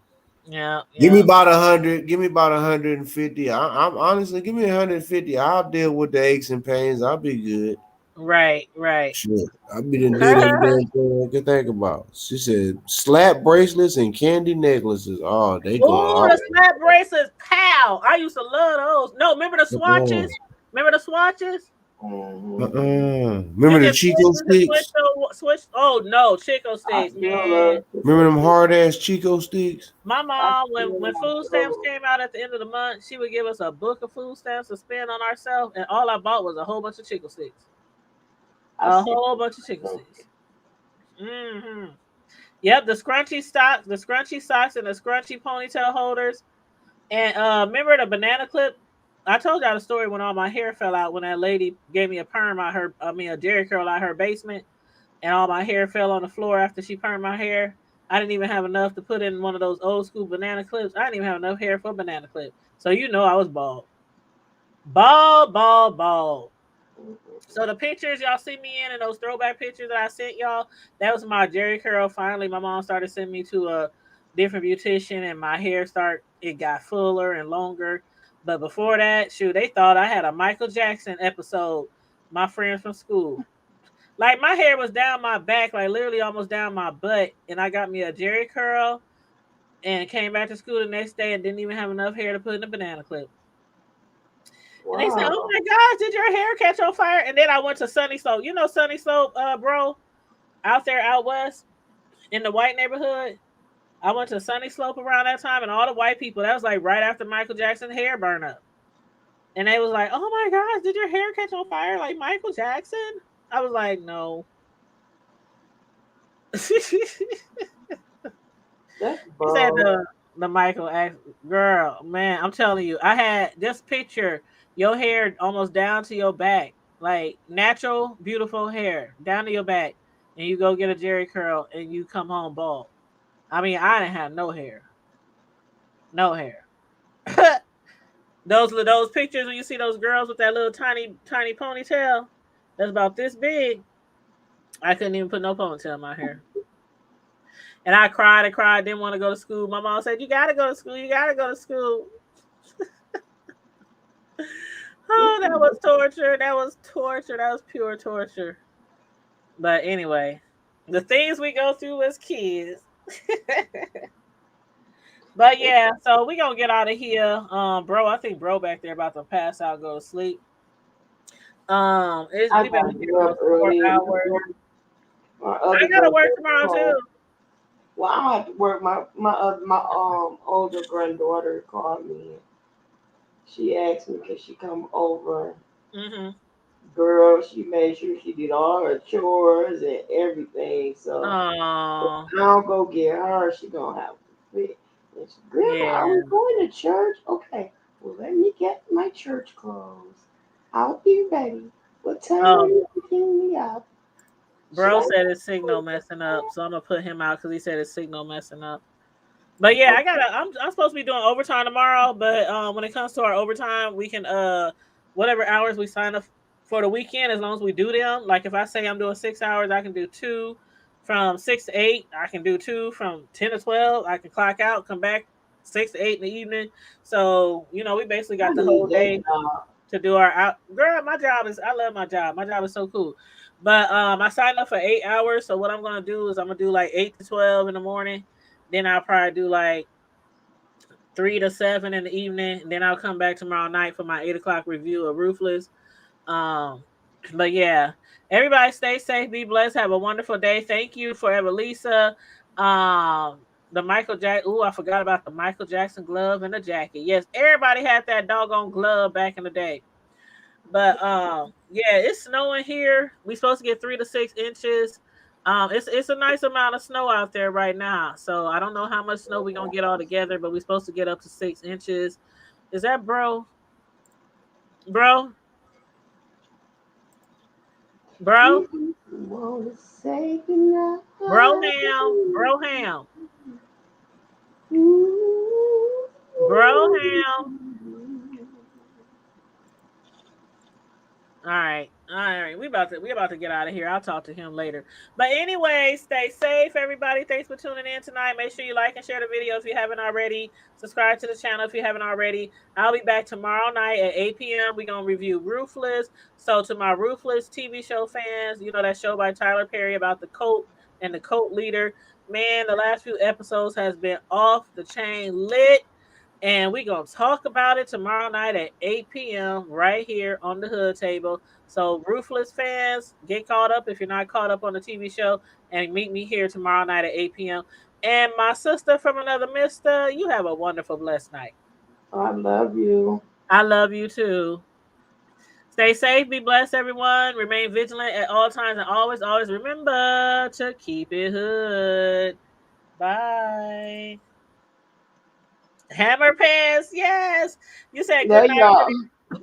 Yeah. Give me about 100. Give me about 150. I'm honestly, give me 150. I'll deal with the aches and pains. I'll be good. Right, right. Shit, I be done did every damn thing I could think about. She said slap bracelets and candy necklaces. Oh, they going Oh, all the slap bracelets, pow! I used to love those. No, remember the uh-uh. swatches? Remember the swatches? You Remember the can Chico switch sticks? switch. Oh no, Chico I sticks, still man. love Remember Chico them sticks. hard ass Chico sticks? My I mom, still when love food stamps those. came out at the end of the month, she would give us a book of food stamps to spend on ourselves, and all I bought was a whole bunch of Chico sticks. I A still whole bunch of Chico love sticks. Mm-hmm. Yep, the scrunchy socks, and the scrunchy ponytail holders. And remember the banana clip? I told y'all the story when all my hair fell out when that lady gave me a perm out her, a Jerry curl out her basement, and all my hair fell on the floor after she permed my hair. I didn't even have enough to put in one of those old school banana clips. I didn't even have enough hair for a banana clip. So you know I was bald. Bald. So the pictures y'all see me in and those throwback pictures that I sent y'all, that was my Jerry curl. Finally, my mom started sending me to a different beautician and my hair it got fuller and longer. But before that, shoot, they thought I had a Michael Jackson episode, my friends from school. Like my hair was down my back, like literally almost down my butt, and I got me a Jerry curl and came back to school the next day and didn't even have enough hair to put in a banana clip. And they said, "Oh Wow. my gosh, did your hair catch on fire?" And then I went to Sunny Slope. You know Sunny Slope, bro, out there out west in the white neighborhood. I went to Sunny Slope around that time, and all the white people. That was like right after Michael Jackson's hair burned up, and they was like, "Oh my gosh, did your hair catch on fire like Michael Jackson?" I was like, "No." That's He said bomb. the Michael girl, man, I'm telling you, I had this picture, your hair almost down to your back, like natural, beautiful hair down to your back, and you go get a Jerry curl and you come home bald. I mean, I didn't have no hair, no hair. those pictures when you see those girls with that little tiny ponytail, that's about this big. I couldn't even put no ponytail in my hair. And I cried and cried, didn't want to go to school. My mom said, "You gotta go to school, you gotta go to school." Oh, that was torture. That was torture. That was pure torture. But anyway, the things we go through as kids. But yeah, so we gonna get out of here. Bro, I think bro back there about to pass out, go to sleep. I We've been gotta here get up for 4 early. hours. My I other gotta work tomorrow granddaughter. too. Well, I have to work. My older granddaughter called me. She asked me could she come over. Mm-hmm. Girl, she made sure she did all her chores and everything. So Oh, I'll go get her. She gonna have to fit. And she, Grandma, are yeah. we going to church? Okay. Well, let me get my church clothes. I'll be ready. What time are Oh, you picking me up? Should bro I? said his signal messing up, so I'm gonna put him out because he said his signal messing up. But yeah, I'm supposed to be doing overtime tomorrow, but when it comes to our overtime, we can whatever hours we sign up for the weekend, as long as we do them. Like if I say I'm doing 6 hours, I can do 2 from 6 to 8. I can do 2 from 10 to 12. I can clock out, come back 6 to 8 in the evening. So, we basically I got the whole need that day job. to do our out. Girl, I love my job. My job is so cool. But I signed up for 8 hours. So what I'm gonna do is I'm gonna do like 8 to 12 in the morning. Then I'll probably do like 3 to 7 in the evening. And then I'll come back tomorrow night for my 8 o'clock review of Ruthless. Um, but yeah, everybody stay safe, be blessed, have a wonderful day. Thank you forever, Lisa. The Michael Jackson. Ooh, I forgot about the Michael Jackson glove and the jacket. Yes, everybody had that doggone glove back in the day. But yeah, it's snowing here. We're supposed to get 3 to 6 inches. It's a nice amount of snow out there right now. So I don't know how much snow we're gonna get all together, but we're supposed to get up to 6 inches. Is that bro? Bro? Bro? Wanna say goodnight. Broham. Broham. All right. All right, we about to get out of here. I'll talk to him later. But anyway, stay safe, everybody. Thanks for tuning in tonight. Make sure you like and share the video if you haven't already. Subscribe to the channel if you haven't already. I'll be back tomorrow night at 8 p.m. We're gonna review Ruthless. So to my Ruthless TV show fans, you know that show by Tyler Perry about the cult and the cult leader. Man, the last few episodes has been off the chain lit. And we're going to talk about it tomorrow night at 8 p.m. right here on the Hood Table. So Ruthless fans, get caught up if you're not caught up on the TV show, and meet me here tomorrow night at 8 p.m. And my sister from another mister, you have a wonderful, blessed night. I love you. I love you too. Stay safe, be blessed, everyone. Remain vigilant at all times, and always, always remember to keep it hood. Bye. Hammer pants, yes. You said good night. Y'all.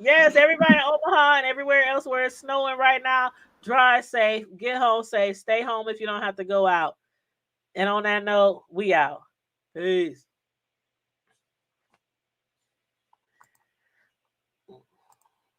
Yes, everybody in Omaha and everywhere else where it's snowing right now. Drive safe, get home safe, stay home if you don't have to go out. And on that note, we out. Peace.